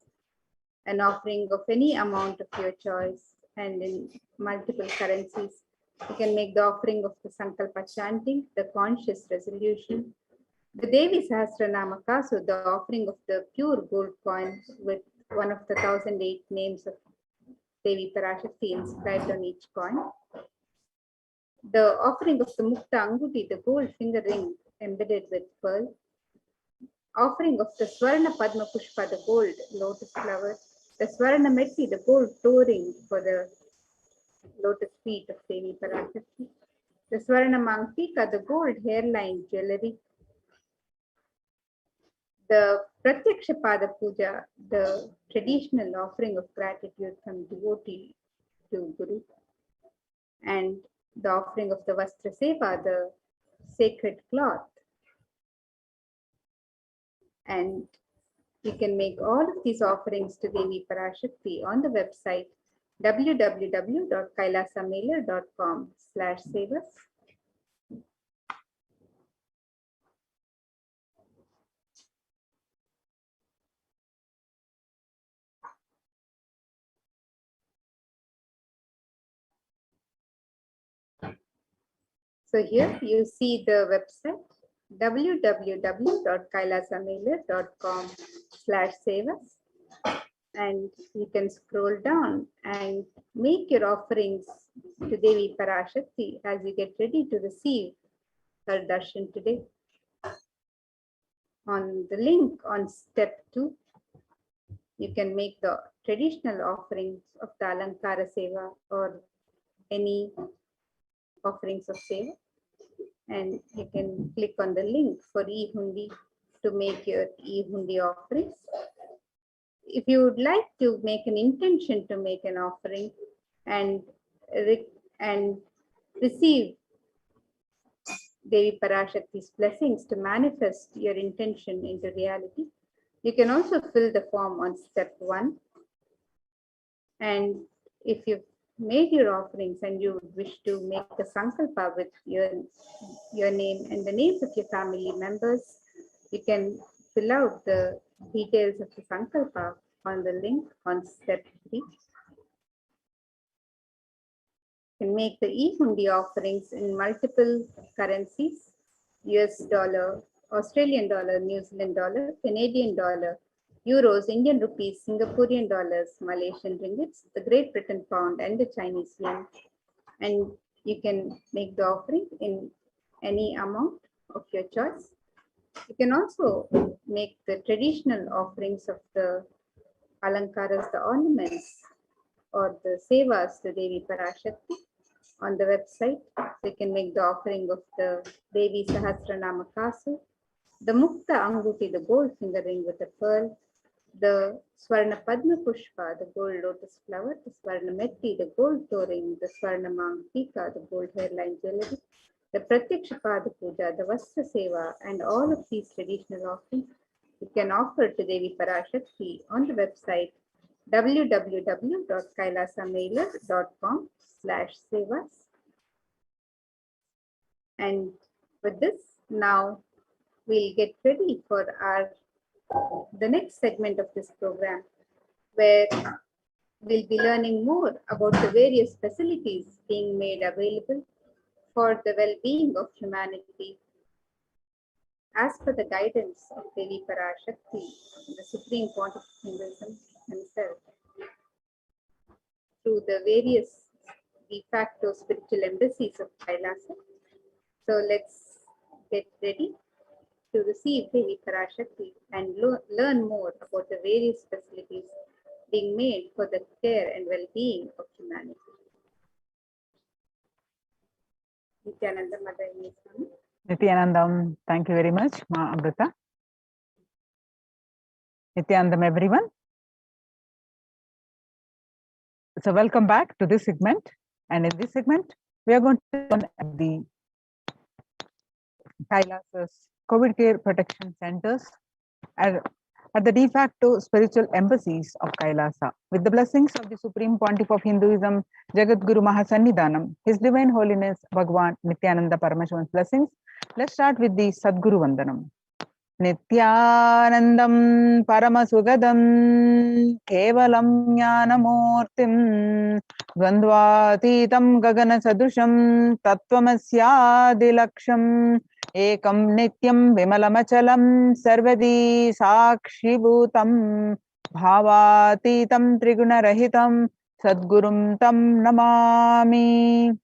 an offering of any amount of your choice and in multiple currencies. You can make the offering of the Sankalpa chanting, the conscious resolution, the Devi Sahasranamaka, so the offering of the pure gold coin with one of the 1008 names of Devi Parashakti inscribed on each coin. The offering of the Mukta Anguti, the gold finger ring embedded with pearl. offering of the Swarna Padma Pushpa, the gold lotus flower, the Swarna Metti, the gold touring for the lotus feet of Devi Parashakti, the Swarna Mangtika, the gold hairline jewelry, the Pratyaksha Pada Puja, the traditional offering of gratitude from devotee to Guru, and the offering of the Vastra Seva, the sacred cloth. And you can make all of these offerings to Devi Parashakti on the website www.kailasamailer.com/sevas. So here you see the website www.kailasamailer.com/sevas, and you can scroll down and make your offerings to Devi Parashakti as you get ready to receive her darshan today. On the link on step 2, you can make the traditional offerings of the Alankara Seva or any offerings of Seva, and you can click on the link for e-Hundi to make your e-Hundi offerings. If you would like to make an intention to make an offering and receive Devi Parashakti's blessings to manifest your intention into reality, you can also fill the form on step 1. And if you've made your offerings and you wish to make the sankalpa with your name and the names of your family members, you can fill out the details of the sankalpa on the link on step 3. You can make the e-Hundi offerings in multiple currencies: US dollar, Australian dollar, New Zealand dollar, Canadian dollar, euros, Indian rupees, Singaporean dollars, Malaysian ringgits, the Great Britain pound, and the Chinese yuan. And you can make the offering in any amount of your choice. You can also make the traditional offerings of the alankaras, the ornaments, or the sevas to Devi Parashakti on the website. You can make the offering of the Devi Sahasranama Kasu, the Mukta Anguti, the gold finger ring with a pearl, the Swarna Padma Pushpa, the gold lotus flower, the Swarna Metti, the gold toe ring, the Swarna Mangtika, the gold hairline jewelry, the Pratyaksha Pada Puja, the Vastra Seva, and all of these traditional offerings you can offer to Devi Parashakti on the website www.kailasamailer.com/sevas. And with this, now we'll get ready for the next segment of this program, where we'll be learning more about the various facilities being made available for the well-being of humanity as per the guidance of Devi Parashakti, the Supreme Pontiff of Hinduism himself, through the various de facto spiritual embassies of Kailasa. So let's get ready to receive Devi Parashakti and learn more about the various facilities being made for the care and well-being of humanity. Nithyananda Mother Swami.
Nithyanandam, thank you very much, Ma Amrita. Nithyanandam, everyone. So welcome back to this segment. And in this segment, we are going to learn at the Kailasa's COVID care protection centers at the de facto spiritual embassies of Kailasa. With the blessings of the Supreme Pontiff of Hinduism, Jagadguru Mahasannidhanam, His Divine Holiness Bhagwan Nithyananda Paramashivan's blessings, let's start with the Sadguru Vandanam. Nithyanandam Paramasugadam Kevalam Jnanamurtim Dvandvatitam Gagana Sadusham Tattvamasya Ekam Nityam Vimalamachalam Sarvadi Sakshibhutam Bhavatitam Trigunarahitam Sadgurum Tam Namami.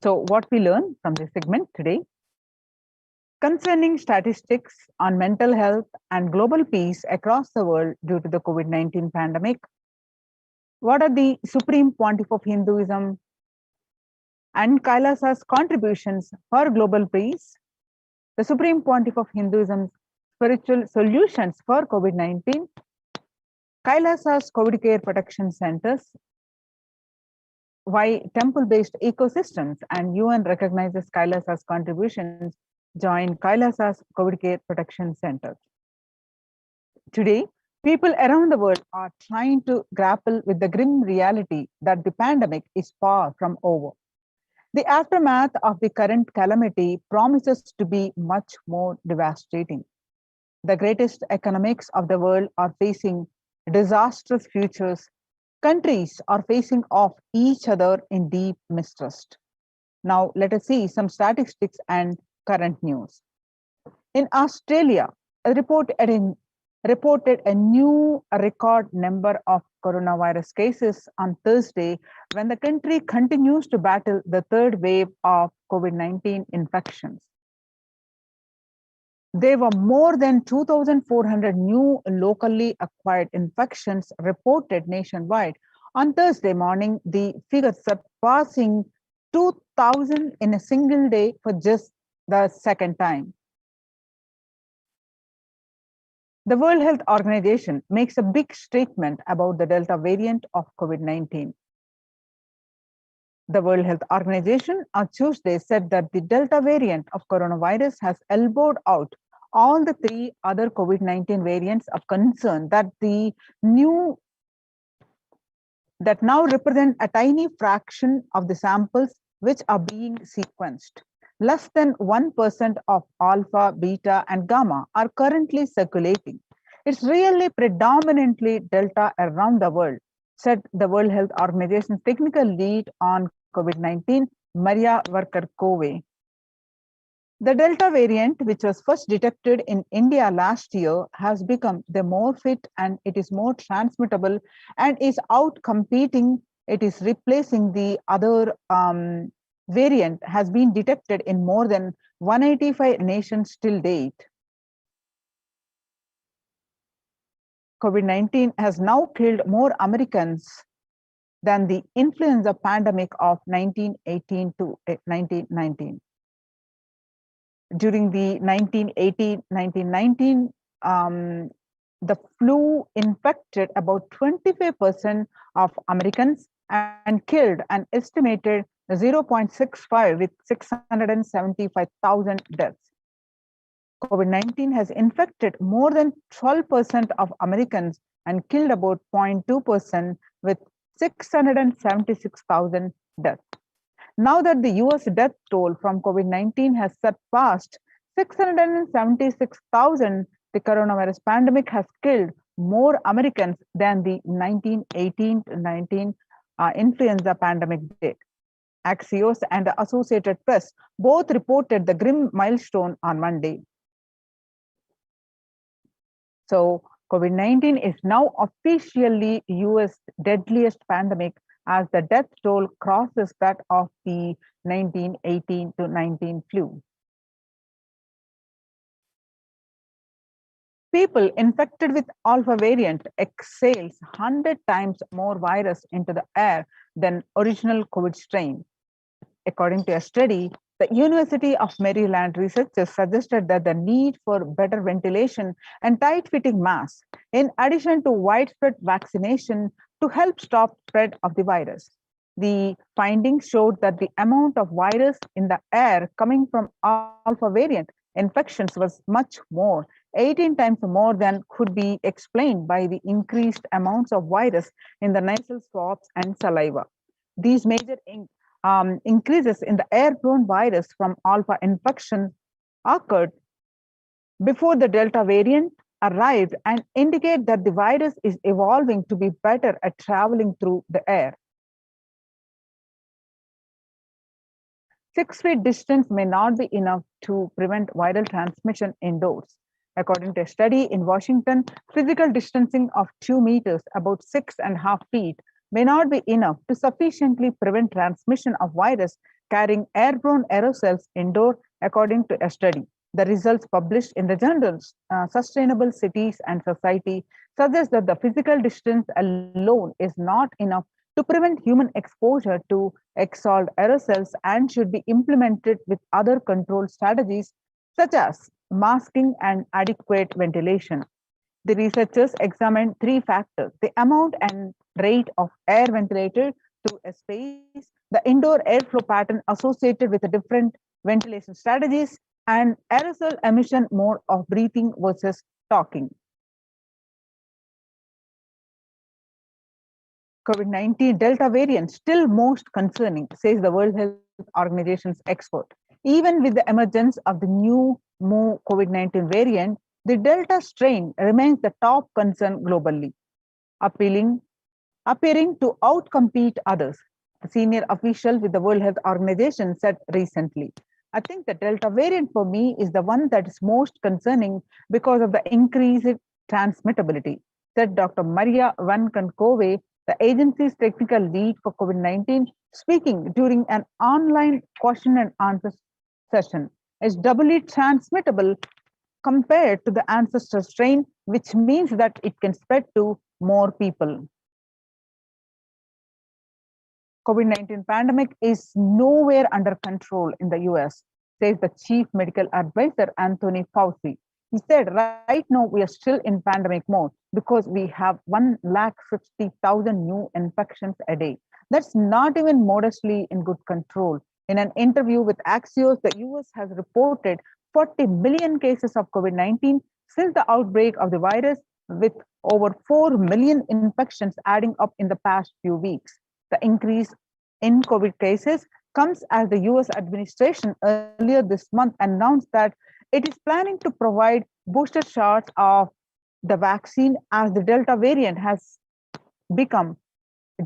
So what we learn from this segment today? Concerning statistics on mental health and global peace across the world due to the COVID-19 pandemic, what are the Supreme Pontiff of Hinduism and Kailasa's contributions for global peace, the Supreme Pontiff of Hinduism's spiritual solutions for COVID-19, Kailasa's COVID care protection centers, why temple-based ecosystems and UN recognizes Kailasa's contributions, join Kailasa's COVID care protection centers. Today, people around the world are trying to grapple with the grim reality that the pandemic is far from over. The aftermath of the current calamity promises to be much more devastating. The greatest economics of the world are facing disastrous futures. Countries are facing off each other in deep mistrust. Now, let us see some statistics and current news. In Australia, reported a new record number of coronavirus cases on Thursday when the country continues to battle the third wave of COVID-19 infections. There were more than 2,400 new locally acquired infections reported nationwide. On Thursday morning, the figure surpassing 2,000 in a single day for just the second time. The World Health Organization makes a big statement about the Delta variant of COVID-19. The World Health Organization on Tuesday said that the Delta variant of coronavirus has elbowed out all the three other COVID-19 variants of concern that now represent a tiny fraction of the samples which are being sequenced. Less than 1% of alpha, beta, and gamma are currently circulating. It's really predominantly Delta around the world, said the World Health Organization's technical lead on COVID-19, Maria Varkar-Kove. The Delta variant, which was first detected in India last year, has become the more fit and it is more transmittable and is out competing. It is replacing the other variant has been detected in more than 185 nations till date. COVID-19 has now killed more Americans than the influenza pandemic of 1918 to 1919. During the 1918-1919, the flu infected about 25% of Americans and killed an estimated 0.65 with 675,000 deaths. COVID-19 has infected more than 12% of Americans and killed about 0.2% with 676,000 deaths. Now that the US death toll from COVID-19 has surpassed 676,000, the coronavirus pandemic has killed more Americans than the 1918-19 influenza pandemic did. Axios and the Associated Press both reported the grim milestone on Monday. So COVID-19 is now officially US deadliest pandemic as the death toll crosses that of the 1918-19 flu. People infected with alpha variant exhales 100 times more virus into the air than original COVID strain. According to a study, the University of Maryland researchers suggested that the need for better ventilation and tight-fitting masks, in addition to widespread vaccination, to help stop spread of the virus. The findings showed that the amount of virus in the air coming from alpha variant infections was much more, 18 times more than could be explained by the increased amounts of virus in the nasal swabs and saliva. These major increases in the airborne virus from alpha infection occurred before the Delta variant arrived and indicate that the virus is evolving to be better at traveling through the air. 6 feet distance may not be enough to prevent viral transmission indoors. According to a study in Washington, physical distancing of 2 meters, about 6.5 feet, may not be enough to sufficiently prevent transmission of virus carrying airborne aerosols indoor, according to a study. The results published in the journals Sustainable Cities and Society suggest that the physical distance alone is not enough to prevent human exposure to exhaled aerosols and should be implemented with other control strategies such as masking and adequate ventilation. The researchers examined three factors: the amount and rate of air ventilated through a space, the indoor airflow pattern associated with the different ventilation strategies, and aerosol emission mode of breathing versus talking. COVID-19 Delta variant still most concerning, says the World Health Organization's expert. Even with the emergence of the new COVID-19 variant, the Delta strain remains the top concern globally, appearing to outcompete others. A senior official with the World Health Organization said recently, I think the Delta variant for me is the one that is most concerning because of the increased transmittability, said Dr. Maria Van Kankove, the agency's technical lead for COVID-19, speaking during an online question and answer session. Is doubly transmittable compared to the ancestral strain, which means that it can spread to more people. COVID-19 pandemic is nowhere under control in the US, says the chief medical advisor, Anthony Fauci. He said, right now we are still in pandemic mode because we have 150,000 new infections a day. That's not even modestly in good control. In an interview with Axios, the US has reported 40 million cases of COVID-19 since the outbreak of the virus, with over 4 million infections adding up in the past few weeks. The increase in COVID cases comes as the US administration earlier this month announced that it is planning to provide booster shots of the vaccine as the Delta variant has become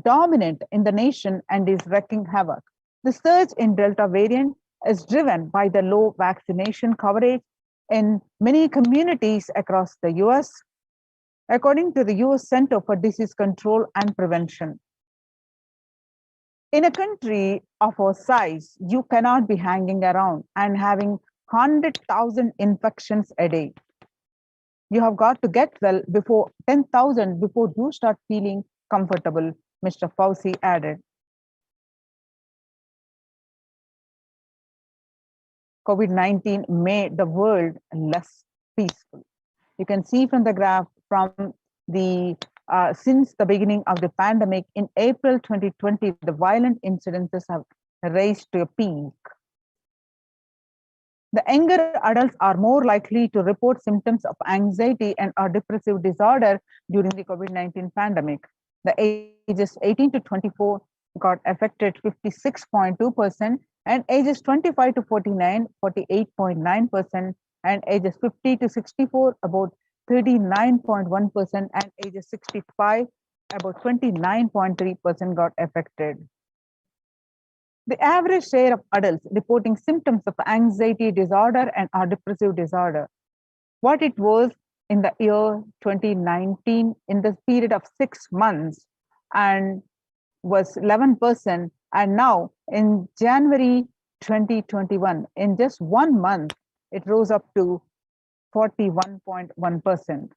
dominant in the nation and is wreaking havoc. The surge in Delta variant is driven by the low vaccination coverage in many communities across the US, according to the US Center for Disease Control and Prevention. In a country of our size, you cannot be hanging around and having 100,000 infections a day. You have got to get well before 10,000 before you start feeling comfortable, Mr. Fauci added. COVID-19 made the world less peaceful. You can see from the graph from the since the beginning of the pandemic in April 2020, the violent incidences have raised to a peak. The younger adults are more likely to report symptoms of anxiety and or depressive disorder during the COVID-19 pandemic. The ages 18 to 24 got affected 56.2%, and ages 25 to 49, 48.9%, and ages 50 to 64, about 39.1%, and ages 65, about 29.3% got affected. The average share of adults reporting symptoms of anxiety disorder and or depressive disorder, what it was in the year 2019 in the period of 6 months, and was 11%, and now in January 2021, in just 1 month, it rose up to 41.1%.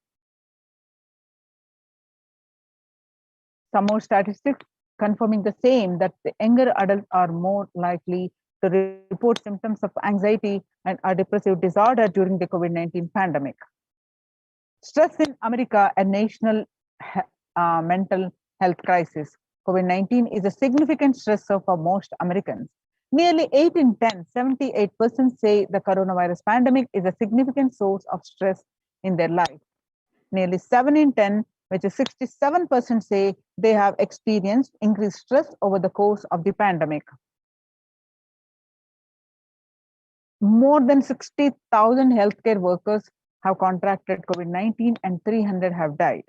Some more statistics confirming the same, that the younger adults are more likely to report symptoms of anxiety and or depressive disorder during the COVID-19 pandemic. Stress in America, a national mental health crisis. COVID-19 is a significant stressor for most Americans. Nearly 8 in 10, 78% say the coronavirus pandemic is a significant source of stress in their life. Nearly 7 in 10, which is 67%, say they have experienced increased stress over the course of the pandemic. More than 60,000 healthcare workers have contracted COVID-19 and 300 have died.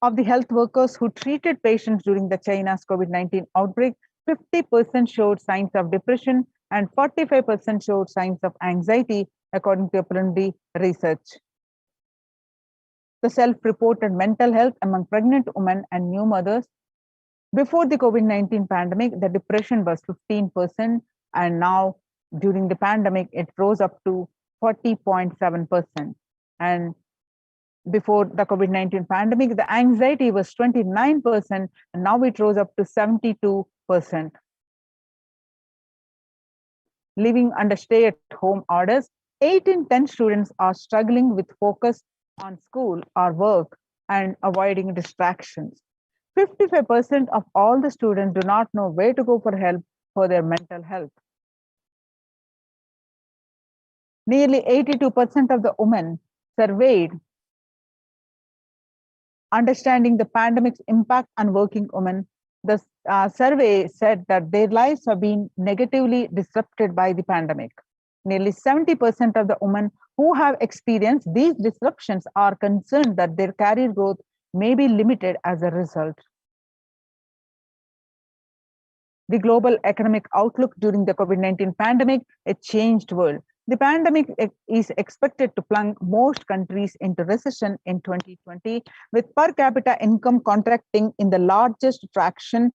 Of the health workers who treated patients during the China's COVID-19 outbreak, 50% showed signs of depression and 45% showed signs of anxiety, according to preliminary research. The self-reported mental health among pregnant women and new mothers. Before the COVID-19 pandemic, the depression was 15%, And now, during the pandemic, it rose up to 40.7%. And before the COVID-19 pandemic, the anxiety was 29%, and now it rose up to 72%. Living under stay-at-home orders, 8 in 10 students are struggling with focus on school or work and avoiding distractions. 55% of all the students do not know where to go for help for their mental health. Nearly 82% of the women surveyed understanding the pandemic's impact on working women. The survey said that their lives have been negatively disrupted by the pandemic. Nearly 70% of the women who have experienced these disruptions are concerned that their career growth may be limited as a result. The global economic outlook during the COVID-19 pandemic, a changed world. The pandemic is expected to plunge most countries into recession in 2020, with per capita income contracting in the largest fraction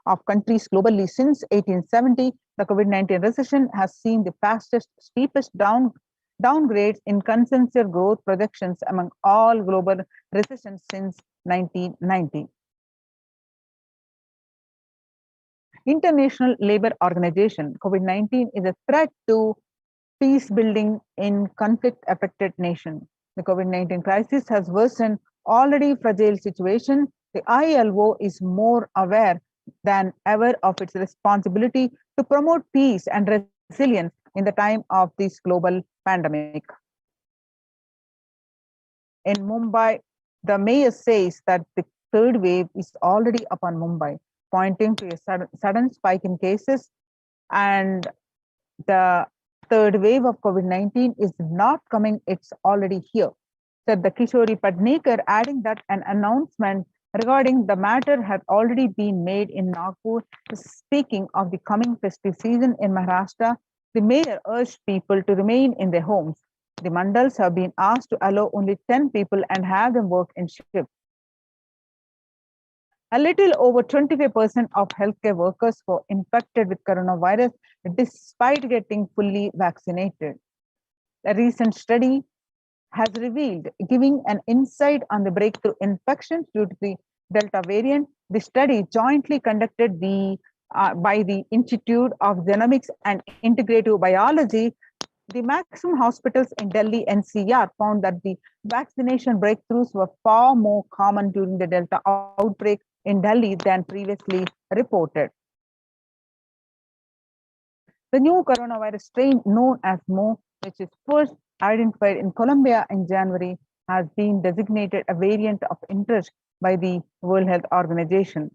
of countries globally since 1870. The COVID-19 recession has seen the fastest, steepest downgrades in consensus growth projections among all global recessions since 1990. International Labour Organization, COVID-19 is a threat to peace building in conflict-affected nations. The COVID-19 crisis has worsened already fragile situation. The ILO is more aware than ever of its responsibility to promote peace and resilience in the time of this global pandemic. In Mumbai, the mayor says that the third wave is already upon Mumbai, pointing to a sudden spike in cases, and the third wave of COVID-19 is not coming, it's already here, said the Kishori Padnekar, adding that an announcement regarding the matter had already been made in Nagpur. Speaking of the coming festive season in Maharashtra, the mayor urged people to remain in their homes. The mandals have been asked to allow only 10 people and have them work in shifts. A little over 25% of healthcare workers were infected with coronavirus despite getting fully vaccinated. A recent study has revealed, giving an insight on the breakthrough infections due to the Delta variant. The study, jointly conducted by the Institute of Genomics and Integrative Biology, the maximum hospitals in Delhi NCR found that the vaccination breakthroughs were far more common during the Delta outbreak in Delhi than previously reported. The new coronavirus strain known as Mo, which is first identified in Colombia in January, has been designated a variant of interest by the World Health Organization.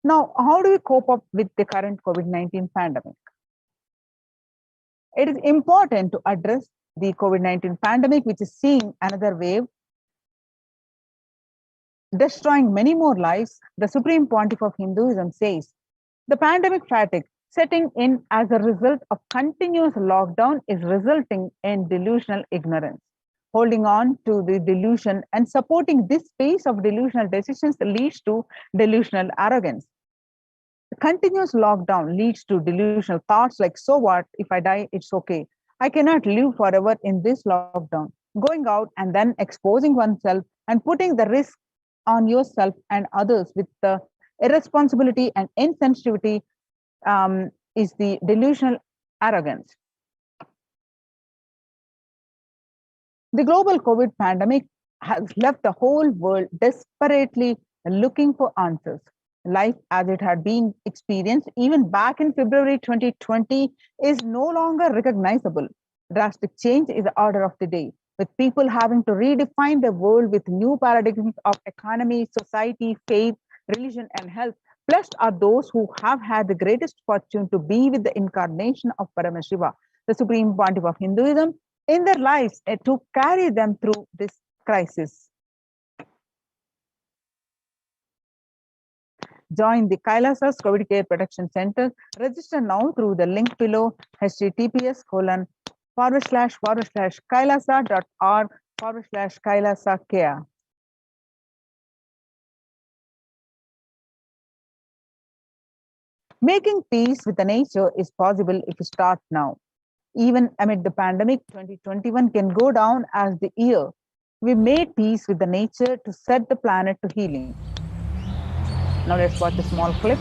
Now, how do we cope up with the current COVID-19 pandemic? It is important to address the COVID-19 pandemic, which is seeing another wave, destroying many more lives. The Supreme Pontiff of Hinduism says, the pandemic fatigue setting in as a result of continuous lockdown is resulting in delusional ignorance. Holding on to the delusion and supporting this pace of delusional decisions leads to delusional arrogance. The continuous lockdown leads to delusional thoughts like, so what, if I die, it's okay. I cannot live forever in this lockdown. Going out and then exposing oneself and putting the risk on yourself and others with the irresponsibility and insensitivity is the delusional arrogance. The global COVID pandemic has left the whole world desperately looking for answers. Life as it had been experienced even back in February 2020 is no longer recognizable. Drastic change is the order of the day, with people having to redefine the world with new paradigms of economy, society, faith, religion, and health. Blessed are those who have had the greatest fortune to be with the incarnation of Paramashiva, the Supreme Pontiff of Hinduism, in their lives to carry them through this crisis. Join the Kailasa's COVID Care Protection Center. Register now through the link below, https://kailasa.org/Kailasa care. Making peace with the nature is possible if we start now. Even amid the pandemic, 2021 can go down as the year we made peace with the nature to set the planet to healing. Now let's watch a small clip.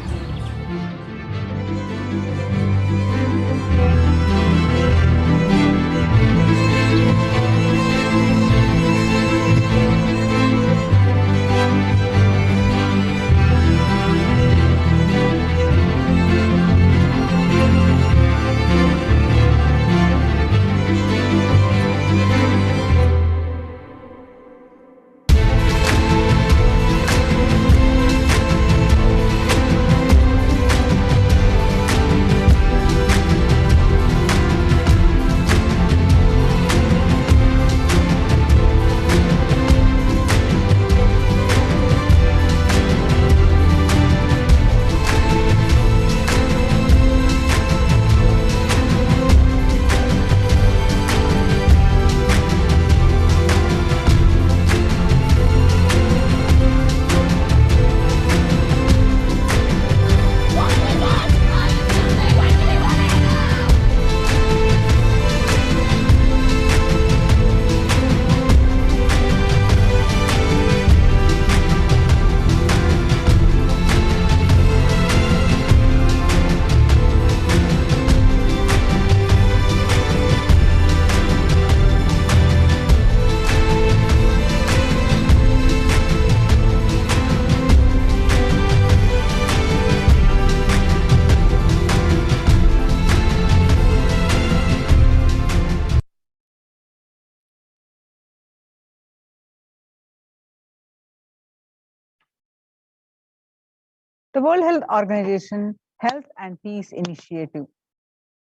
The World Health Organization Health and Peace Initiative.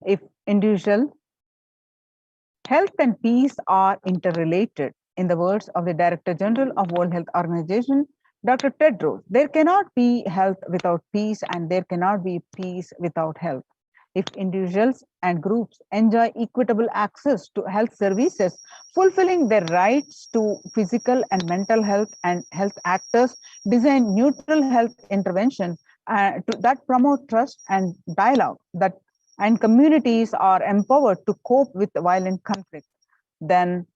If individual health and peace are interrelated, in the words of the Director General of World Health Organization, Dr. Tedros, there cannot be health without peace and there cannot be peace without health. If individuals and groups enjoy equitable access to health services, fulfilling their rights to physical and mental health, and health actors design neutral health intervention that promote trust and dialogue, and communities are empowered to cope with violent conflict, then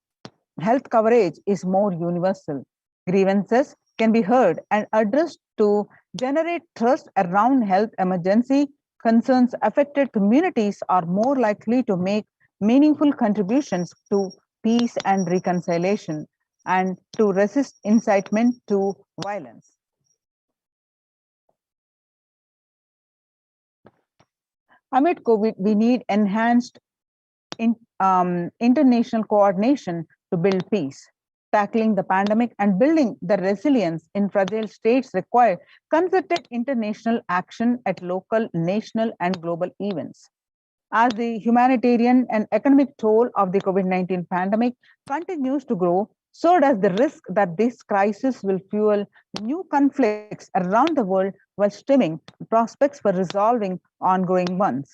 health coverage is more universal. Grievances can be heard and addressed to generate trust around health emergency concerns. Affected communities are more likely to make meaningful contributions to peace and reconciliation and to resist incitement to violence. Amid COVID, we need enhanced international coordination to build peace. Tackling the pandemic and building the resilience in fragile states require concerted international action at local, national, and global events. As the humanitarian and economic toll of the COVID-19 pandemic continues to grow, so does the risk that this crisis will fuel new conflicts around the world while stemming prospects for resolving ongoing ones.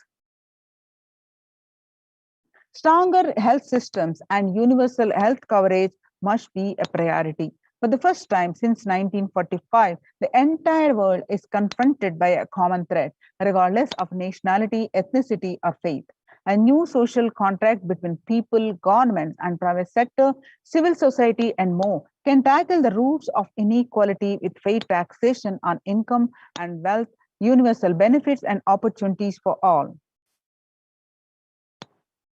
Stronger health systems and universal health coverage must be a priority. For the first time since 1945, the entire world is confronted by a common threat, regardless of nationality, ethnicity, or faith. A new social contract between people, governments, and private sector, civil society, and more can tackle the roots of inequality with fair taxation on income and wealth, universal benefits, and opportunities for all.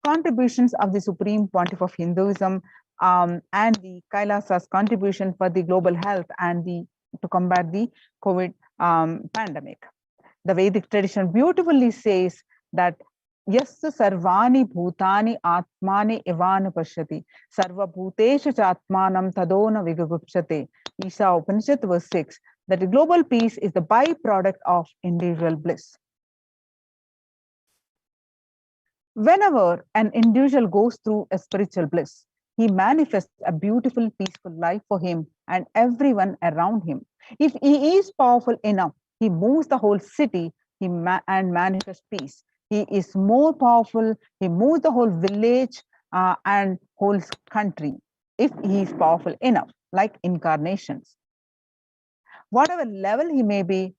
Contributions of the Supreme Pontiff of Hinduism and the Kailasa's contribution for the global health and to combat the COVID pandemic. The Vedic tradition beautifully says that Yasya sarvani bhutani atmani ivana pashyati sarva bhuteshu chatmanam tadona vigagupshate. Isha Upanishad verse 6, that the global peace is the byproduct of individual bliss. Whenever an individual goes through a spiritual bliss, he manifests a beautiful, peaceful life for him and everyone around him. If he is powerful enough, he moves the whole city and manifests peace. He is more powerful, he moves the whole village and whole country, if he is powerful enough, like incarnations. Whatever level he may be,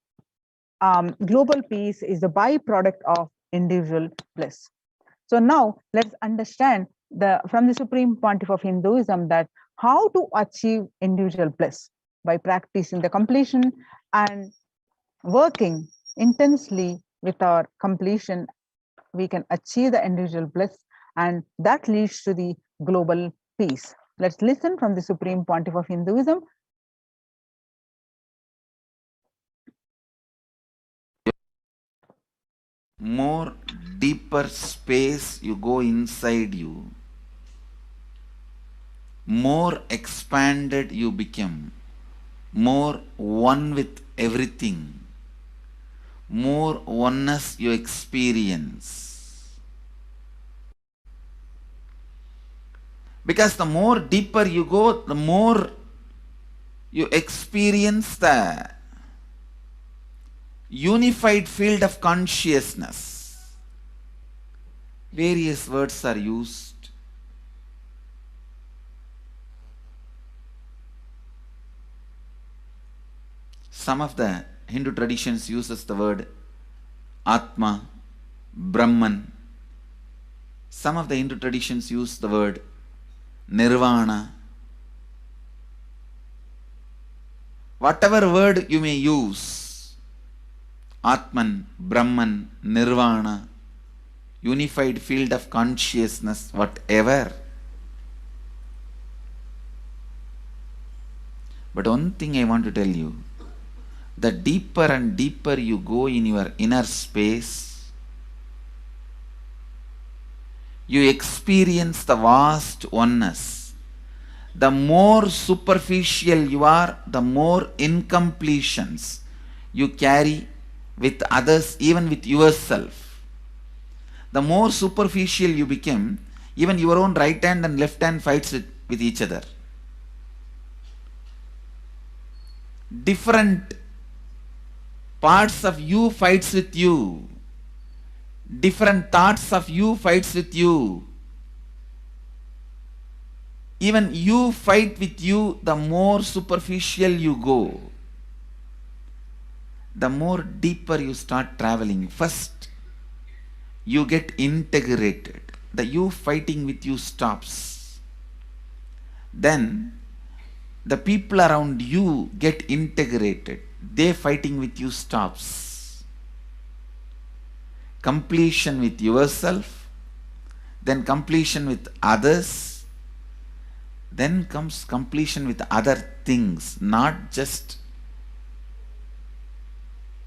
global peace is the byproduct of individual bliss. So now let's understand from the Supreme Pontiff of Hinduism that how to achieve individual bliss by practicing the completion and working intensely with our completion. We can achieve the individual bliss, and that leads to the global peace. Let's listen from the Supreme Pontiff of Hinduism.
More deeper space you go inside you, more expanded you become, more one with everything, more oneness you experience. Because the more deeper you go, the more you experience the unified field of consciousness. Various words are used. Some of the Hindu traditions uses the word Atma, Brahman. Some of the Hindu traditions use the word Nirvana. Whatever word you may use, Atman, Brahman, Nirvana, unified field of consciousness, whatever. But one thing I want to tell you, the deeper and deeper you go in your inner space, you experience the vast oneness. The more superficial you are, the more incompletions you carry with others, even with yourself. The more superficial you become, even your own right hand and left hand fights with each other. Different parts of you fights with you. Different thoughts of you fights with you. Even you fight with you, the more superficial you go, the more deeper you start traveling. First, you get integrated. The you fighting with you stops. Then, the people around you get integrated. They fighting with you stops. Completion with yourself, then completion with others, then comes completion with other things, not just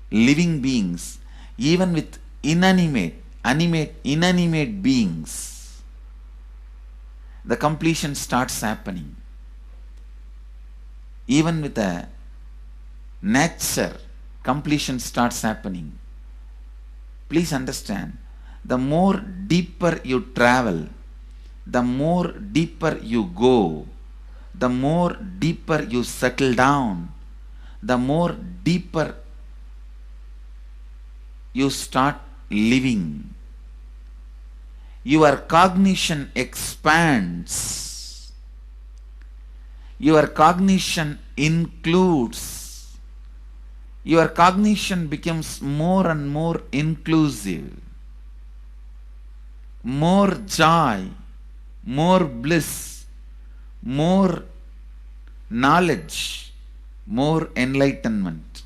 living beings, even with inanimate beings. The completion starts happening. Even with a nature, completion starts happening. Please understand, the more deeper you travel, the more deeper you go, the more deeper you settle down, the more deeper you start living. Your cognition expands. Your cognition includes. Your cognition becomes more and more inclusive. More joy, more bliss, more knowledge, more enlightenment.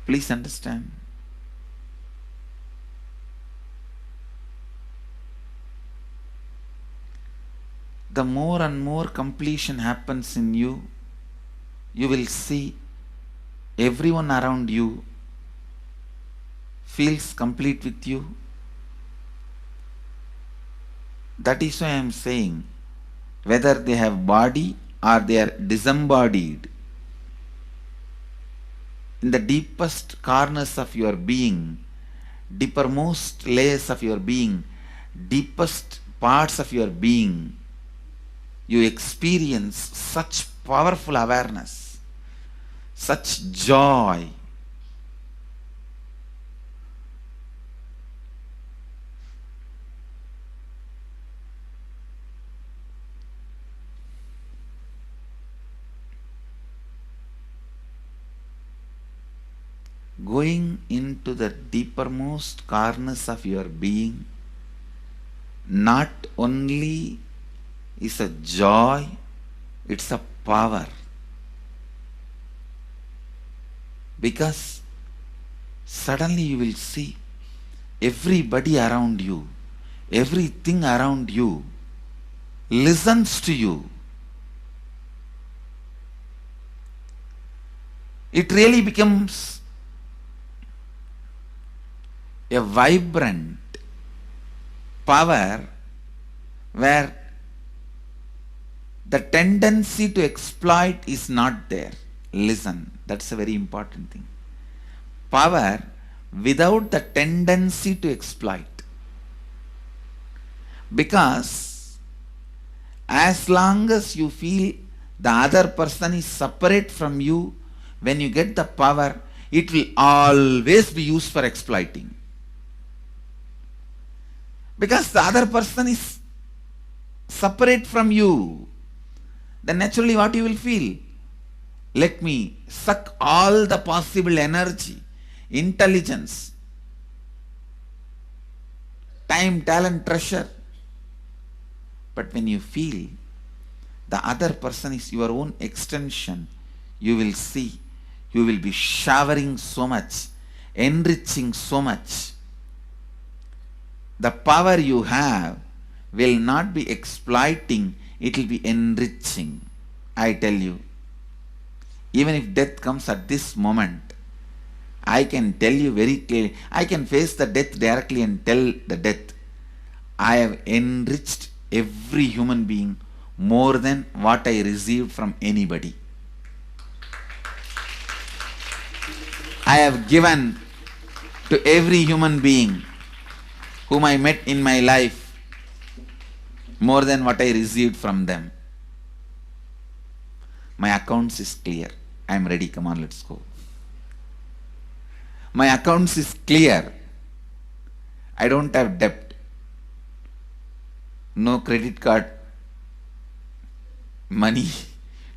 Please understand. The more and more completion happens in you, you will see everyone around you feels complete with you. That is why I am saying, whether they have body or they are disembodied, in the deepest corners of your being, deepermost layers of your being, deepest parts of your being, you experience such powerful awareness, such joy. going into the deepermost corners of your being, not only is a joy, it's a power. Because suddenly you will see everybody around you, everything around you listens to you. It really becomes a vibrant power where the tendency to exploit is not there. Listen, that's a very important thing. Power without the tendency to exploit. Because as long as you feel the other person is separate from you, when you get the power, it will always be used for exploiting. Because the other person is separate from you, then naturally what you will feel? Let me suck all the possible energy, intelligence, time, talent, treasure. But when you feel the other person is your own extension, you will see, you will be showering so much, enriching so much. The power you have will not be exploiting, it will be enriching. I tell you, even if death comes at this moment, I can tell you very clearly, I can face the death directly and tell the death, I have enriched every human being more than what I received from anybody. I have given to every human being whom I met in my life more than what I received from them. My accounts is clear. I am ready. Come on, let's go. My accounts is clear. I don't have debt. No credit card money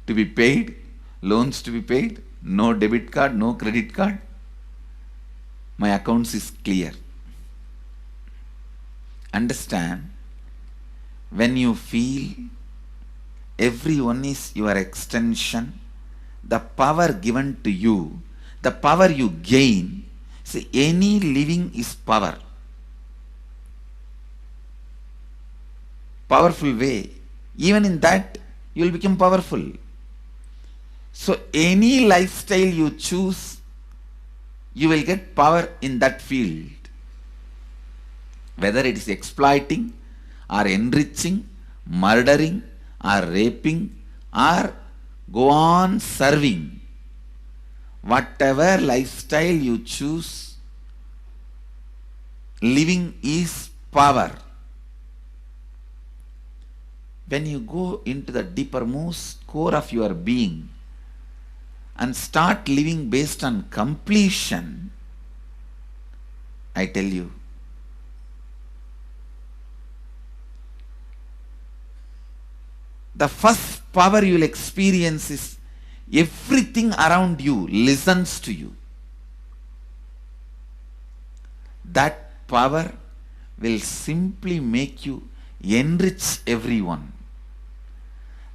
to be paid, loans to be paid, no debit card, no credit card. My accounts is clear. Understand, when you feel everyone is your extension, the power given to you, the power you gain, see, any living is power. Powerful way. Even in that, you will become powerful. So any lifestyle you choose, you will get power in that field. Whether it is exploiting or enriching, murdering or raping or go on serving. Whatever lifestyle you choose, living is power. When you go into the deepermost core of your being and start living based on completion, I tell you, the first power you will experience is everything around you listens to you. That power will simply make you enrich everyone.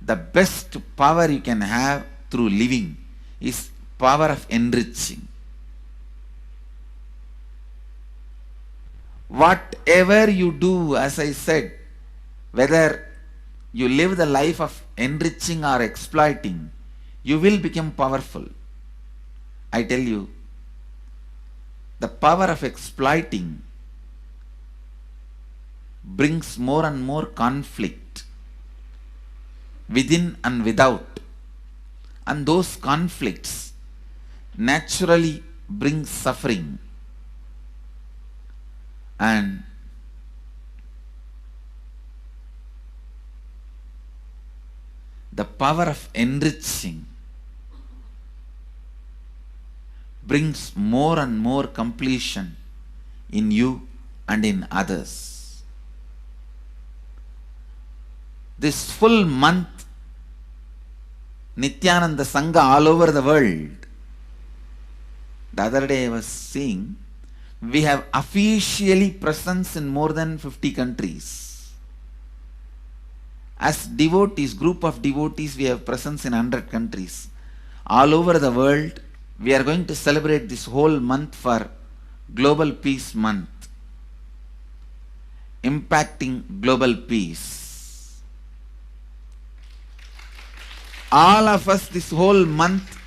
The best power you can have through living is power of enriching. Whatever you do, as I said, whether you live the life of enriching or exploiting, you will become powerful. I tell you, the power of exploiting brings more and more conflict within and without. And those conflicts naturally bring suffering. And the power of enriching brings more and more completion in you and in others. This full month, Nithyananda Sangha all over the world The other day I was seeing, we have officially presence in more than 50 countries. As devotees, group of devotees, we have presence in 100 countries. All over the world, we are going to celebrate this whole month for Global Peace Month, impacting global peace. All of us this whole month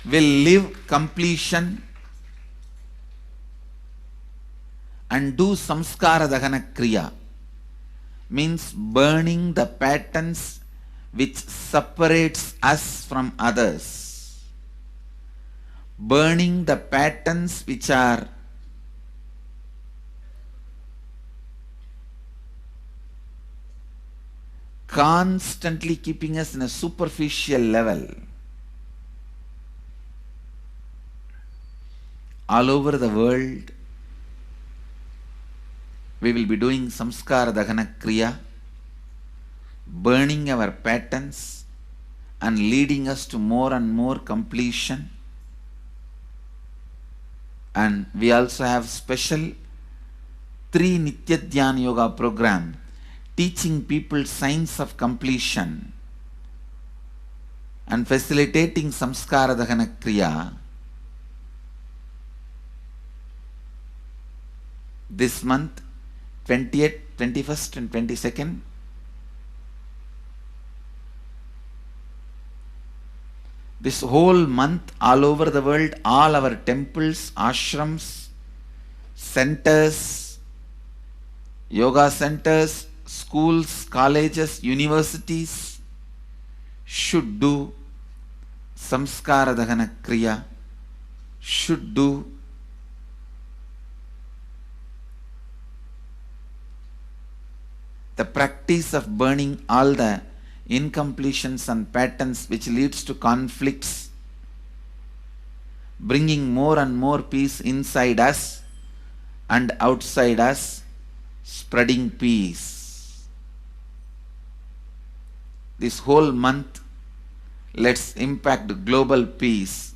will live completion and do samskara dahana kriya, means burning the patterns which separates us from others, burning the patterns which are constantly keeping us in a superficial level. All over the world, we will be doing samskara dahana kriya, burning our patterns and leading us to more and more completion. And we also have special 3 Nitya Dhyana Yoga program teaching people signs of completion and facilitating samskara dahana kriya. This month, 20th, 21st and 22nd, this whole month, all over the world, all our temples, ashrams, centers, yoga centers, schools, colleges, universities should do samskara dahana kriya, should do the practice of burning all the incompletions and patterns which leads to conflicts, bringing more and more peace inside us and outside us, spreading peace. This whole month, let's impact global peace.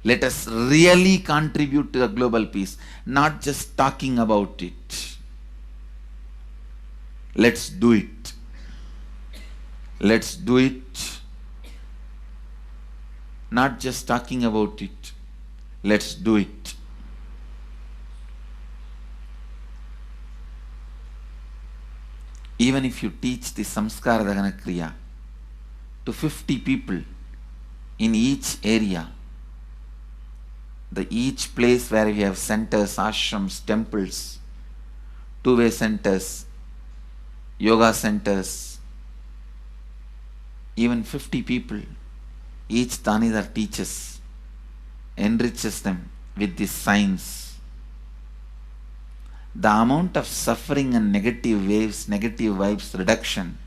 Let us really contribute to the global peace, not just talking about it. Let's do it. Let's do it. Not just talking about it. Let's do it. Even if you teach the samskara dahana kriya to 50 people in each area, each place where we have centers, ashrams, temples, two-way centers, yoga centers, even 50 people, each Tanidar teaches, enriches them with these signs. The amount of suffering and negative waves, negative vibes reduction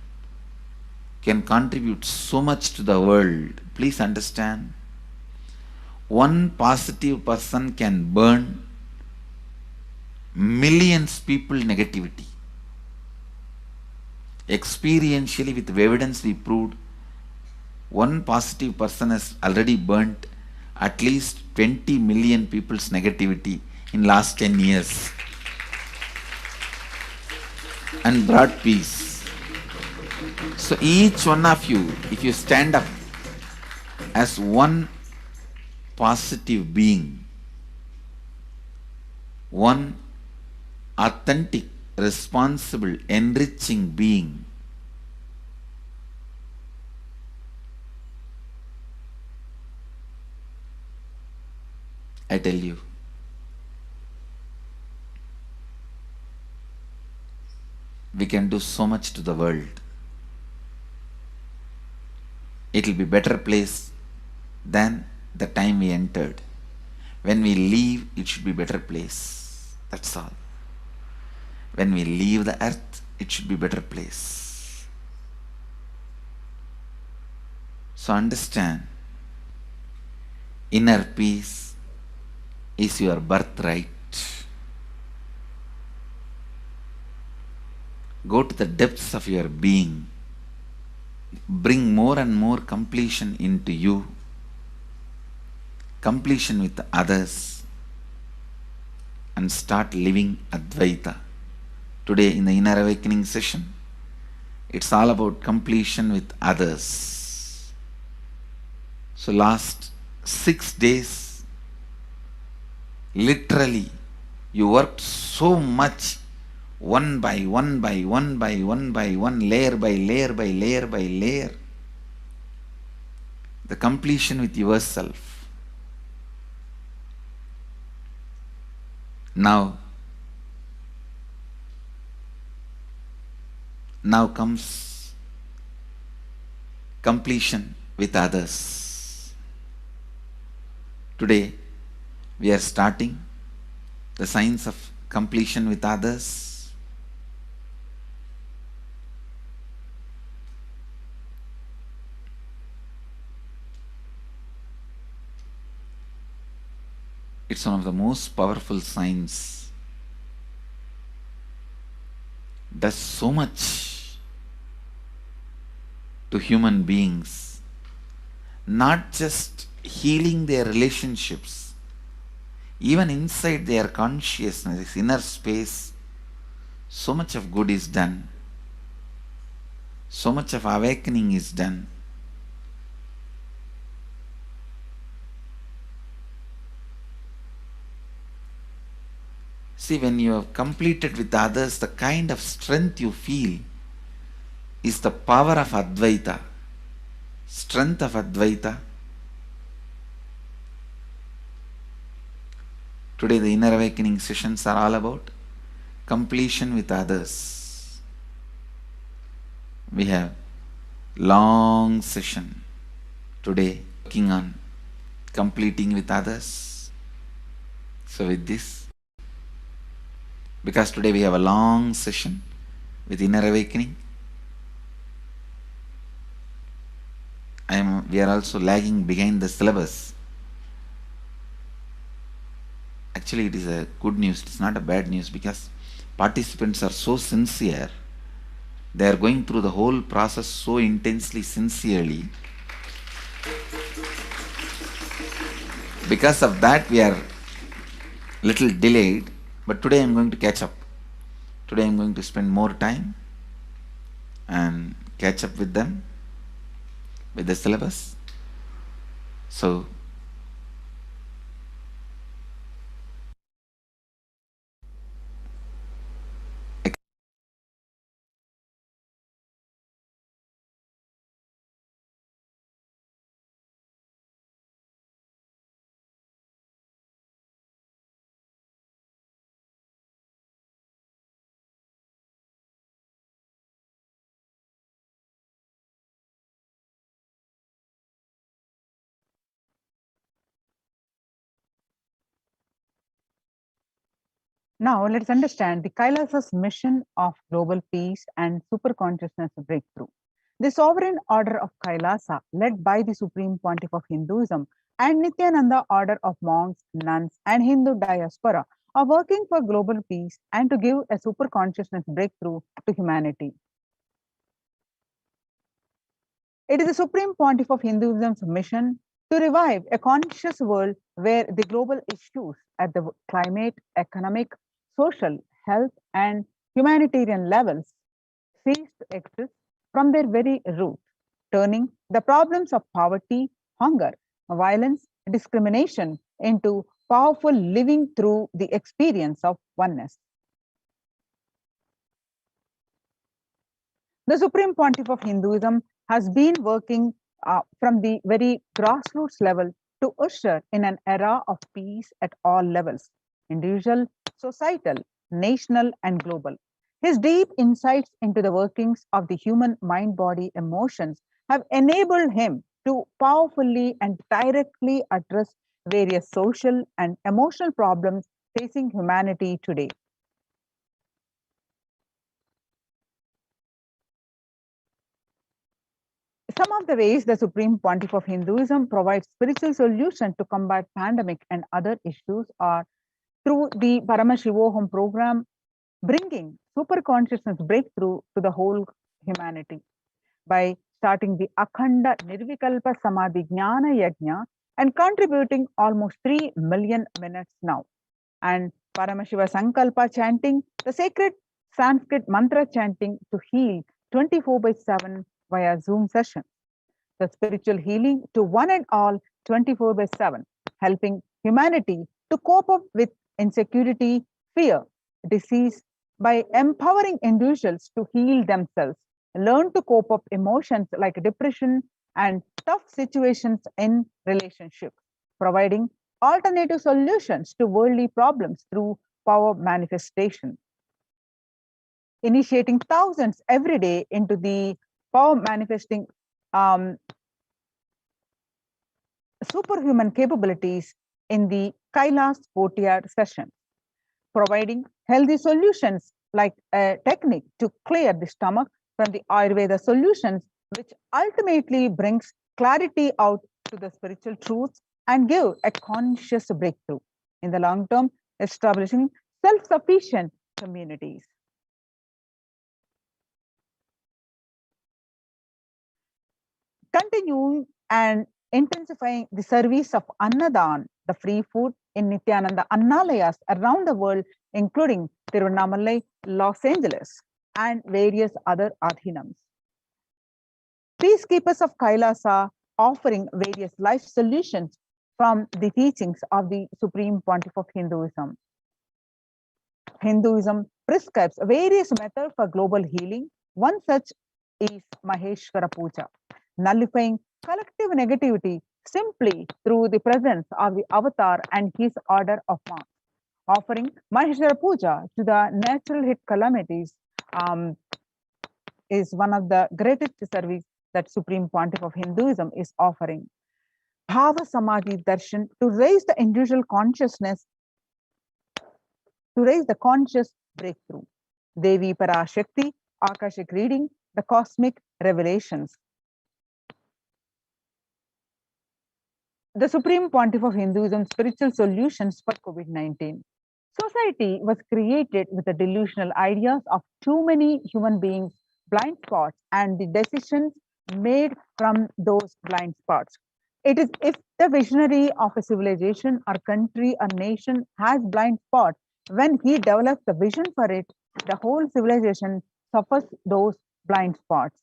can contribute so much to the world. Please understand, one positive person can burn millions people negativity. Experientially, with evidence we proved, one positive person has already burnt at least 20 million people's negativity in last 10 years and brought peace. So each one of you, if you stand up as one positive being, one authentic, responsible, enriching being, I tell you, we can do so much to the world. It will be a better place than the time we entered. When we leave, it should be a better place. That's all. When we leave the earth, it should be a better place. So understand, inner peace is your birthright. Go to the depths of your being. Bring more and more completion into you. Completion with others. and start living Advaita. Today in the Inner Awakening session, it's all about completion with others. So last 6 days, literally, you worked so much, one by one by one by one by one, layer by layer by layer by layer. The completion with yourself. Now comes completion with others. Today, we are starting the science of completion with others. It's one of the most powerful science. Does so much to human beings, not just healing their relationships, even inside their consciousness, inner space, so much of good is done. So much of awakening is done. See, when you have completed with others, the kind of strength you feel is the power of Advaita, strength of Advaita. Today the Inner Awakening sessions are all about completion with others. We have long session today working on completing with others. So with this, because today we have a long session with Inner Awakening, we are also lagging behind the syllabus. Actually, it is a good news, it's not a bad news, because participants are so sincere. They are going through the whole process so intensely, sincerely. Because of that, we are little delayed, but today I am going to catch up. Today I am going to spend more time and catch up with them, with the syllabus. So,
Now, let's understand the Kailasa's mission of global peace and superconsciousness breakthrough. The sovereign order of Kailasa, led by the Supreme Pontiff of Hinduism and Nithyananda order of monks, nuns, and Hindu diaspora, are working for global peace and to give a superconsciousness breakthrough to humanity. It is the Supreme Pontiff of Hinduism's mission to revive a conscious world where the global issues at the climate, economic, social, health, and humanitarian levels cease to exist from their very root, turning the problems of poverty, hunger, violence, discrimination into powerful living through the experience of oneness. The Supreme Pontiff of Hinduism has been working from the very grassroots level to usher in an era of peace at all levels, individual, societal, national, and global. His deep insights into the workings of the human mind, body, emotions have enabled him to powerfully and directly address various social and emotional problems facing humanity today. Some of the ways the Supreme Pontiff of Hinduism provides spiritual solution to combat pandemic and other issues are through the Paramashivoham program, bringing super consciousness breakthrough to the whole humanity by starting the Akhanda Nirvikalpa Samadhi Jnana Yajna and contributing almost 3 million minutes now, and Paramashiva Sankalpa chanting, the sacred Sanskrit mantra chanting to heal 24/7 via Zoom session. The spiritual healing to one and all 24/7, helping humanity to cope up with insecurity, fear, disease by empowering individuals to heal themselves, learn to cope up emotions like depression and tough situations in relationships, providing alternative solutions to worldly problems through power manifestation. Initiating thousands every day into the power manifesting superhuman capabilities in the Kailasa courtyard session, providing healthy solutions like a technique to clear the stomach from the Ayurveda solutions, which ultimately brings clarity out to the spiritual truths and give a conscious breakthrough. In the long term, establishing self-sufficient communities. Continuing and intensifying the service of Annadan, the free food in Nithyananda Annalayas around the world, including Tiruvannamalai, Los Angeles, and various other adhinams. Peacekeepers of Kailasa offering various life solutions from the teachings of the Supreme Pontiff of Hinduism. Hinduism prescribes various methods for global healing. One such is Maheshwara Puja, nullifying collective negativity simply through the presence of the avatar and his order of march. Offering Maheshwara Puja to the natural hit calamities is one of the greatest service that Supreme Pontiff of Hinduism is offering. Bhava Samadhi Darshan to raise the individual consciousness, to raise the conscious breakthrough. Devi Parashakti, Akashic reading, the cosmic revelations. The Supreme Pontiff of Hinduism, spiritual solutions for COVID-19. Society was created with the delusional ideas of too many human beings, blind spots, and the decisions made from those blind spots. It is if the visionary of a civilization or country or nation has blind spot, when he develops the vision for it, the whole civilization suffers those blind spots.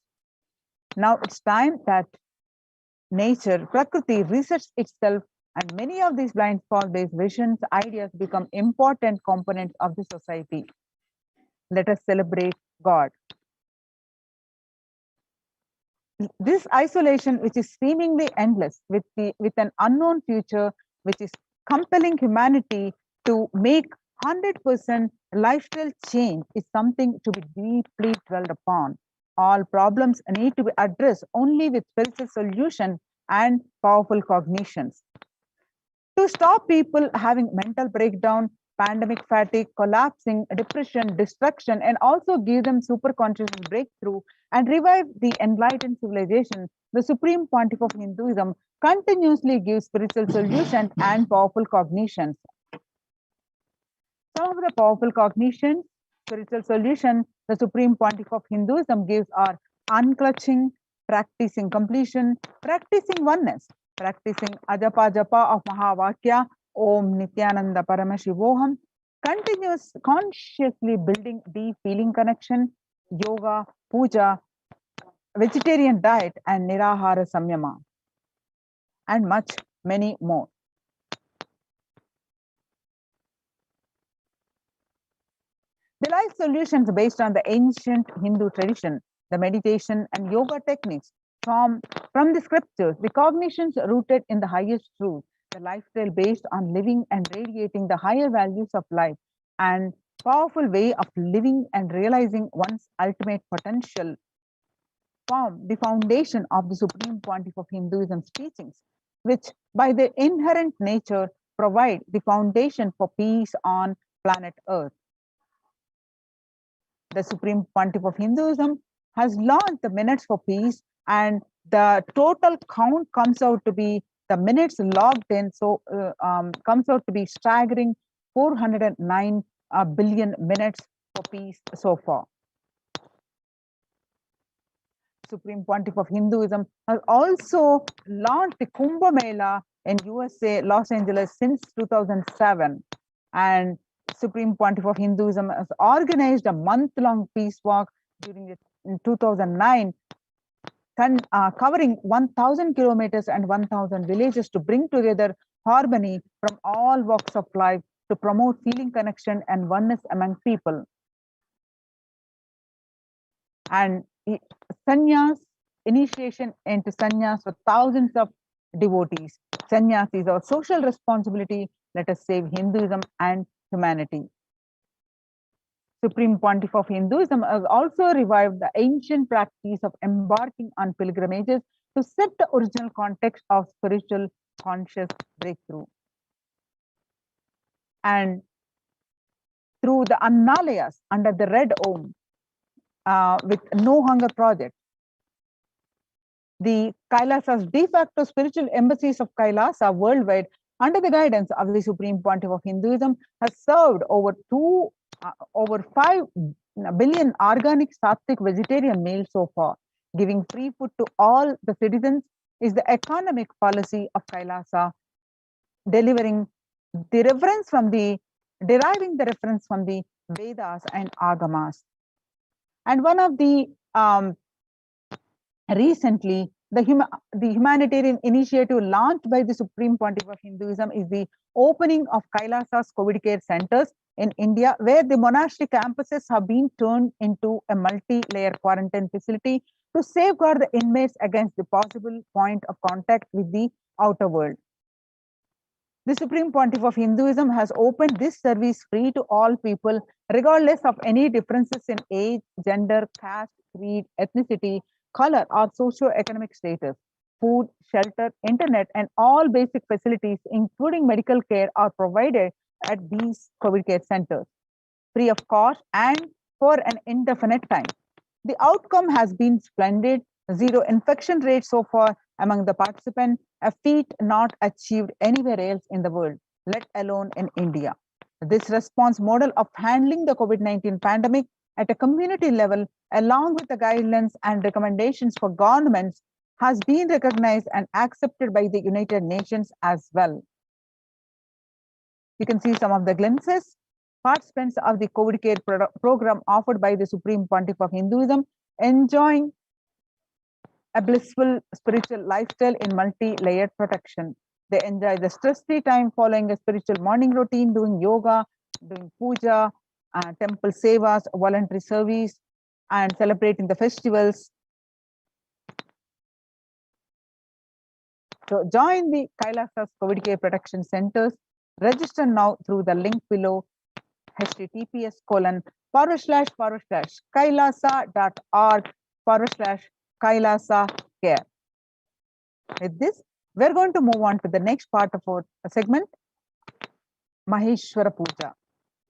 Now it's time that nature, Prakriti resets itself, and many of these blind spot-based visions, ideas become important components of the society. Let us celebrate God. This isolation, which is seemingly endless, with an unknown future, which is compelling humanity to make 100% lifestyle change, is something to be deeply dwelled upon. All problems need to be addressed only with spiritual solution and powerful cognitions. To stop people having mental breakdown, pandemic fatigue, collapsing, depression, destruction, and also give them super consciousness breakthrough and revive the enlightened civilization, the Supreme Pontiff of Hinduism continuously gives spiritual solutions and powerful cognitions. Some of the powerful cognitions, spiritual solution the Supreme Pontiff of Hinduism gives are unclutching, practicing completion, practicing oneness, practicing ajapa japa of Mahavakya, Om Nithyananda Paramashivoham, continuous consciously building deep feeling connection, yoga, puja, vegetarian diet, and nirahara samyama, and much many more. The life solutions based on the ancient Hindu tradition, the meditation and yoga techniques from the scriptures, the cognitions rooted in the highest truth, the lifestyle based on living and radiating the higher values of life, and powerful way of living and realizing one's ultimate potential form the foundation of the Supreme Pontiff of Hinduism's teachings, which by their inherent nature provide the foundation for peace on planet Earth. The Supreme Pontiff of Hinduism has launched the minutes for peace, and the total count comes out to be the minutes logged in, so comes out to be staggering 409 billion minutes for peace so far. Supreme Pontiff of Hinduism has also launched the Kumbh Mela in USA, Los Angeles since 2007, and Supreme Pontiff of Hinduism has organized a month-long peace walk in 2009, covering 1,000 kilometers and 1,000 villages to bring together harmony from all walks of life to promote healing connection and oneness among people. And sannyas, initiation into sannyas for thousands of devotees. Sannyas is our social responsibility. Let us save Hinduism and humanity. Supreme Pontiff of Hinduism has also revived the ancient practice of embarking on pilgrimages to set the original context of spiritual conscious breakthrough. And through the Annalayas under the Red Om, with No Hunger Project, the Kailasa's de facto spiritual embassies of Kailasa worldwide, under the guidance of the Supreme Pontiff of Hinduism, has served over 5 billion organic sattvic vegetarian meals so far. Giving free food to all the citizens is the economic policy of Kailasa, deriving the reference from the Vedas and Agamas. And one of the recently, the humanitarian initiative launched by the Supreme Pontiff of Hinduism is the opening of Kailasa's COVID care centers in India, where the monastic campuses have been turned into a multi-layer quarantine facility to safeguard the inmates against the possible point of contact with the outer world. The Supreme Pontiff of Hinduism has opened this service free to all people, regardless of any differences in age, gender, caste, creed, ethnicity, color, or socio-economic status. Food, shelter, internet, and all basic facilities, including medical care, are provided at these COVID care centers, free of cost and for an indefinite time. The outcome has been splendid. Zero infection rate so far among the participants, a feat not achieved anywhere else in the world, let alone in India. This response model of handling the COVID-19 pandemic at a community level, along with the guidelines and recommendations for governments, has been recognized and accepted by the United Nations as well. You can see some of the glimpses. Participants of the COVID care program offered by the Supreme Pontiff of Hinduism, enjoying a blissful spiritual lifestyle in multi-layered protection. They enjoy the stress-free time following a spiritual morning routine, doing yoga, doing puja, temple sevas, voluntary service, and celebrating the festivals. So join the Kailasa's COVID care protection centers. Register now through the link below, https://kailasa.org/kailasa care. With this, we're going to move on to the next part of our segment, Maheshwara Puja.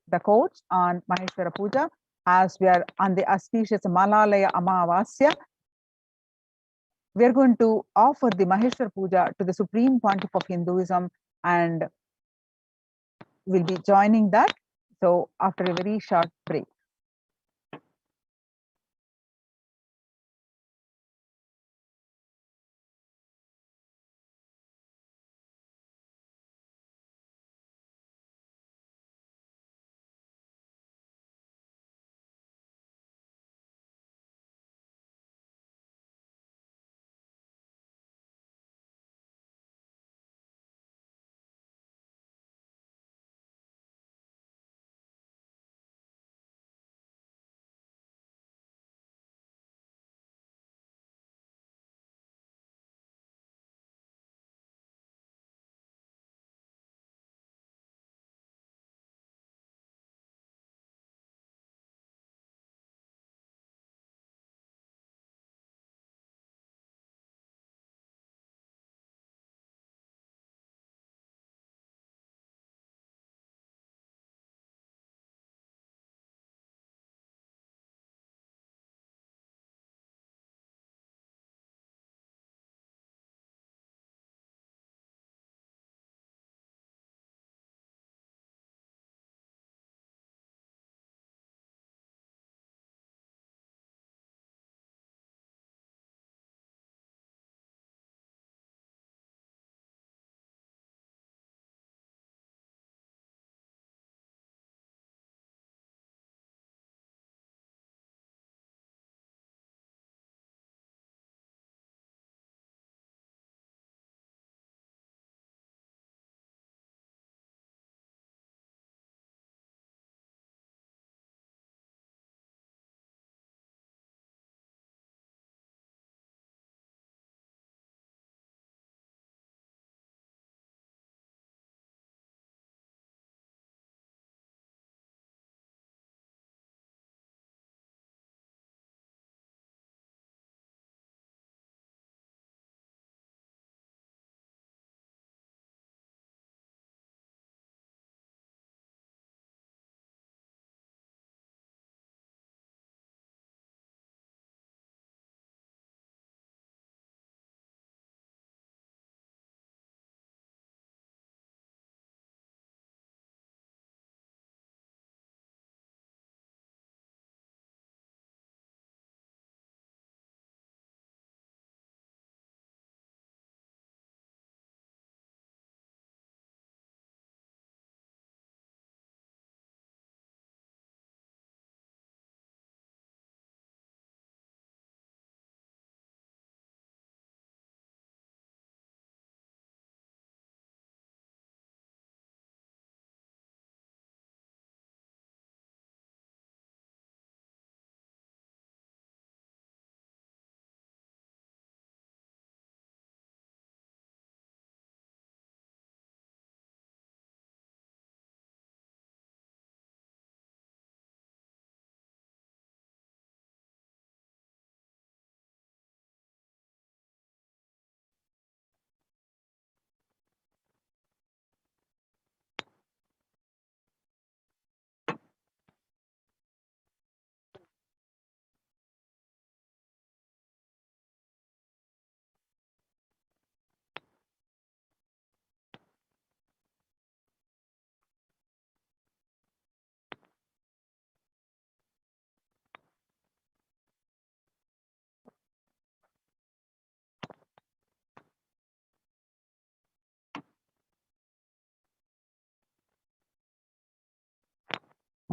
The quotes on Maheshwara Puja, as we are on the auspicious Malalaya Amavasya, we are going to offer the Maheshwara Puja to the Supreme Pontiff of Hinduism, and we'll be joining that. So after a very short break.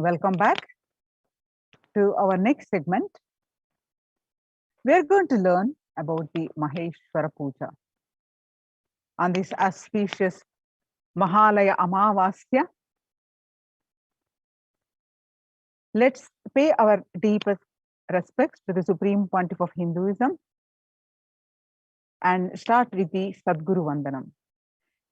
Welcome back to our next segment. We are going to learn about the Maheshwara Puja. On this auspicious Mahalaya Amavasya, let's pay our deepest respects to the Supreme Pontiff of Hinduism and start with the Sadguru Vandanam.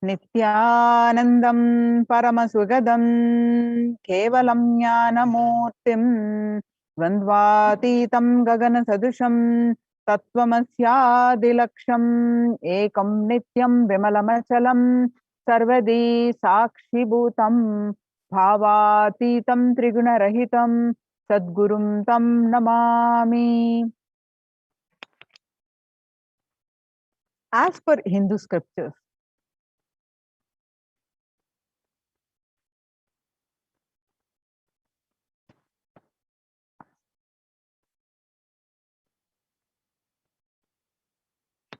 Nithyanandam Paramasugadam Kevalam Jnanamurtim Dvandvatitam Gagana Sadusham Tattvamasya Ekam Nityam Vimalamachalam Sarvadi Sakshibhutam Bhavatitam Triguna Sadgurum Tam Namami. As per Hindu scriptures,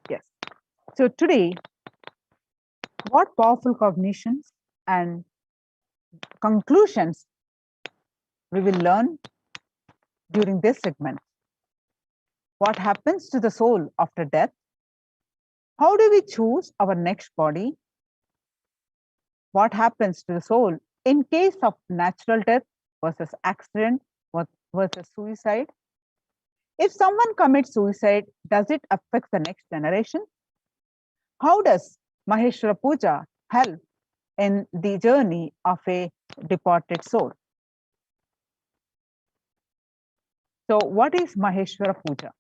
yes. So today, what powerful cognitions and conclusions we will learn during this segment. What happens to the soul after death? How do we choose our next body? What happens to the soul in case of natural death versus accident versus suicide? If someone commits suicide, does it affect the next generation? How does Maheshwara Puja help in the journey of a departed soul? So what is Maheshwara Puja?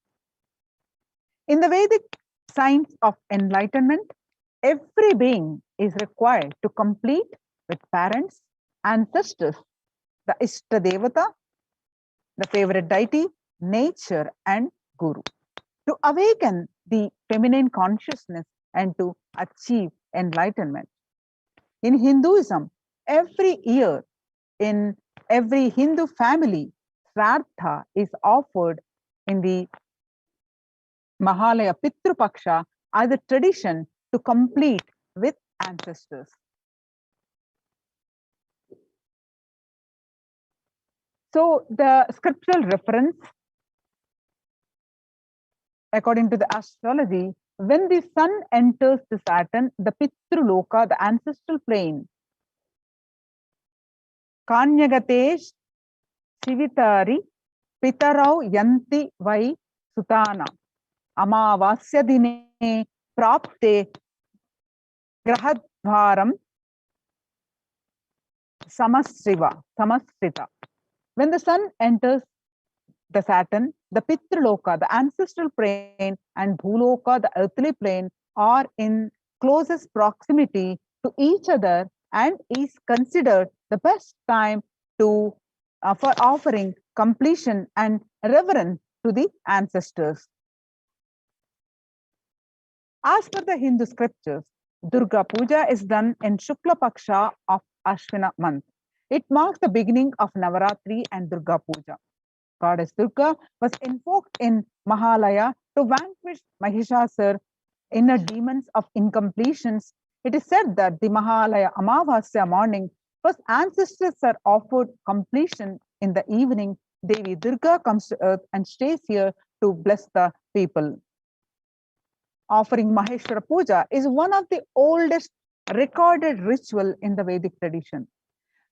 In the Vedic science of enlightenment, every being is required to complete with parents, ancestors, the Ishta Devata, the favorite deity, nature, and Guru, to awaken the feminine consciousness and to achieve enlightenment. In Hinduism, every year in every Hindu family, Shraddha is offered in the Mahalaya Pitru Paksha as a tradition to complete with ancestors. So the scriptural reference, according to the astrology, when the sun enters the Saturn, the Pitru Loka, the ancestral plane, Kanyagatesh Shivitari Pitarau Yanti Vai Sutana Amavasya Dine Prapte Grahadvaram Samasrita. When the sun enters the Saturn, the Pitraloka, the ancestral plane, and Bhuloka, the earthly plane, are in closest proximity to each other and is considered the best time to for offering completion and reverence to the ancestors. As per the Hindu scriptures, Durga Puja is done in Shukla Paksha of Ashwina month. It marks the beginning of Navratri and Durga Puja. Goddess Durga was invoked in Mahalaya to vanquish Mahishasur, inner demons of incompletions. It is said that the Mahalaya Amavasya morning, first ancestors are offered completion. In the evening, Devi Durga comes to earth and stays here to bless the people. Offering Maheshwara Puja is one of the oldest recorded ritual in the Vedic tradition.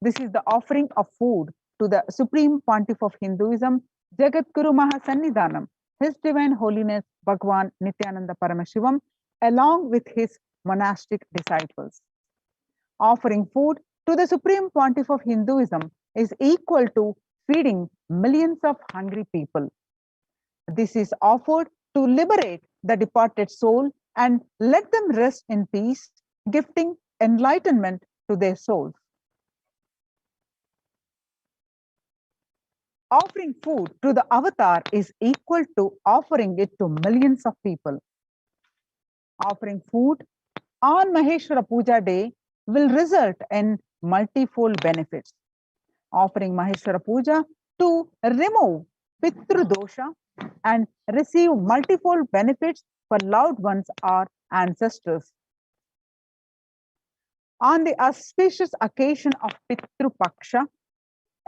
This is the offering of food to the Supreme Pontiff of Hinduism, Jagadguru Mahasannidhanam, His Divine Holiness Bhagwan Nithyananda Paramashivam, along with his monastic disciples. Offering food to the Supreme Pontiff of Hinduism is equal to feeding millions of hungry people. This is offered to liberate the departed soul and let them rest in peace, gifting enlightenment to their souls. Offering food to the avatar is equal to offering it to millions of people. Offering food on Maheshwara Puja day will result in multifold benefits. Offering Maheshwara Puja to remove Pitru Dosha and receive multifold benefits for loved ones or ancestors. On the auspicious occasion of Pitru Paksha,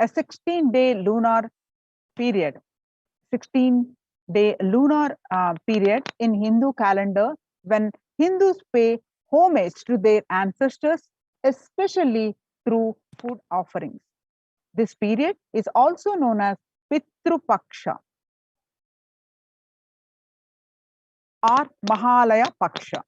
a 16-day lunar period, 16-day lunar period in Hindu calendar when Hindus pay homage to their ancestors, especially through food offerings. This period is also known as Pitru Paksha or Mahalaya Paksha.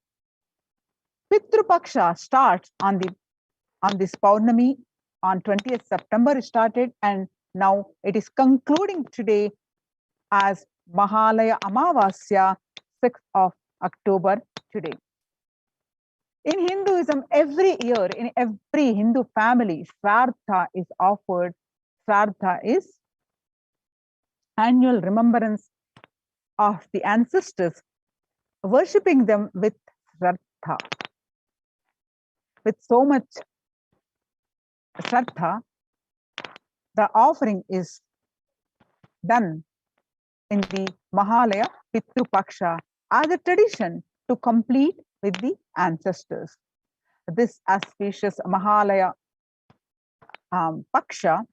Pitru Paksha starts on this Paurnami on 20th September. It started and now it is concluding today as Mahalaya Amavasya, 6th of October today. In Hinduism, every year in every Hindu family, Sraddha is offered. Sraddha is annual remembrance of the ancestors, worshipping them with Sraddha. With so much Sraddha, the offering is done in the Mahalaya Pitru Paksha as a tradition to complete with the ancestors. This auspicious Mahalaya Paksha,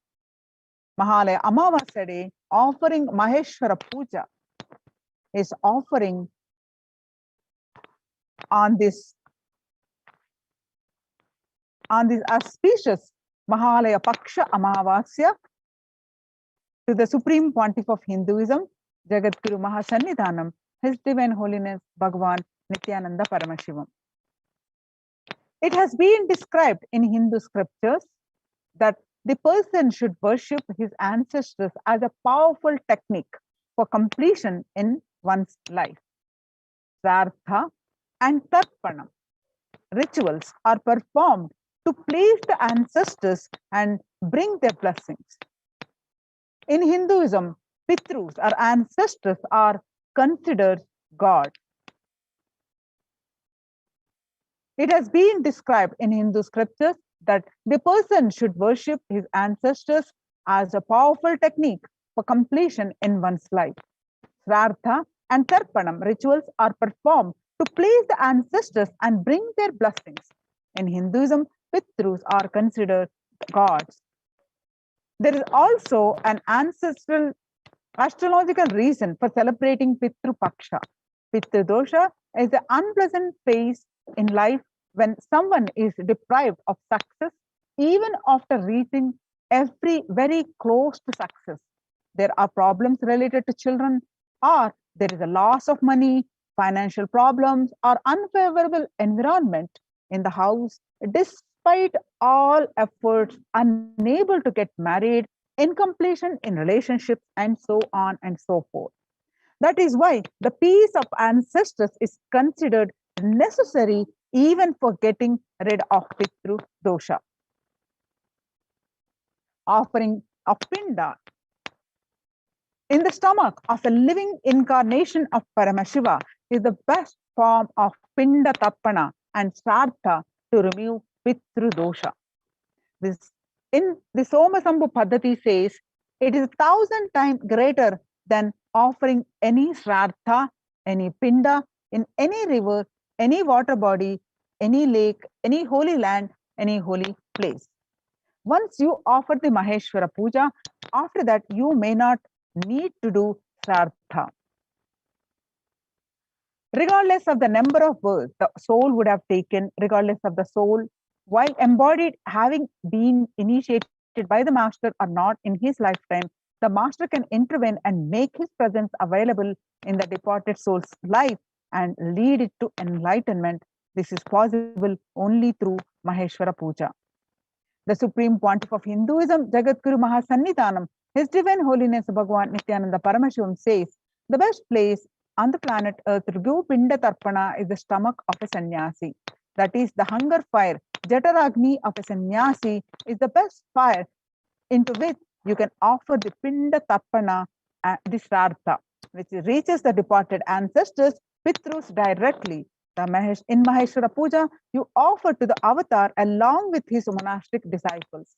Mahalaya Amavasya day, offering Maheshwara Puja is offering on this auspicious Mahalaya Paksha Amavasya to the Supreme Pontiff of Hinduism, Jagadguru Mahasannidhanam, His Divine Holiness Bhagavan Nithyananda Paramashivam. It has been described in Hindu scriptures that the person should worship his ancestors as a powerful technique for completion in one's life. Sraddha and Tarpanam rituals are performed to please the ancestors and bring their blessings. In Hinduism, Pitrus or ancestors are considered God. It has been described in Hindu scriptures that the person should worship his ancestors as a powerful technique for completion in one's life. Sraddha and Tarpanam rituals are performed to please the ancestors and bring their blessings. In Hinduism, Pitrus are considered gods. There is also an ancestral astrological reason for celebrating Pitru Paksha. Pitru Dosha is the unpleasant phase in life when someone is deprived of success even after reaching very close to success. There are problems related to children, or there is a loss of money, financial problems, or unfavorable environment in the house. Despite all efforts, unable to get married, incompletion in relationships, and so on and so forth. That is why the peace of ancestors is considered necessary even for getting rid of Pitru dosha. Offering of Pinda in the stomach of a living incarnation of Paramashiva is the best form of Pinda Tappana and Sraddha to remove Pitru dosha. This in the Somasambhu Paddhati says it is 1,000 times greater than offering any Sraddha, any Pinda in any river, any water body, any lake, any holy land, any holy place. Once you offer the Maheshwara Puja, after that you may not need to do Sraddha. Regardless of the number of births the soul would have taken, regardless of the soul, while embodied having been initiated by the master or not in his lifetime, the master can intervene and make his presence available in the departed soul's life and lead it to enlightenment. This is possible only through Maheshwara Puja. The Supreme Pontiff of Hinduism, Jagadguru Mahasannidhanam, His Divine Holiness Bhagavan Nithyananda Paramashivam says, the best place on the planet Earth to do Pinda Tarpana is the stomach of a sannyasi. That is, the hunger fire, Jataragni of a sannyasi is the best fire into which you can offer the Pinda Tarpana, the Sraddha, which reaches the departed ancestors, Pitrus directly. In Maheshwara Puja, you offer to the avatar along with his monastic disciples.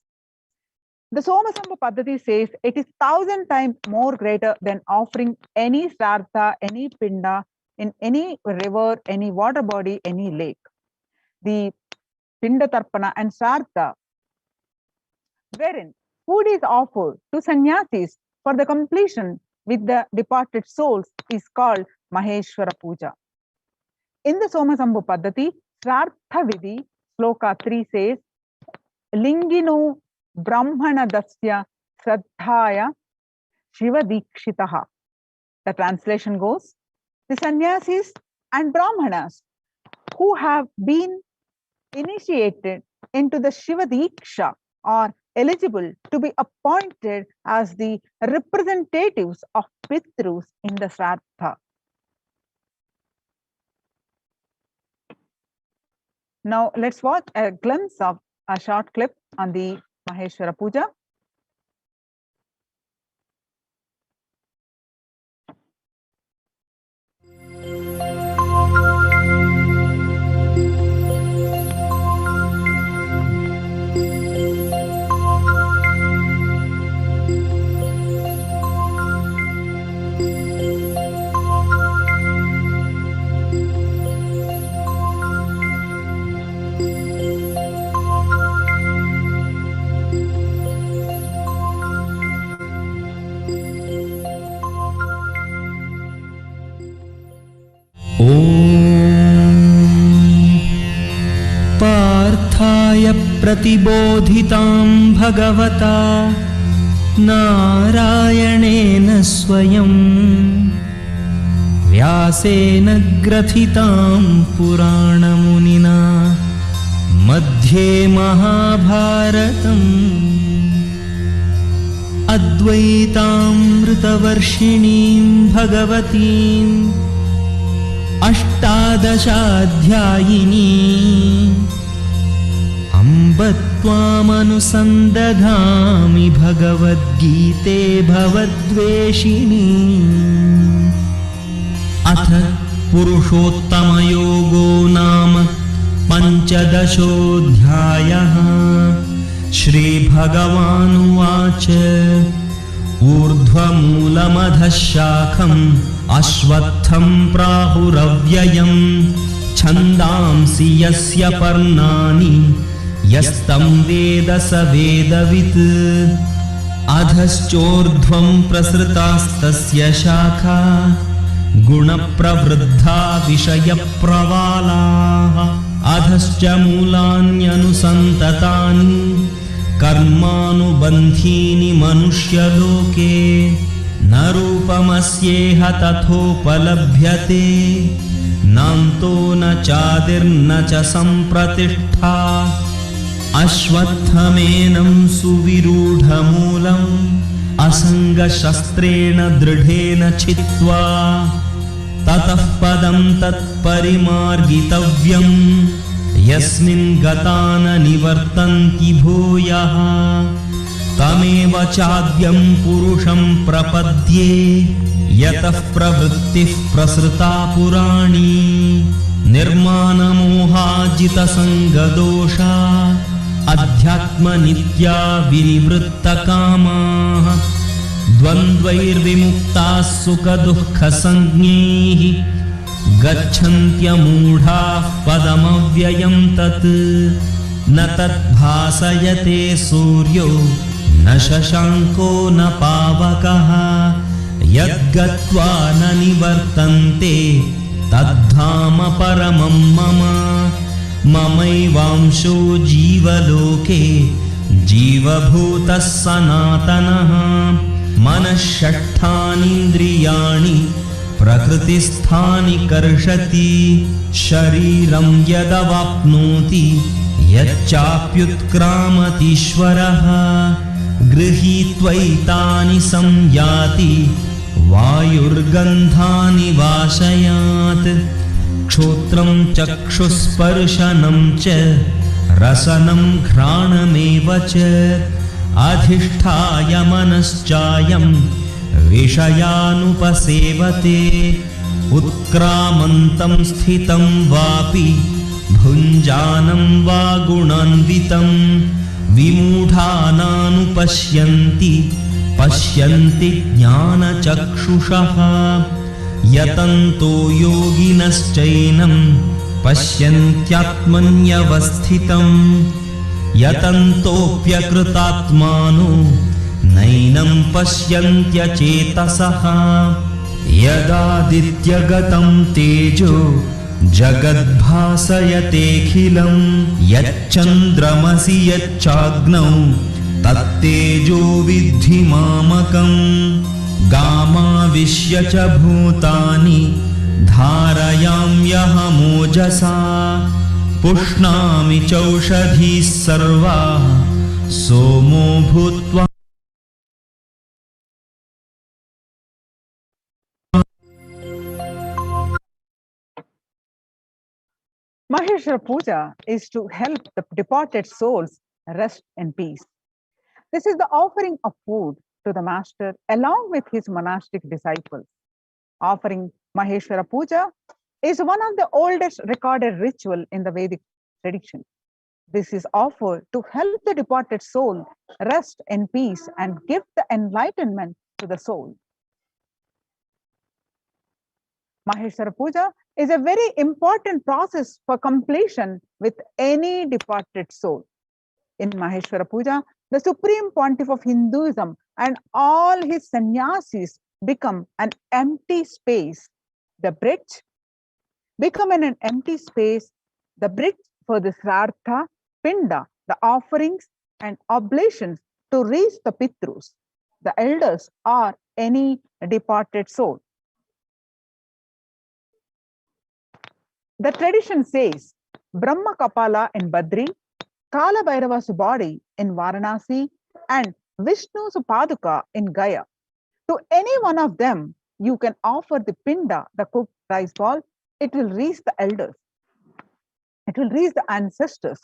The Somasambhu Paddhati says it is 1,000 times more greater than offering any Sraddha, any Pinda in any river, any water body, any lake. The Pinda Tarpana and Sraddha, wherein food is offered to sannyasis for the completion with the departed souls is called Maheshwara Puja. In the Somasambhu Paddhati, Srartha Vidhi, Sloka 3 says, Lingino Brahmana Dasya Sraddhaya Shiva Dikshitaha. The translation goes, the sannyasis and brahmanas who have been initiated into the Shiva Diksha are eligible to be appointed as the representatives of Pitrus in the Sraddha. Now let's watch a glimpse of a short clip on the Maheshwara Puja.
पार्थाय प्रतिबोधितां भगवता नारायणेन स्वयं व्यासेन ग्रथितां पुराणमुनिना मध्ये महाभारतम् अद्वैतामृतवर्षिणीं भगवतीम् अष्टादशाध्यायिनी अम्ब त्वामनुसन्दधामि भगवद्गीते भवद्वेषिणी। अथ पुरुषोत्तमयोगो नाम पञ्चदशोऽध्यायः। श्रीभगवानुवाच ऊर्ध्वमूलमधः शाखम् अश्वत्थं प्राहुरव्ययं छन्दांसि यस्य पर्णानि यस्तं वेद स वेदवित्। अधश्चोर्ध्वं प्रसृतास्तस्य शाखा गुणप्रवृद्धा विषयप्रवालाः। अधश्च मूलान्यनुसन्ततानि कर्मानुबन्धीनि मनुष्यलोके न रूपमस्येह तथोपलभ्यते नान्तो न चादिर्न च सम्प्रतिष्ठा। अश्वत्थमेनं सुविरूढमूलम् असङ्गशस्त्रेण दृढेन छित्त्वा ततः पदं तत्परिमार्गितव्यम् यस्मिन् गता न निवर्तन्ति भूयः। तमेव चाद्यं पुरुषं प्रपद्ये यतः प्रवृत्तिः प्रसृता पुराणी। निर्मानमोहाजितसङ्गदोषा अध्यात्मनित्या विनिवृत्तकामाः। द्वन्द्वैर्विमुक्ताः सुखदुःखसञ्ज्ञैः गच्छन्त्यमूढाः पदमव्ययं तत्। न तद्भासयते सूर्यो न शशाङ्को न पावकः यद्गत्वा न निवर्तन्ते तद्धाम परमं मम। ममैवांशो जीवलोके जीवभूतः सनातनः। मनःषट्ठानीन्द्रियाणि प्रकृतिस्थानि कर्षति। शरीरं यदवाप्नोति यच्चाप्युत्क्रामतीश्वरः गृहीत्वैतानि संयाति वायुर्गन्धानि वाशयात्। क्षोत्रं चक्षुस्पर्शनं च रसनं घ्राणमेव च अधिष्ठाय मनश्चायं विषयानुपसेवते। उत्क्रामन्तं स्थितं वापि भुञ्जानं वा गुणान्वितं विमूढानानुपश्यन्ति पश्यन्ति ज्ञानचक्षुषः। यतन्तो योगिनश्चैनं पश्यन्त्यात्मन्यवस्थितं यतन्तोऽप्यकृतात्मानो नैनं पश्यन्त्यचेतसः यदादित्यगतं तेजो जगद्भासयतेऽखिलं यच्चन्द्रमसि यच्चाग्नौ तत्तेजो विद्धि मामकम् गामाविश्य च भूतानि धारयाम्यहमोजसा पुष्णामि चौषधीः सर्वाः सोमो भूत्वा
Maheshwara Puja is to help the departed souls rest in peace. This is the offering of food to the master along with his monastic disciples. Offering Maheshwara Puja is one of the oldest recorded ritual in the Vedic tradition. This is offered to help the departed soul rest in peace and give the enlightenment to the soul. Maheshwara Puja is a very important process for completion with any departed soul. In Maheshwara Puja, the Supreme Pontiff of Hinduism and all his sannyasis become an empty space. The bridge become an empty space, the bridge for the Srartha, Pinda, the offerings and oblations to reach the Pitrus, the elders or any departed soul. The tradition says Brahma Kapala in Badri, Kala Bhairava's body in Varanasi, and Vishnu's Paduka in Gaya. To any one of them, you can offer the pinda, the cooked rice ball. It will reach the elders. It will reach the ancestors.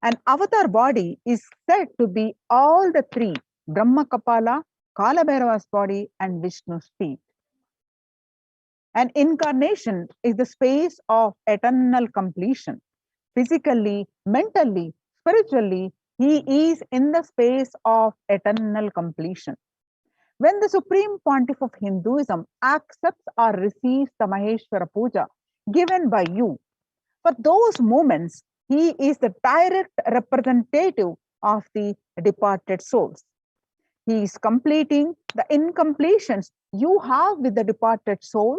An avatar body is said to be all the three, Brahma Kapala, Kala Bhairava's body, and Vishnu's feet. An incarnation is the space of eternal completion. Physically, mentally, spiritually, he is in the space of eternal completion. When the Supreme Pontiff of Hinduism accepts or receives the Maheshwara Puja given by you, for those moments, he is the direct representative of the departed souls. He is completing the incompletions you have with the departed soul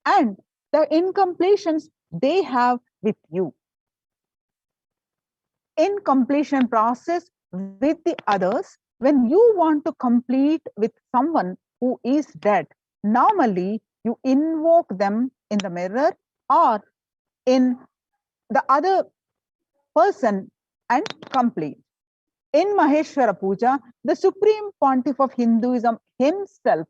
and the incompletions they have with you. In completion process with the others, when you want to complete with someone who is dead, normally you invoke them in the mirror or in the other person and complete. In Maheshwara Puja, the Supreme Pontiff of Hinduism himself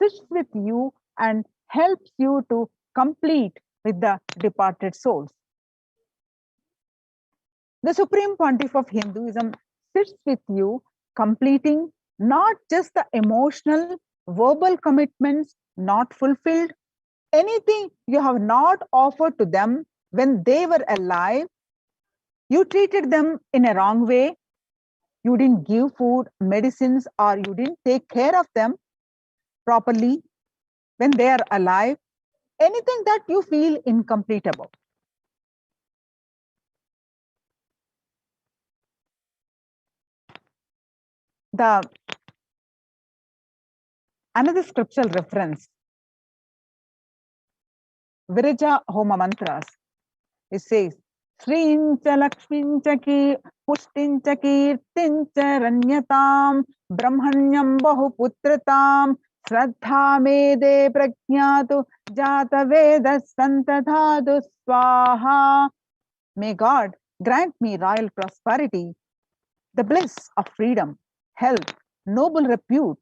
sits with you and helps you to complete with the departed souls. The Supreme Pontiff of Hinduism sits with you, completing not just the emotional, verbal commitments not fulfilled, anything you have not offered to them when they were alive, you treated them in a wrong way, you didn't give food, medicines, or you didn't take care of them properly when they are alive, anything that you feel incomplete about. The another scriptural reference, Virija Homa mantras, it says, Srincha Lakshmincha Pushtincha Kirtincha Ranyatam Brahmanyam Bahuputratam Shraddha Mede Prajnatu Jata Veda Santadhadu Swaha. May God grant me royal prosperity, the bliss of freedom, health, noble repute,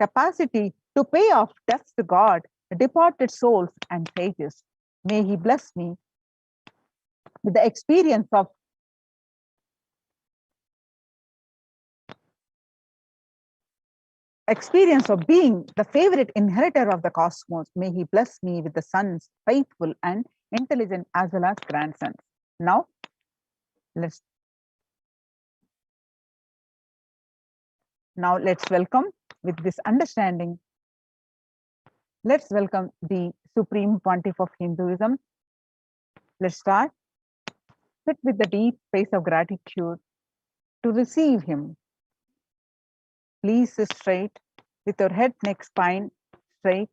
capacity to pay off debts to God, departed souls, and sages. May He bless me with the experience of being the favorite inheritor of the cosmos. May He bless me with the sons, faithful and intelligent, as well as grandsons. Now, let's welcome with this understanding. Let's welcome the Supreme Pontiff of Hinduism. Let's start. Sit with the deep face of gratitude. to receive him. Please sit straight with your head, neck, spine straight.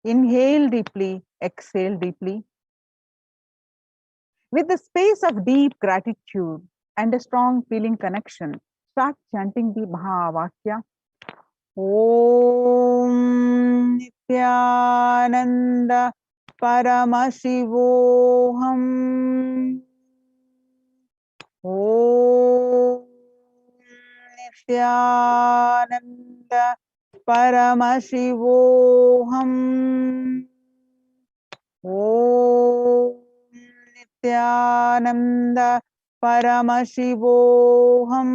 Inhale deeply, exhale deeply. With the space of deep gratitude and a strong feeling connection, start chanting the Mahavakya. Om Nithyananda Paramashivoham. Om Nithyananda Paramashivoham. Om Nithyananda Paramashivoham.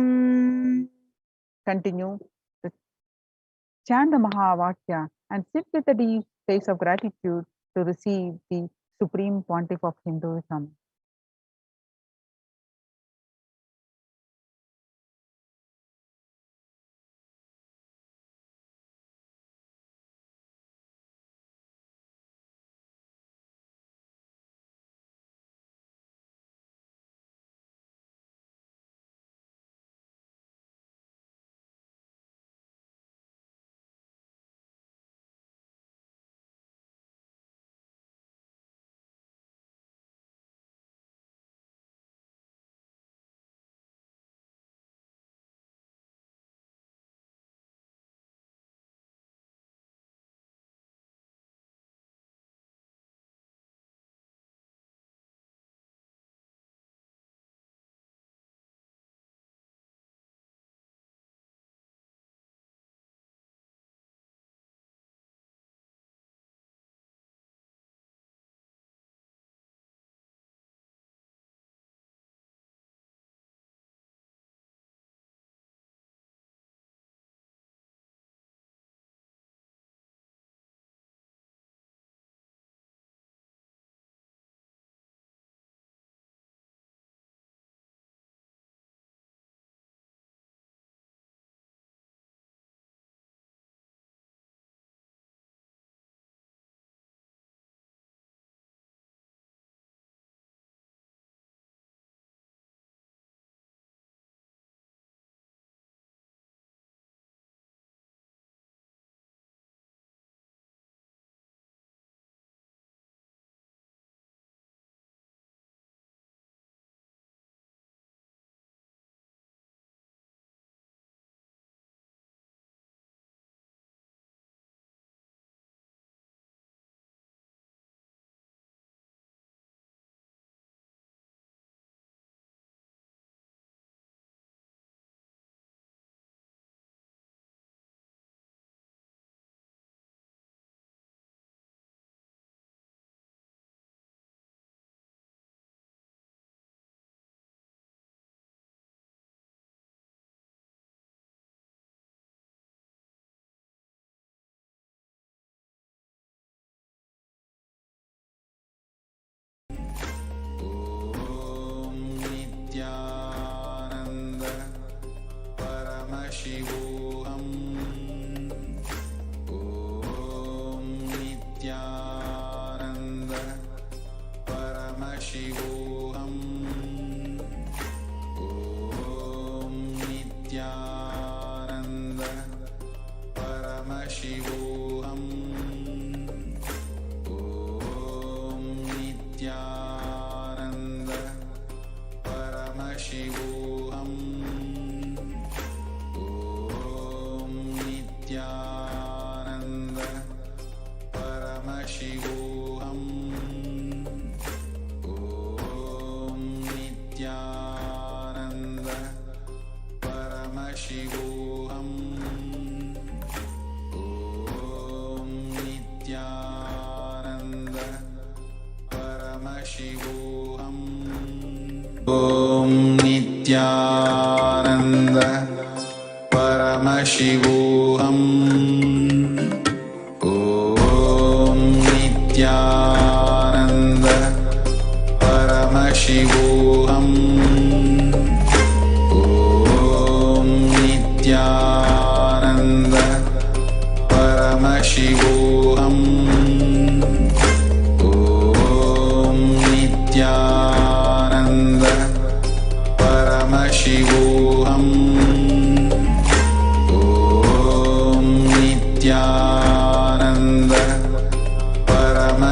Continue to chant the Mahavakya and sit with a deep space of gratitude to receive the Supreme Pontiff of Hinduism.
Paramashivoham. Om Nithyananda Paramashivoham. Om Nithyananda Paramashivoham. Om Nithyananda Paramashivoham. Nithyananda Paramashivoham. Om Nithyananda Paramashivoham. Om Nithyananda Paramashivoham. Om Nithyananda Paramashivoham. Om Nithyananda Paramashivoham. Om Nithyananda Paramashivoham. Om Nithyananda Paramashivoham.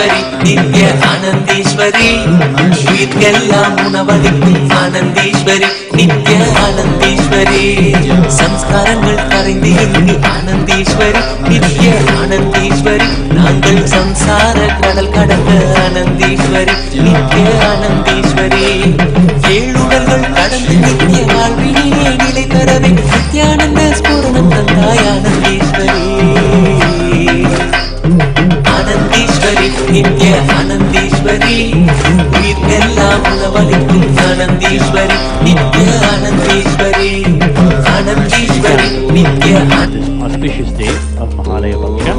ஆனந்தீஸ்வரி நித்ய ஆனந்தீஸ்வரி உயிர்க்கெல்லாம் உணவளிக்கும் ஆனந்தீஸ்வரி நித்ய ஆனந்தீஸ்வரி சம்ஸ்காரங்கள் கரைந்திருந்து ஆனந்தீஸ்வரி நித்ய ஆனந்தீஸ்வரி நாங்கள் சம்சார கடல் கடந்த ஆனந்தீஸ்வரி நித்ய ஆனந்தீஸ்வரி ஏழுடல்கள் கடந்து நித்ய வாழ்விலே நிலை தரவே நித்யானந்த ஸ்பூரணம் தந்தாய் ஆனந்தீஸ்வரி ஆனந்தீஸ்வரி நித்ய ஆனந்தீஸ்வரி உயிர்க்கெல்லாம் உணவளிக்கும் ஆனந்தீஸ்வரி நித்ய ஆனந்தீஸ்வரி ஆனந்தீஸ்வரி நித்ய
auspicious day of Mahalaya Paksha.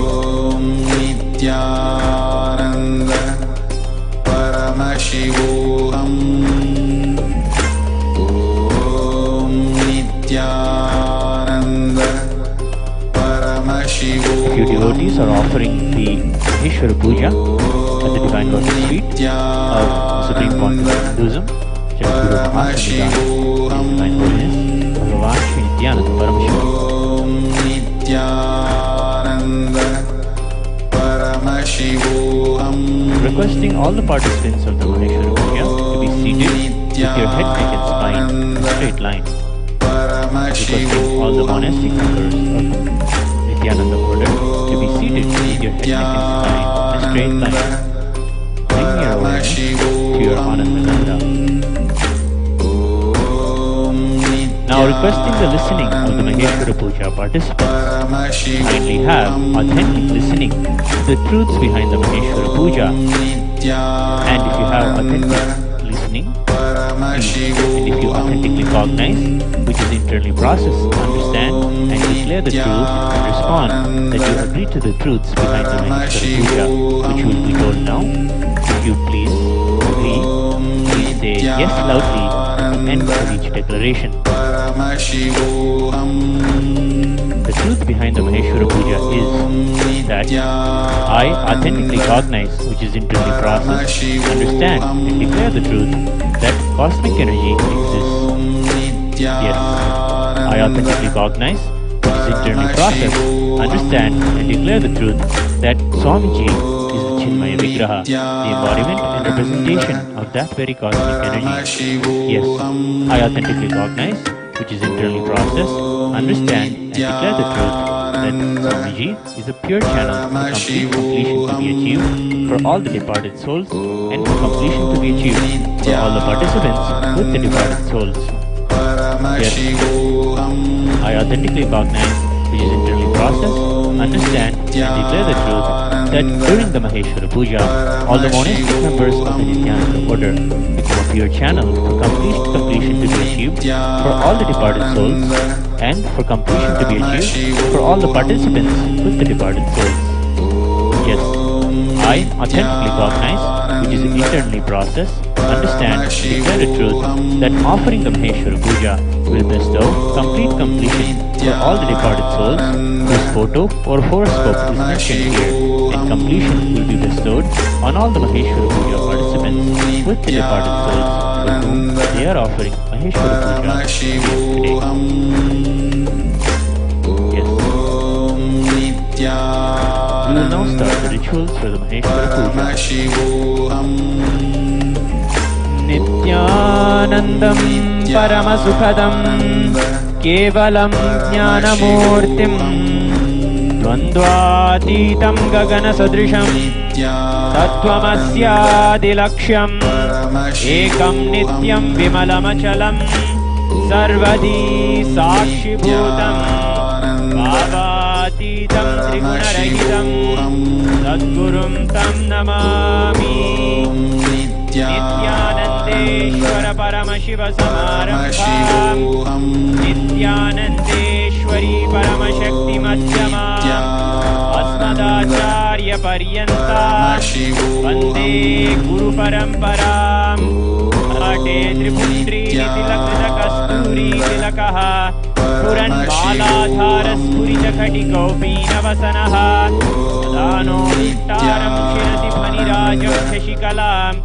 Nithyananda Paramashivoham. Om Nithyananda Paramashivoham.
A few devotees are offering the Maheshwara Puja at the Divine Lotus feet of the Supreme Pontiff of Hinduism, Jagadguru Mahasannidhanam, His Divine Holiness, Bhagavan Sri Nithyananda Paramashivam.
Nithyananda Paramashivoham.
Requesting all the participants of the Maheshwara Puja to be seated with your head, neck and spine in a straight line. Requesting all the monastic members of Nithyananda order to be seated with your head, neck and spine in a straight line. Bring your awareness to your Anandamanda. Now requesting the listening of the Maheshwara Puja participants, kindly have authentic listening to the truths behind the Maheshwara Puja. And if you have authentic listening, please, and if you authentically cognize, which is internally processed, understand and declare the truth and respond that you agree to the truths behind the Maheshwara Puja, which will be told now. If you please agree, please say yes loudly at the end of each declaration. The truth behind the Maheshwara Puja is that I authentically cognize, which is internally processed, understand and declare the truth that cosmic energy exists. Yes, I authentically cognize, which is internally processed, understand and declare the truth that Swamiji is the Chinmaya Vigraha, the embodiment and representation of that very cosmic energy. Yes, I authentically cognize, which is internally processed, understand and declare the truth that Swamiji is a pure channel for complete completion to be achieved for all the departed souls and for completion to be achieved for all the participants with the departed souls. Yes, I authentically cognize, which is internally processed, understand and declare the truth that during the Maheshwara Puja, all the monastic members of the Nithyananda order become a pure channel for completion to be achieved for all the departed souls and for completion to be achieved for all the participants with the departed souls. Yes, I authentically cognize, which is internally processed, understand and declare the truth that offering the Maheshwara Puja will bestow complete completion for all the departed souls whose photo or horoscope is mentioned here, and completion will be bestowed on all the Maheshwara Puja participants with the departed souls for whom they are offering Maheshwara Puja today. Yes. We will now start the rituals for the Maheshwara Puja. Nithyanandam Paramasukhadam Kevalam Jnanamurtim Dvandvatitam Gagana Sadrisham Tattvamasyaadilaksham Ekam Nityam Vimalamachalam Sarvadi Sakshibhutam Bhavatitam Trigunarahitam Sadgurum Tam Namami Nithyanandeshwara Paramashiva Samarambham Nithyanandeshwari Paramashakti Madhyamam Asmadacharya Paryanta Vande Guru Paramparam Ate Tripundri Nitilakrita Kasturi Tilakaha Puran Baladhara Spurita Khatikopina Vasanaha Dano Vittaram Shirati Bhanirajam Shashikalam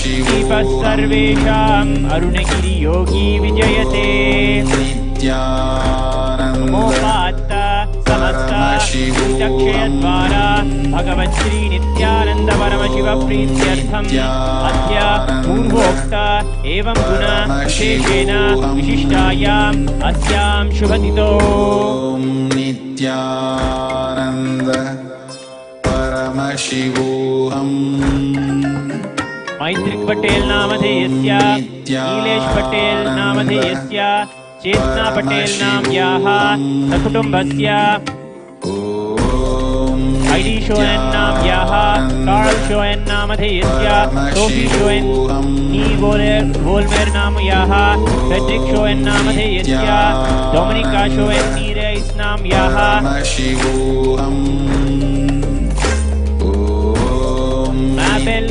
Deepas Sarvesham Arunagiri Yogi Vijayate Momata क्षयद्वारा भगवच्छ्री Nityanand Paramshiva प्रीत्यर्थम अद्य पूर्वोक्त एवं गुण विशेषेण विशिष्टायाम् अस्यां शुभतिथौ
नित्यानंद परमशिवोहम
मैत्रिक पटेल नामधेयस्य नीलेश पटेल नामधेयस्य चेतना पटेल नाम्याः सकुटुम्बस्य Heidi Schoen नाम्याः कार्ल Schoen नामधेयस्य सोफी Schoen नी वोल्मेर नाम्याः फ्रेडरिक Schoen नामधेयस्य डोमिनिका Schoen नी रेइस नाम्याः Mabel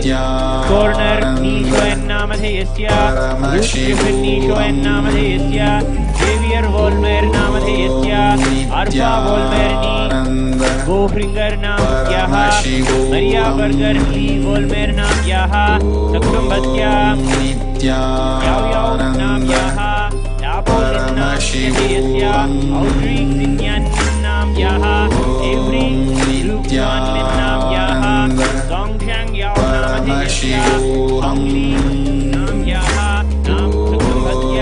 Corner नी Schoen नामधेयस्य Ruth Griffin नी Schoen नामधेयस्य Xavier Volmer नामधेयस्य Arpa Volmer नी गोफ्रिंगर नाम्याः Maria Berger नी Volmer नाम्याः सकुटुम्बस्य याव नाम्याः Lapolin नामधेयस्य Audrey Zinyan नाम्याः Avery Lukman नाम्याः Songchang Yao नामधेयस्य Angli नाम्याः नाम सकुटुम्बस्य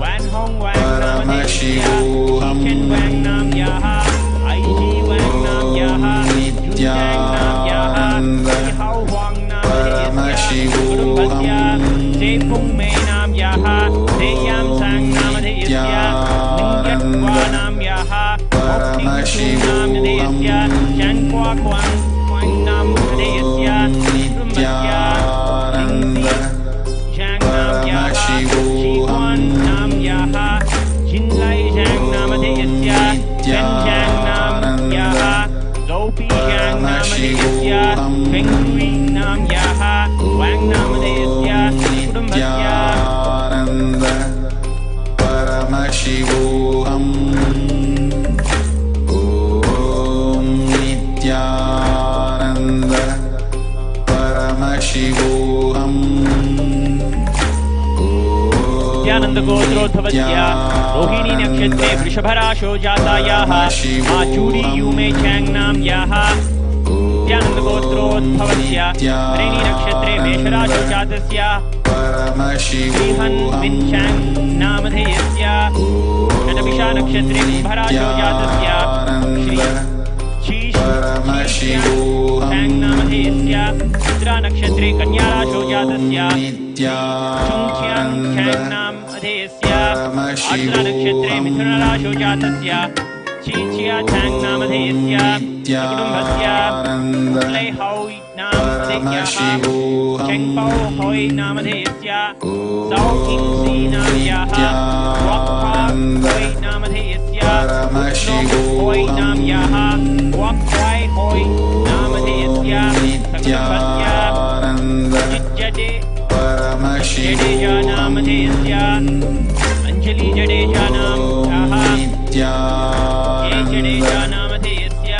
Wan Hong Wang नामधेयस्य Chen Wang नाम्याः IG Wang नाम्याः Junjang नाम्याः Hao Huang नामधेयस्य कुटुम्बस्य Sepung Mei नाम्याः Seyam Sang नामधेयस्य Ningyatwa नाम्याः Mokting नामधेयस्य Chankwa Kwang नामधेयस्य कुटुम्बस्य Lingzi Zhang नाम्याः Shiguan नाम्याः Jinlai Zhang नामधेयस्य Chen Zhang नाम्याः Goupi Zhang नामधेयस्य Fenghui नाम्याः Wang नामधेयस्य कुटुम्बस्य
परमशिवोहम ओम Nityanand परमशिवोहम
Nityanand गोत्रोद्भवस्य Rohini नक्षत्रे वृषभराशो जातायाः माचूडी यूमे Chang नाम्याः Nityanand गोत्रोद्भवस्य हरिणी नक्षत्रे मेषराशो जातस्य श्रीहन win Chang नामधेयस्य Shatabhisha नक्षत्रे कुंभराशो जातस्य श्री शीश Chang नामधेयस्य Chitra नक्षत्रे कन्याराशो जातस्य चुंग्च्यांग Chang नामधेयस्य Ardra नक्षत्रे मिथुनराशो जातस्य चीचिया Chang नामधेयस्य कुटुम्बस्य लೈ हाओई नामधेयस्य चेंगपाओ होई नामधेयस्य साओ किंगसी नाम्याः वाक्पा होई नामधेयस्य होई नाम्याः वाक्वाई होई नामधेयस्य कुटुम्बस्य जडेजा नामधेयस्य अंजलि जडेजा नाम्याः जडेजा नामधेयस्य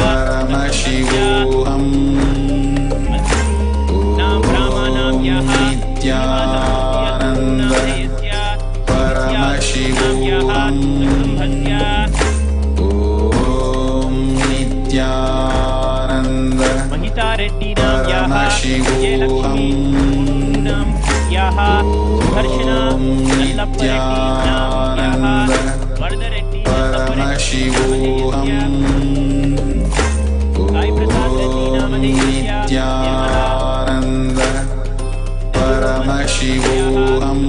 नाम रामा नाम्याः नामधेयस्य नाम्याः कुटुम्बस्य महिता रेड्डी नाम्याः विजयलक्ष्मी नाम्याः सुदर्शना नल्लप्प रेड्डी नाम्याः वरदरेड्डी नल्लप्प रेड्डी साई प्रसाद रेड्डी नामधेयस्य
परमशिवोहम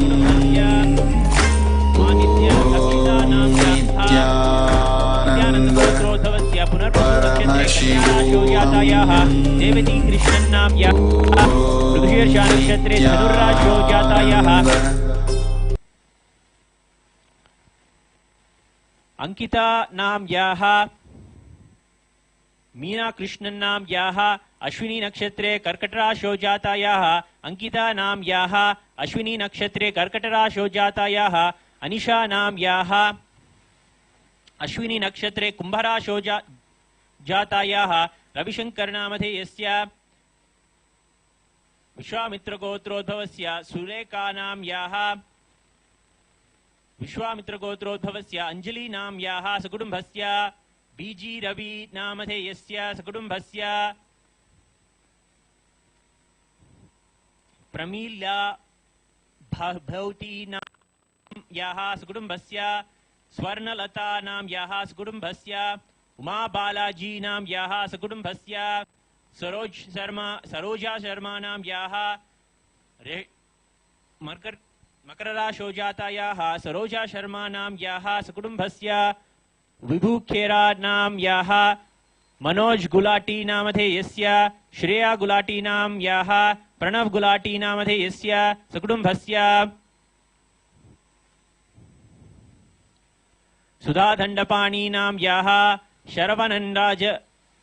आदित्य अक्षिता नाम्याः नित्यानंद गोत्रोद्भवस्य पुनर्वसु नक्षत्रे कन्याराशो जातायाः देवती कृष्णन् नाम्याः मृगशीर्षा नक्षत्रे धनुर्राशो जातायाः अंकिता नाम्याः मीना कृष्णन् नाम्याः अश्विनी नक्षत्रे कर्कटराशो जातायाः अंकिता नाम्याः अश्विनी नक्षत्रे कर्कटराशो जातायाः अनिशा नाम्याः अश्विनी नक्षत्रे कुंभराशो जातायाः रविशंकर नामधेयस्य विश्वामित्र गोत्रोद्भवस्य सुरेखा नाम्याः विश्वामित्रगोत्रोद्भवस्य अंजलि नाम्याः सकुटुम्बस्य बीजी रवि नामधेयस्य सकुटुम्बस्य प्रमीला भवती नाम्याः सकुटुम्बस्य स्वर्णलता नाम्याः सकुटुम्बस्य उमा बालाजी नाम्याः सकुटुम्बस्य सरोजा शर्मा नाम्याः मकरराशोजातायाः सरोजा शर्मा नाम्याः सकुटुम्बस्य विभूखेरा नाम्याः मनोज गुलाटी नामधेयस्य श्रेया गुलाटी नाम्याः प्रणव गुलाटी नामधेयस्य सकुटुम्बस्य सुधा दण्डपाणी नाम्याः शरवणन्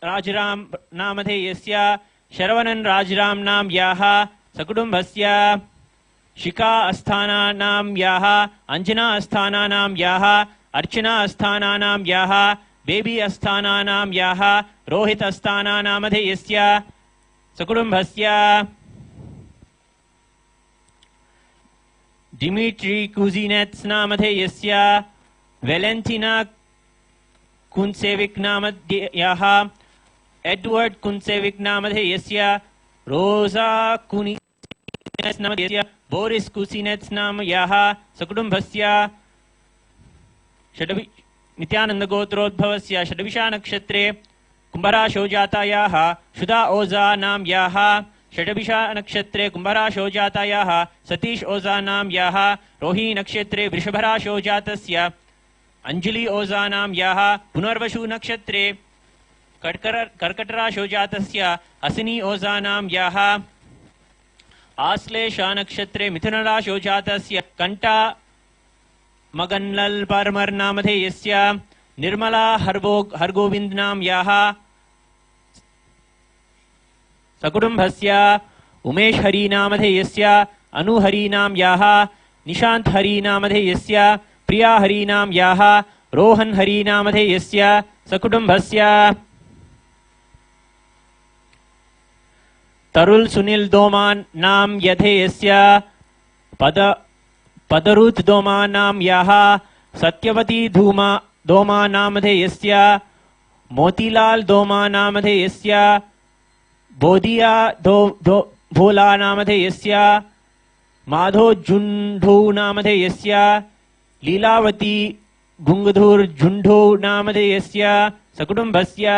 राजराम नामधेयस्य शरवणन् राजराम नाम्याः सकुटुम्बस्य शिखा अस्थाना नाम्याः अंजना अस्थाना नाम्याः अर्चना अस्थाना नाम्याः बेबी अस्थाना नाम्याः रोहित अस्थाना नामधेयस्य सकुटुम्बस्य डिमिट्री कुजिनेट्स् नामधेयस्य वेलेंटिना कुन्सेविक नामधेयः एडवर्ड कुन्सेविक नामधेयस्य रोजा कुनिनेट्स् नामधेयस्य बोरिस कुसिनेट्स् नामयाः सकुटुम्बस्य नित्यानंद गोत्रोद्भवस्य षड्विशा नक्षत्रे कुंभराशो जातायाः शुदा ओझा नाम्याः षड्विशा नक्षत्रे कुंभराशो जातायाः सतीश ओझा नाम्याः रोहिणी नक्षत्रे वृषभराशो जातस्य अंजलि ओझा नाम्याः पुनर्वसु नक्षत्रे कर्कटराशो जातस्य असिनी ओझा नाम्याः आश्लेषा नक्षत्रे मिथुनराशो जातस्य कंटा मगन्नल परमर नामधेयस्य निर्मला हरगोविंद नाम्याः सकुटुम्बस्य उमेश हरि नामधेयस्य अनुहरि नाम्याः निशांत हरि नामधेयस्य प्रिया हरि नाम्याः रोहन हरि नामधेयस्य सकुटुम्बस्य तरुल सुनील दोमान नाम यधेयस्य पदरुत दोमा नाम्याः सत्यवती दोमा नामधेयस्य मोतीलाल दोमा नामधेयस्य बोधिया भोला नामधेयस्य माधो झुंढो नामधेयस्य लीलावती गुंगधुर झुंढो नामधेयस्य सकुटुम्बस्य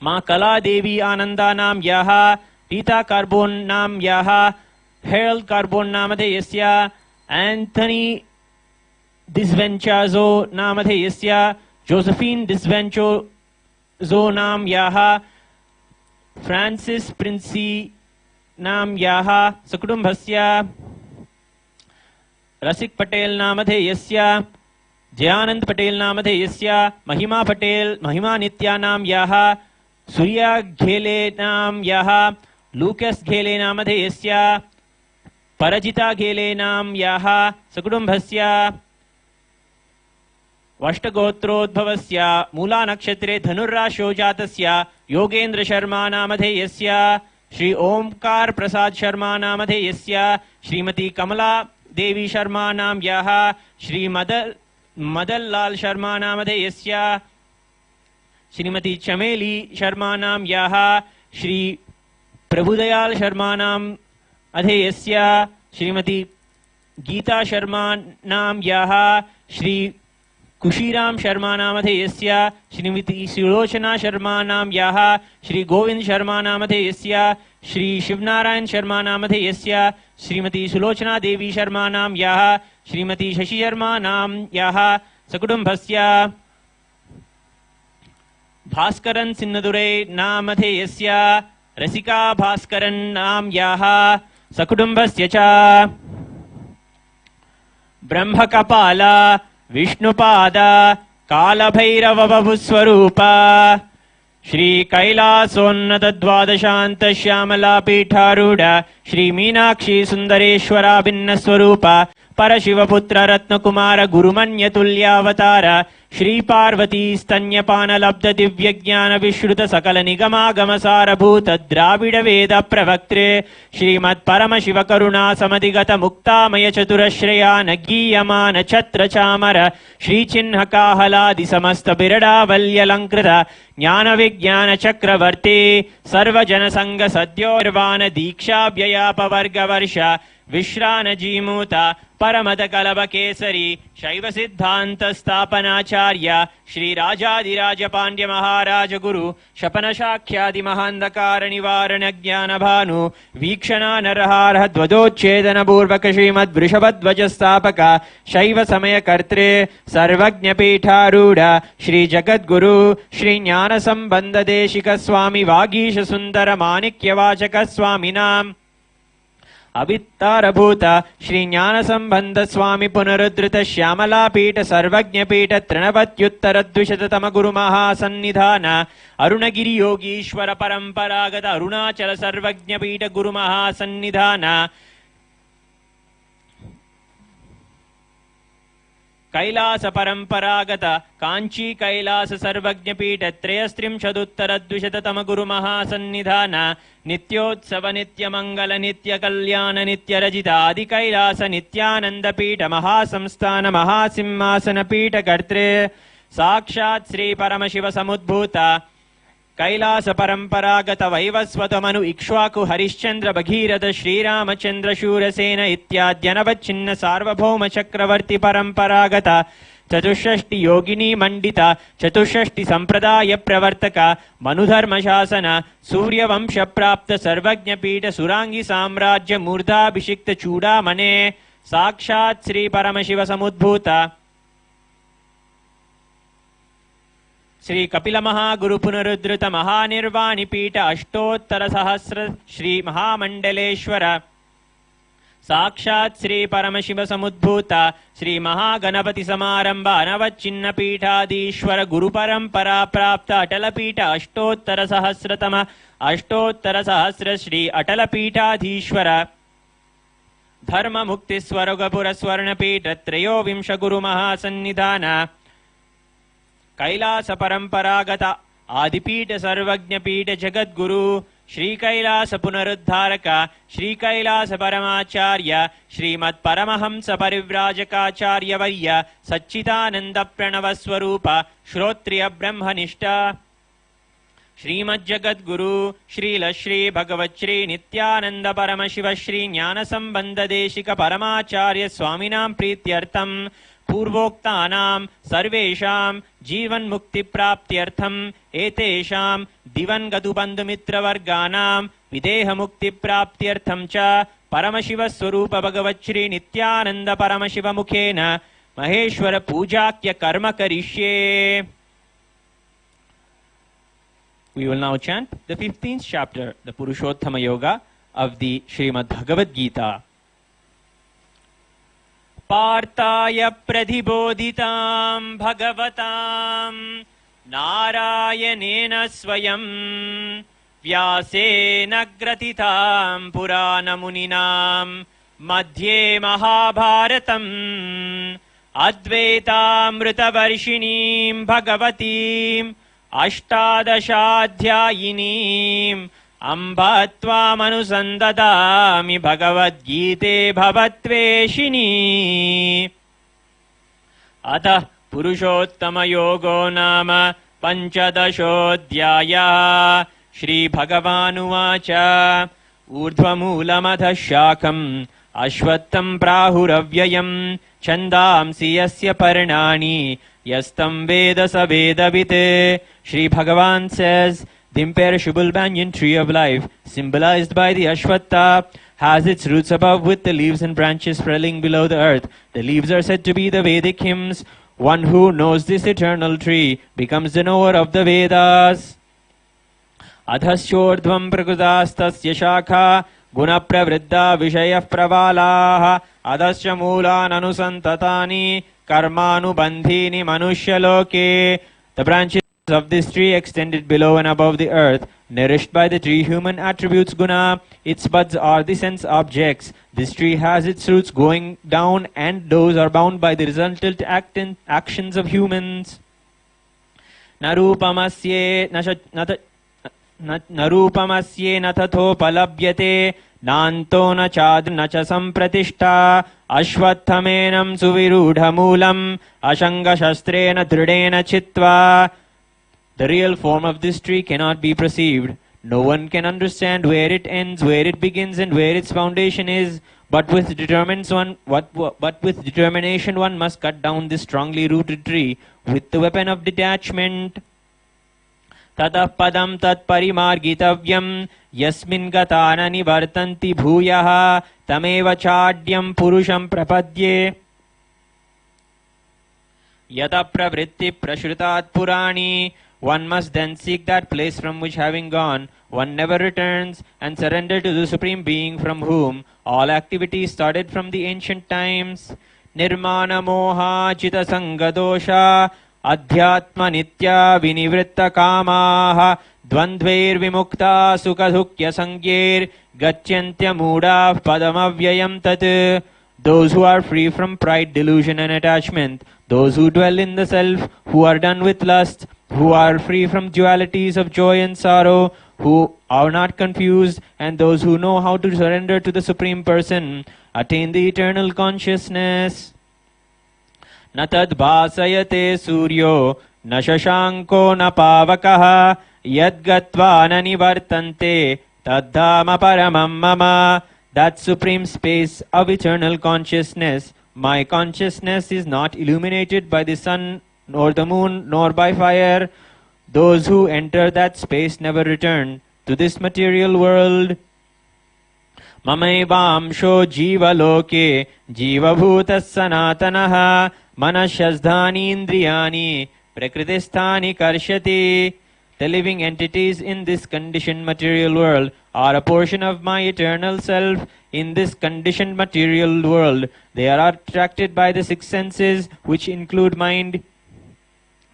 माँ कला देवी आनंदा नाम्याः रीता कार्बोन नाम्याः हेरल्ड कार्बोन नामधेयस्य एंथनी डिस्वेंचाजो नामधेयस्य जोसेफिन डिस्वेंचोजो नाम्याः फ्रांसिस प्रिंसी नाम्याः सकुटुम्बस्य रसिक पटेल नामधेयस्य जयानंद पटेल नामधेयस्य महिमा नित्या नाम्याः सूर्या घेले नाम्याः लूकस घेले नामधेयस्य परजिता घेले नाम्याः सकुटुम्बस्य वष्टगोत्रोद्भवस्य मूला नक्षत्रे धनुर्राशो जातस्य योगेन्द्र शर्मा नामधेयस्य श्री ओमकार प्रसाद शर्मा नामधेयस्य श्रीमती कमला देवी शर्मा नाम्याः श्री मदन लाल शर्मा नामधेयस्य श्रीमती चमेली शर्मा नाम्याः श्री प्रभुदयाल शर्मा नाम अधेयस्य श्रीमती गीता शर्मा नाम्याः श्री कुशीराम शर्मा नामधेयस्य श्रीमती सुलोचना शर्मा नाम्याः श्री गोविंद शर्मा नामधेयस्य श्री शिवनारायण शर्मा नामधेयस्य श्रीमती सुलोचना देवी शर्मा नाम्याः श्रीमती शशि शर्मा नाम्याः सकुटुम्बस्य भास्करन सिन्नदुरै नामधेयस्य रसिका भास्करन नाम्याः सकुटुम्बस्य च ब्रह्मकपाल विष्णुपाद कालभैरववपुस्वरूप श्री कैलासोन्नत द्वादशांत श्यामला पीठारूढ़ श्री मीनाक्षी सुंदरेश्वरा भिन्न स्वरूप परशिवपुत्र रत्नकुमार गुरुमन्यतुल्यावतार श्री पार्वती स्तन्यपान लब्ध दिव्य ज्ञान विश्रुत सकल निगमागम सारभूत द्राविड वेद प्रवक्त्रे श्रीमत् परमशिव करुणा समधिगत मुक्तामय चतुरश्रयान गीयमान छत्र चामर श्री चिन्ह काहलादि समस्त बिरडावल्यलंकृत ज्ञान विज्ञान चक्रवर्ती सर्वजन संग सद्योर्वाण दीक्षाव्ययापवर्ग वर्ष विश्रान जीमूत परमद कलभ केसरी शैव सिद्धांत स्थापनाचार्य श्री राजाधिराज पांड्य महाराज गुरु शपन शाख्यादि महांधकार निवारण ज्ञान भानु वीक्षणा नरहार ध्वजोच्छेदन पूर्वक श्रीमद् वृषभध्वज स्थापक शैव समय कर्त्रे सर्वज्ञ पीठारूढ़ श्री जगद्गुरु श्री ज्ञान संबंध देशिक स्वामी वागीश सुंदर माणिक्य वाचक स्वामिनां अवित्तारभूत श्री ज्ञान संबंध स्वामी पुनरुद्धृत श्यामला पीठ सर्वज्ञ पीठ तृणवत्युत्तर द्विशततम गुरु महासन्निधान अरुणगिरि योगीश्वर परंपरागत अरुणाचल सर्वज्ञ पीठ गुरु महासन्निधान कैलास परंपरागत कांची कैलास सर्वज्ञ पीठ त्रयस्त्रिंशदुत्तर द्विशततम गुरु महासन्निधान नित्योत्सव नित्य मंगल नित्य कल्याण नित्य रजित आदि कैलास नित्यानंद पीठ महासंस्थान महासिंहासन पीठ कर्त्रे साक्षात् श्री परमशिव समुद्भूत कैलास परंपरागत वैवस्वतमनु इक्ष्वाकु हरिश्चंद्र भगीरथ श्रीरामचंद्र शूरसेन इत्याद्यनवच्छिन्न सार्वभौम चक्रवर्ती परंपरागत चतुष्षष्टि योगिनी मंडित चतुष्षष्टि संप्रदाय प्रवर्तक मनुधर्म शासन सूर्यवंश प्राप्त सर्वज्ञ पीठ सुरांगी साम्राज्य मूर्धाभिषिक्त चूड़ामणे साक्षात् श्री परमशिव समुद्भूत श्री कपिल महागुरु पुनरुद्धृत महानिर्वाणि पीठ अष्टोत्तर सहस्र श्री महामंडलेश्वर साक्षात् श्री परमशिव समुद्भूत श्री महागणपति समारंभ अनवच्छिन्न पीठाधीश्वर गुरु परंपरा प्राप्त अटल पीठ अष्टोत्तर सहस्र श्री अटल पीठाधीश्वर धर्म मुक्ति स्वर्गपुर स्वर्ण पीठ त्रयोविंश गुरु महासन्निधान कैलास परंपरागत आदिपीठ सर्वज्ञ पीठ जगद्गुरु श्री कैलास पुनरुद्धारक श्री कैलास परमाचार्य श्रीमत् परमहंस परिव्राजकाचार्य वर्य सच्चिदानंद प्रणव स्वरूप श्रोत्रिय ब्रह्मनिष्ठ श्रीमज्जगद्गुरु श्रील श्री भगवत् श्री नित्यानंद परमशिव श्री ज्ञान संबंध देशिक परमाचार्य स्वामिनां प्रीत्यर्थम पूर्वोक्तानां सर्वेषां जीवन मुक्ति प्राप्त्यर्थम एतेषां दिवंगत बंधुमित्रवर्गानां विदेह मुक्ति प्राप्त्यर्थम च परमशिव स्वरूप भगवत् श्री नित्यानंद परमशिव मुखेन महेश्वर पूजाक्य कर्म करिष्ये. We will now chant the 15th chapter, the Purushottama Yoga of the Srimad Bhagavad Gita. पार्थाय प्रतिबोधितां भगवतां नारायणेन स्वयं व्यासेन ग्रथितां पुराणमुनिनां मध्ये महाभारतम् अद्वैतामृतवर्षिणीं भगवतीम् अष्टादशाध्यायिनीम् अम्ब त्वामनुसन्ददामि भगवद्गीते भवत्वेशिनी. अतः पुरुषोत्तमयोगो नाम पञ्चदशोऽध्यायः. श्रीभगवानुवाच ऊर्ध्वमूलमधः शाखम् अश्वत्थं प्राहुरव्ययम् छन्दांसि यस्य पर्णानि यस्तं वेद स वेदवित्. Shri Bhagavan says, the imperishable banyan tree of life, symbolized by the Ashwattha, has its roots above with the leaves and branches swelling below the earth. The leaves are said to be the Vedic hymns. One who knows this eternal tree becomes the knower of the Vedas. Adhasyordhvam prakutastasya shakha guna pravriddha vishaya pravalaha adhasya moolan anusantatani karmanubandhini manushya loke. The branches of this tree extended below and above the earth
Nourished by the tree human attributes guna, its buds are the sense objects. This tree has its roots going down and those are bound by the resultant actions of humans. Narupamasye nathatopalabhyate nanto na chadr na cha sampratishta ashvattamenam suvirudhamulam ashanga shastrena dridena chitva. The real form of this tree cannot be perceived. No one can understand where it ends, where it begins, and where its foundation is. But with determination, one must cut down this strongly rooted tree with the weapon of detachment. Tatah padam tat parimargitavyam yasmin gatana nivartanti bhuyaha tameva chadyam purusham prapadye. Yata pravritti prashrutat purani. One must then seek that place from which, having gone, one never returns, and surrender to the Supreme Being from whom all activities started from the ancient times. Nirmana moha chita sangadosha adhyatma nitya vinivritta kamaha dvandvair vimukta sukha dukya sangyer gachyantya muda padamavyayam tat. Those who are free from pride, delusion and attachment, those who dwell in the self, who are done with lust, who are free from dualities of joy and sorrow, who are not confused, and those who know how to surrender to the Supreme Person, attain the eternal consciousness. Natad bhasayate suryo na shashanko na pavakaha yadgatva na nivartante taddhama paramam mama. That supreme space of eternal consciousness, my consciousness, is not illuminated by the sun, nor the moon, nor by fire. Those who enter that space never return to this material world. Mamaivamsho jiva loke jiva bhutas sanatanaha manasyazdhani indriyani prakritisthani karshyati. The living entities in this conditioned material world are a portion of my eternal self. In this conditioned material world, they are attracted by the six senses, which include mind,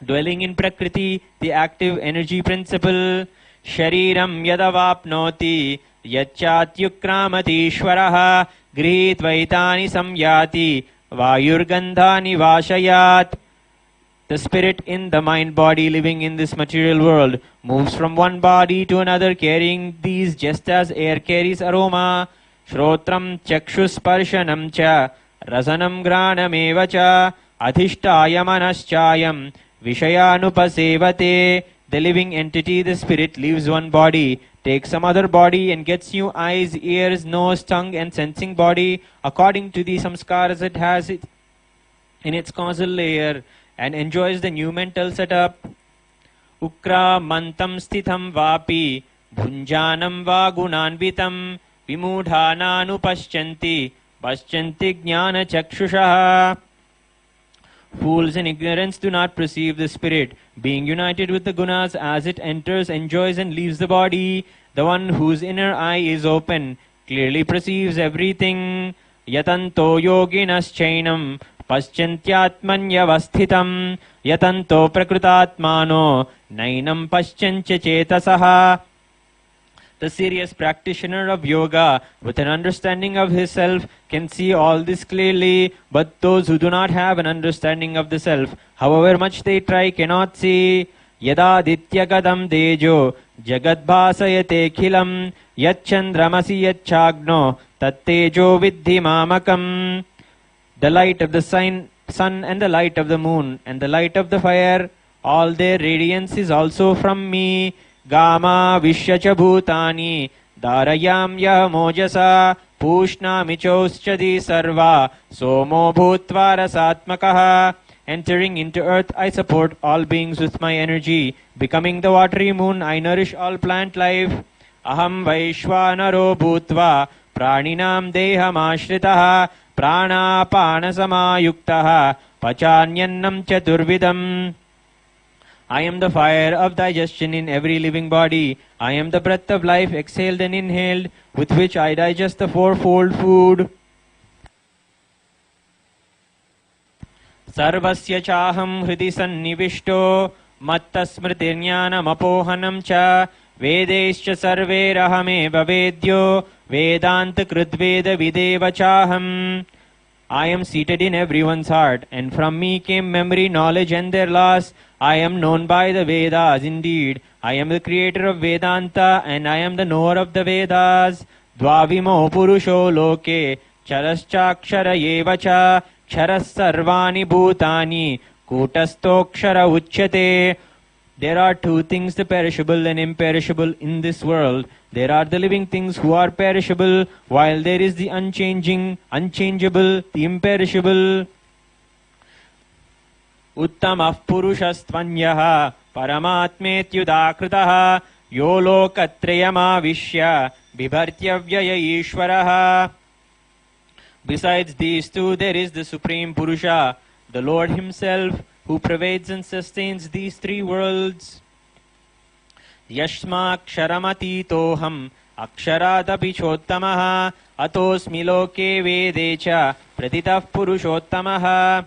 dwelling in Prakriti, the active energy principle. Shariram yadavapnoti yachatyukramati ishvaraha grihitvaitani samyati vayurgandhani vashayat. The spirit in the mind body living in this material world moves from one body to another, carrying these just as air carries aroma. Shrotram chakshusparshanam cha rasanam granam cha adhishtaya manaschayam vishayanupasevate. The living entity, the spirit, leaves one body, takes some other body, and gets new eyes, ears, nose, tongue, and sensing body according to the samskaras it has in its causal layer, and enjoys the new mental setup. Ukra mantam sthitham vapi bhunjanam va gunanvitam vimudhananu paschanti jnana chakshushaha. Fools in ignorance do not perceive the spirit, being united with the gunas as it enters, enjoys and leaves the body. The one whose inner eye is open clearly perceives everything. Yatanto yoginas chainam paschantyatmanyavasthitam yatanto prakrutatmano nainam paschancha chetasaha. The serious practitioner of yoga, with an understanding of his self, can see all this clearly, but those who do not have an understanding of the self, however much they try, cannot see. Yada dityagadam dejo jagadbhasayate khilam yachandramasi yachagno tattejo vidhi mamakam. The light of the sun and the light of the moon and the light of the fire, all their radiance is also from me. Gama vishyacha bhutani darayam yah mojasa pushnami choschadi sarva somo bhutva rasatmakaha. Entering into earth, I support all beings with my energy. Becoming the watery moon, I nourish all plant life. Aham vaishvanaro bhutva praninam deham ashritaha pranapana samayuktaha pachanyannam chaturvidam. I am the fire of digestion in every living body. I am the breath of life exhaled and inhaled, with which I digest the fourfold food. Sarvasya chaham hridi sannivishto matta smritirjnanam apohanam cha वेदैश्च सर्वैरहमेव वेद्यो वेदान्तकृद्वेदविदेव चाहम्. I am seated in everyone's heart, and from me came memory, knowledge, and their loss. I am known by the Vedas. Indeed, I am the creator of Vedanta, and I am the knower of the Vedas. Dvavimo purusho loke charascha eva cha charas sarvani bhutani kutastokshara uchyate. There are two things, the perishable and imperishable, in this world. There are the living things who are perishable, while there is the unchanging, unchangeable, the imperishable. Uttamah purushastvanyah paramatmetyudakritaha yo lokatrayamavishya bibhartyavyaya ishvaraha. Besides these two, there is the Supreme Purusha, the Lord Himself, who pervades and sustains these three worlds. Yashmaksharamati-toham aksharaadapi chottamaha atosmi loke vedecha pratitah purushottamah.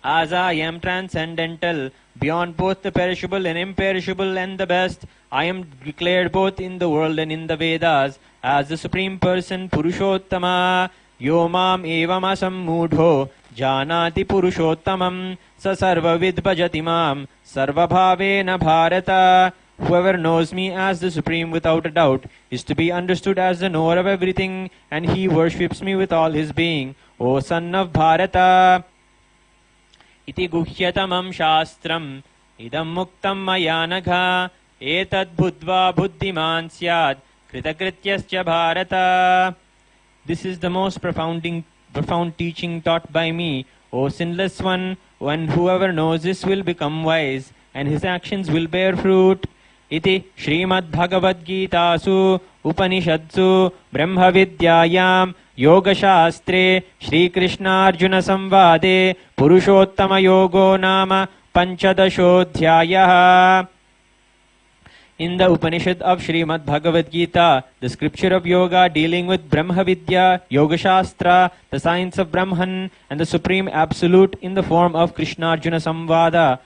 As I am transcendental, beyond both the perishable and imperishable and the best, I am declared both in the world and in the Vedas as the Supreme Person, Purushottama. Yo mam evam asammudho janati purushottamam sa sarvavid bhajati mam sarvabhavena bharata. Whoever knows me as the Supreme without a doubt is to be understood as the knower of everything, and he worships me with all his being. O son of Bharata! Iti guhyatamam shastram idam muktam maya nagha etad buddhva buddhiman syad kritakrityascha Bharata. This is the most profound teaching taught by me, O sinless one, when whoever knows this will become wise, and his actions will bear fruit. Iti Srimad Bhagavad Gitasu Upanishadsu Brahma Vidyayam Yoga Shastre Shri Krishna Arjuna Samvade Purushottama Yogo Nama Panchadashodhyayaha. In the Upanishad of Srimad Bhagavad Gita, the scripture of yoga dealing with Brahma Vidya, Yoga Shastra, the science of Brahman, and the Supreme Absolute in the form of Krishna Arjuna Samvada,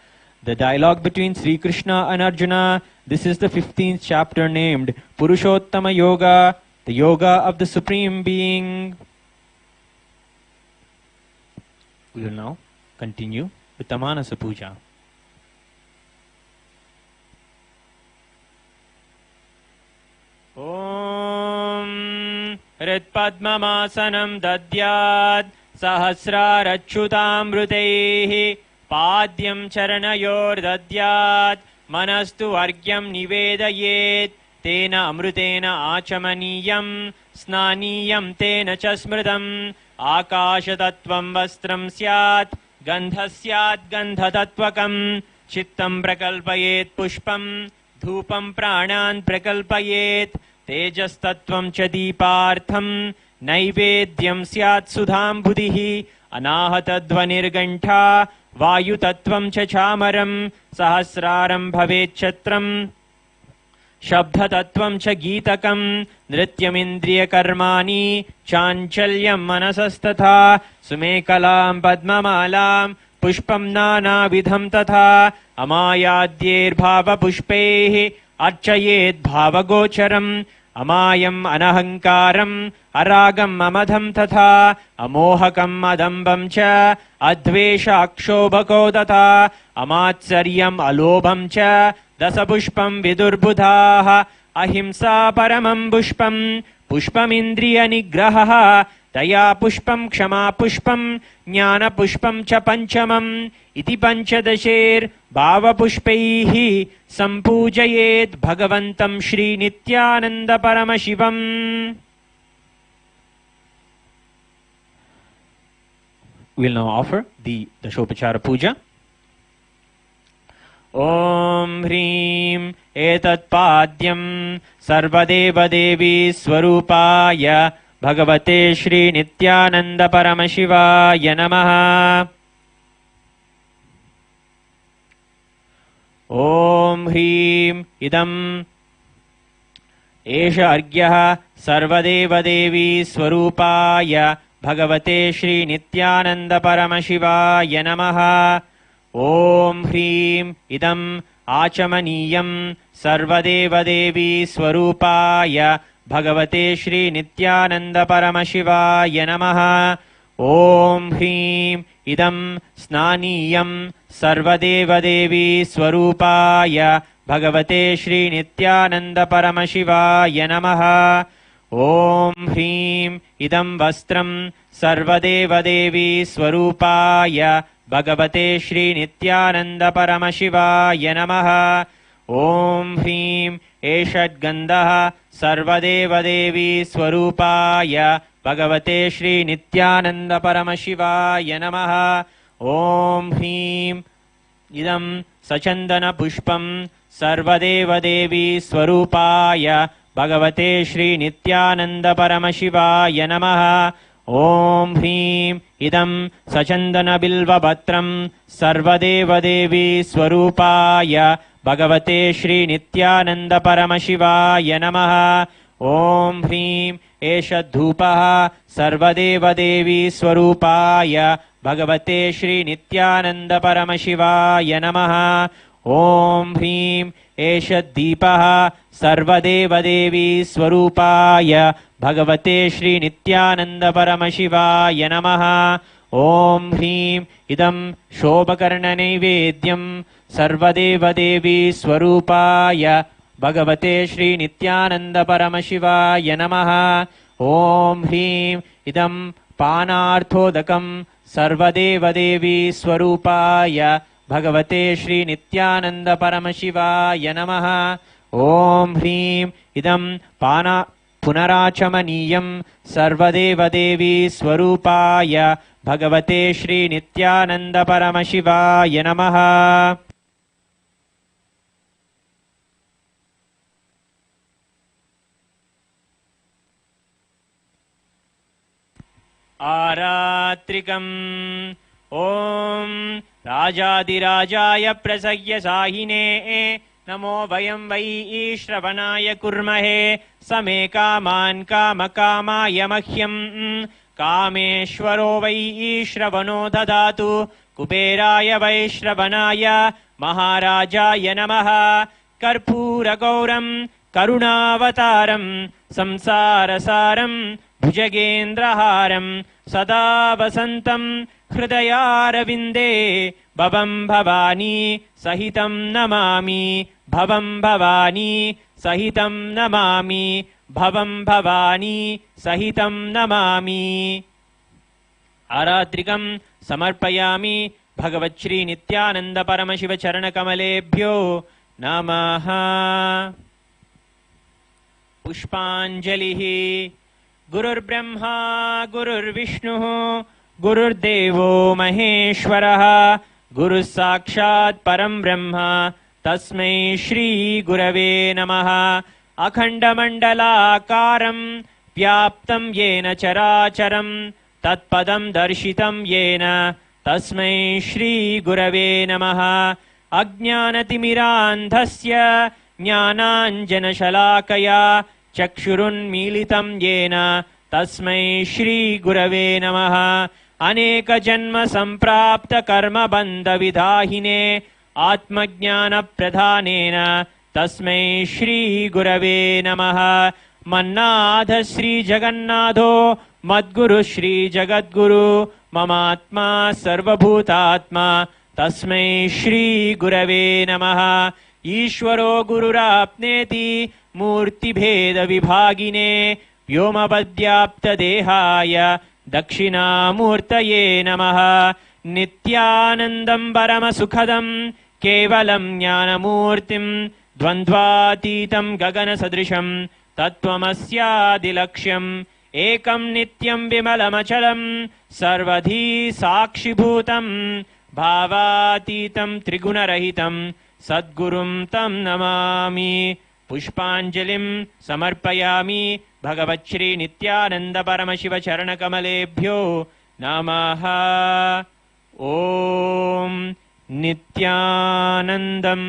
the dialogue between Sri Krishna and Arjuna. This is the 15th chapter named Purushottama Yoga, the yoga of the Supreme Being. We will now continue with the Manasa Puja. Om Ritpadmamasanam Dadyad Sahasrarachyutamrutaihi Padyam Charanayor Dadyad Manastu Argyam Nivedayet Tena Amrutena Achamaniyam Snaniyam Tena Chasmritam Akashatattvam Vastram Syat Gandhasyat Gandhatatvakam Chittam Prakalpayet Pushpam Dhupam Pranan Prakalpayet Tejastattvam Cha Deepartham Naivedyam Syat Sudham Buddhihi Anahatadvanirgantha Vayutattvam Cha Chamaram Sahasraram Bhavet Chatram Shabdhatattvam Cha Geetakam Nrityamindriya Karmani Chanchalyam Manasastatha Sumekalam Padmamalam Pushpam Nana Vidham Tatha Amayadyir Bhava Pushpehi Archayet Bhava Gocharam Amayam Anahankaram Aragam Amadham Tatha Amohakam Adambam Cha Advesha Akshobhako Tatha Amatsaryam Alobham Cha Dasapushpam Vidurbudhaha Ahimsa Paramam Pushpam Pushpam Indriya Nigraha Taya Pushpam Kshama Pushpam Jnana Pushpam Cha Panchamam Iti Panchadasher Bhava Pushpaihi Sampujayet Bhagavantam Shri Nithyananda Paramashivam. We will now offer the Dashopachara Puja. Om Hrim Etat Padyam Sarvadeva Devi Swarupaya Bhagavate Shri Nithyananda Paramashivaya Namaha. Om Hrim Idam Esha Argyaha Sarvadeva Devi Swarupaya Bhagavate Shri Nithyananda Paramashivaya Namaha. Om Hrim Idam Achamaniyam सर्वदेवदेवी स्वरूपाय भगवते श्री नित्यानंद परमशिवाय नमः। ॐ ह्रीं इदं स्नानीयं सर्वदेवदेवी स्वरूपाय भगवते श्री नित्यानंद परमशिवाय नमः। ॐ ह्रीं इदं वस्त्रं सर्वदेवदेवी स्वरूपाय भगवते श्री नित्यानंद परमशिवाय नमः। ॐ ह्रीं एषद्गन्धः सर्वदेवदेवी स्वरूपाय भगवते श्री नित्यानंद परमशिवाय नमः। ॐ ह्रीं इदं सचन्दनपुष्पं सर्वदेवदेवी स्वरूपाय भगवते श्री नित्यानंद परमशिवाय नमः। ॐ ह्रीं इदं सचन्दनबिल्वपत्रं सर्वदेवदेवी स्वरूपाय भगवते श्री नित्यानंद परमशिवाय नमः। ॐ ह्रीं एषद्धूपः सर्वदेवदेवी स्वरूपाय भगवते श्री नित्यानंद परमशिवाय नमः। ॐ ह्रीं एषद्दीपः सर्वदेवदेवी स्वरूपाय भगवते श्री नित्यानंद परमशिवाय नमः। ॐ ह्रीं इदं शोभकर्णनैवेद्यं सर्वदेवदेवी स्वरूपाय भगवते श्री नित्यानंद परमशिवाय नमः। ॐ ह्रीं इदं पानार्थोदकं सर्वदेवदेवी स्वरूपाय भगवते श्री नित्यानंद परमशिवाय नमः। ॐ ह्रीं इदं पुनराचमनीयं सर्वदेवदेवी स्वरूपाय भगवते श्री नित्यानंद परमशिवाय नमः। आरात्रिकम् ॐ राजाधिराजाय प्रसह्यसाहिने नमो वयं वै श्रवणाय कुर्महे समे कामान् कामकामाय मह्यं कामेश्वरो वै श्रवणो ददातु कुबेराय वै श्रवणाय महाराजाय नमः। कर्पूरगौरं करुणावतारं संसारसारं भुजगेन्द्रहारं सदा वसन्तं हृदयारविन्दे भवं भवानी सहितं नमामि भवं भवानी सहितं नमामि भवं भवानी सहितं नमामि। आरात्रिकं समर्पयामि भगवच्छ्री नित्यानंद परमशिव चरणकमलेभ्यो नमः। पुष्पाञ्जलिः। गुरुर्ब्रह्मा गुरुर्विष्णुः गुरुर्देवो महेश्वरः गुरुः साक्षात् परं ब्रह्म तस्मै श्री गुरवे नमः। अखण्डमण्डलाकारं व्याप्तं येन चराचरं तत्पदं दर्शितं येन तस्मै श्री गुरवे नमः। अज्ञानतिमिरान्धस्य ज्ञानाञ्जनशलाकया चक्षुरुन्मीलितं येन तस्मै श्री गुरवे नमः। अनेकजन्म सम्प्राप्त कर्मबन्धविदाहिने आत्मज्ञानप्रधानेन तस्मै श्री गुरवे नमः। मन्नाथ श्री जगन्नाथो मद्गुरु श्री जगद्गुरु ममात्मा सर्वभूतात्मा तस्मै श्री गुरवे नमः। ईश्वरो गुरुराप्नेति मूर्तिभेदविभागिने व्योमपद्व्याप्तदेहाय दक्षिणामूर्तये नमः। नित्यानन्दं परमसुखदं केवलं ज्ञानमूर्तिं द्वन्द्वातीतं गगनसदृशं तत्त्वमस्यादिलक्ष्यम् एकं नित्यं विमलमचलं सर्वधी साक्षिभूतं भावातीतं त्रिगुणरहितं सद्गुरुं तं नमामि। पुष्पाञ्जलिं समर्पयामि भगवच्छ्री नित्यानंद परमशिव चरणकमलेभ्यो नमः। ॐ नित्यानन्दम्।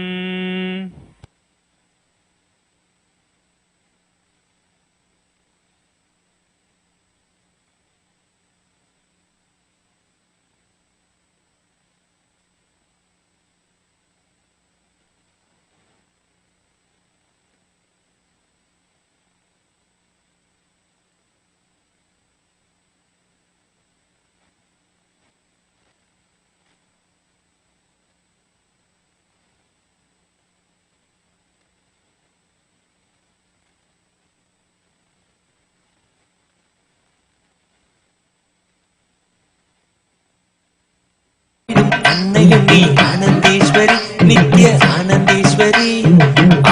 அன்னையும் நீ ஆனந்தேஸ்வரி நித்ய ஆனந்தேஸ்வரி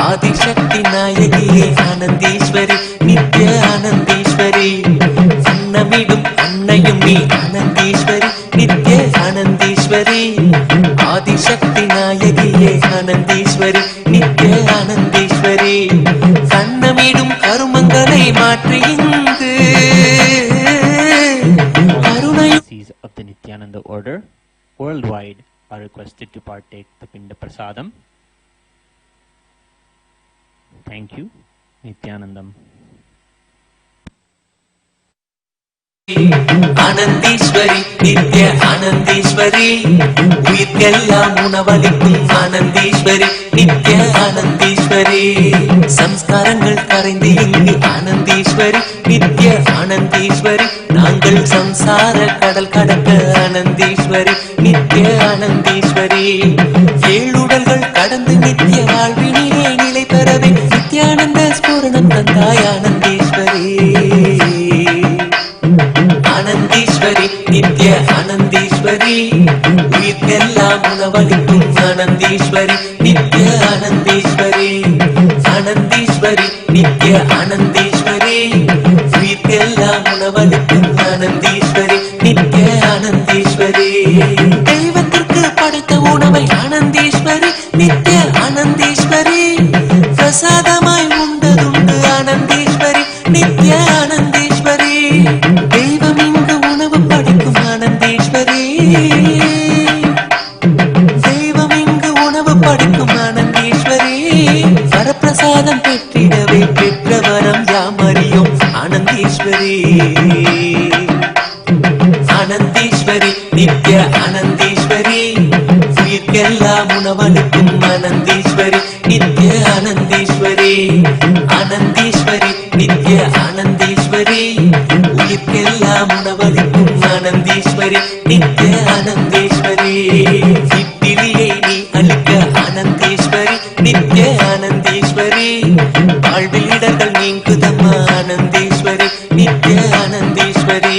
ஆதிசக்தி நாயகியே ஆனந்தேஸ்வரி நித்ய ஆனந்தேஸ்வரி அன்னமிடும் அன்னையும் நீ ஆனந்தேஸ்வரி நித்ய ஆனந்தேஸ்வரி ஆதிசக்தி நாயகியே ஆனந்தேஸ்வரி நித்ய ஆனந்தேஸ்வரி கண்ணமிடும் கருமங்களை மாற்றி இங்கு
Sees of the Nithyananda order worldwide are requested to partake the Pinda Prasadam. Thank you, Nithyanandam.
ஆனந்தீஸ்வரி நித்ய ஆனந்தீஸ்வரி உயிர்க்கெல்லாம் உணவளிக்கும் ஆனந்தீஸ்வரி நித்ய ஆனந்தீஸ்வரி சம்ஸ்காரங்கள் கரைந்து இங்கு ஆனந்தீஸ்வரி நித்ய ஆனந்தீஸ்வரி நாங்கள் சம்சார கடல் கடக்க ஆனந்தீஸ்வரி நித்ய ஆனந்தீஸ்வரி ஏழுடல்கள் கடந்து நித்ய வாழ்வினிலே நிலை பெறவே நித்யானந்த ஸ்பூரணம் தந்தாய் ஆனந்தீஸ்வரி ஆனந்தீஸ்வரி நித்ய ஆனந்தீஸ்வரி உயிர்க்கெல்லாம் உணவளிக்கும் ஆனந்தீஸ்வரி நித்ய ஆனந்தீஸ்வரி ஆனந்தீஸ்வரி நித்ய ஆனந்தீஸ்வரி உயிர்க்கெல்லாம் உணவளிக்கும் ஆனந்தீஸ்வரி நித்ய ஆனந்தீஸ்வரி தெய்வத்திற்கு படைத்த உணவை ஆனந்தீஸ்வரி நித்ய ஆனந்தீஸ்வரி பிரசாதமாய் உண்டதுண்டு ஆனந்தீஸ்வரி நித்ய ஆனந்தீஸ்வரி தெய்வம் இங்கு உணவு படைக்கும் ஆனந்தீஸ்வரி தெய்வம் இங்கு உணவு படைக்கும் ஆனந்தீஸ்வரி வரப்பிரசாதம் பெற்றிடவே பெற்ற வரம் யாமறியும் ஆனந்தீஸ்வரி ஆனந்தீஸ்வரி நித்ய ஆனந்தீஸ்வரி உயிர்க்கெல்லாம் உணவளிக்கும் ஆனந்தீஸ்வரி நித்ய ஆனந்தீஸ்வரி ஆனந்தீஸ்வரி நித்ய ஆனந்தீஸ்வரி உயிர்க்கெல்லாம் உணவளிக்கும் ஆனந்தீஸ்வரி நித்ய ஆனந்தீஸ்வரி இத்திலியை நீ அளிக்க ஆனந்தீஸ்வரி நித்ய ஆனந்தீஸ்வரி வாழ்வில் இடர்கள் நீங்குதம்மா ஆனந்தீஸ்வரி நித்ய ஆனந்தீஸ்வரி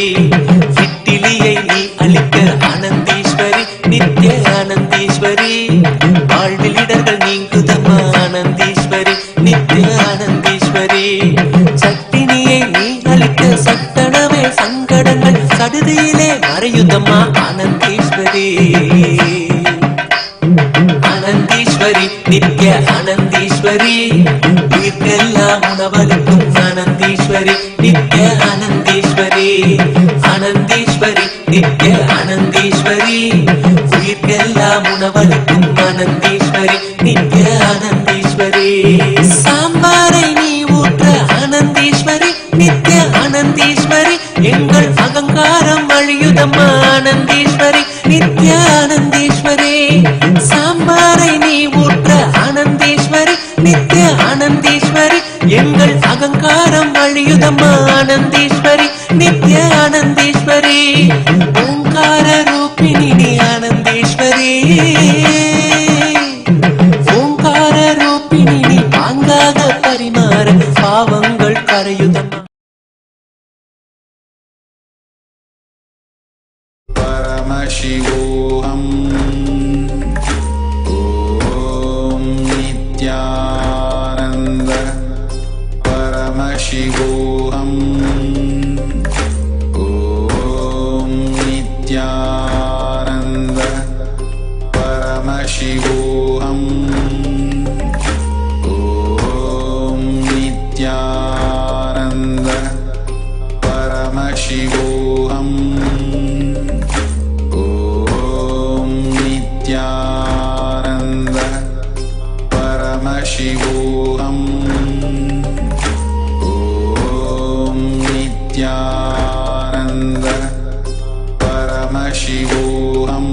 இத்திலியை நீ அளிக்க ஆனந்தீஸ்வரி நித்ய ஆனந்தீஸ்வரி வாழ்வில் இடர்கள் நீங்குதம்மா ஆனந்தீஸ்வரி நித்ய ஆனந்தீஸ்வரி சட்டினியை நீ அளிக்க சட்டனவே சங்கடங்கள் சடுதியிலே மறையுதம்மா ஆனந்தீஸ்வரி ஆனந்தீஸ்வரி நித்ய ஆனந்தீஸ்வரி உயிர்க்கெல்லாம் உணவளிக்கும் ஆனந்தீஸ்வரி நித்ய ஆனந்தீஸ்வரி ஆனந்தீஸ்வரி நித்ய ஆனந்தீஸ்வரி உயிர்க்கெல்லாம் உணவளிக்கும் ஆனந்தீஸ்வரி நித்ய ஆனந்தீஸ்வரி சாம்பாரை நீ ஊற்ற ஆனந்தீஸ்வரி நித்ய ஆனந்தீஸ்வரி எங்கள் அகங்காரம் அழியுதம்மா ஆனந்தீஸ்வரி நித்ய ஆனந்தீஸ்வரி சாம்பாரை நீ ஊற்ற ஆனந்தீஸ்வரி நித்ய ஆனந்தீஸ்வரி எங்கள் அகங்காரம் அழியுதம்மா ஆனந்தீஸ்வரி நித்ய ஆனந்தீஸ்வரி ஓங்கார ரூபிணி நீ ஆனந்தீஸ்வரி ஓங்கார ரூபிணி நீ பாங்காக பரிமாற பாவங்கள் கரையுதம்மா
Paramashivoham. Om Nithyananda Paramashivoham. Om Nithyananda Paramashivoham. Om Nithyananda Paramashivoham. Nithyananda Paramashivoham. Om Nithyananda Paramashivoham.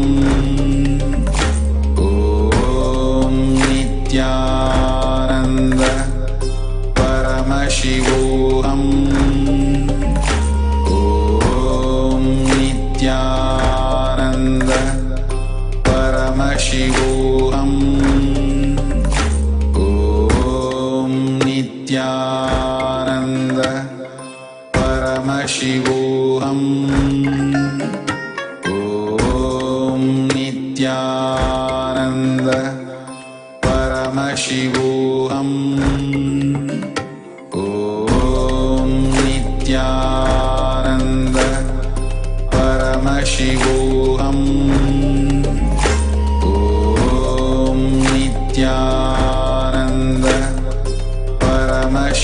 Om Nithyananda Paramashivoham. Om Nithyananda Paramashivoham. Om Nithyananda Paramashivoham. Om Nithyananda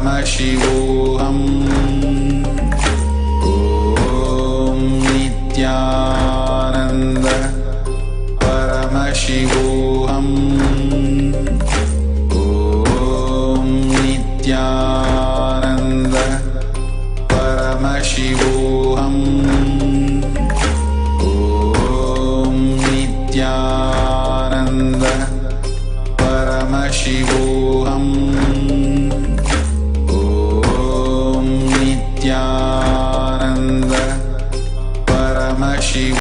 Paramashivoham. Om Nithyananda Paramashivoham. Om Nithyananda Paramashivoham. Om Nithyananda Paramashivoham.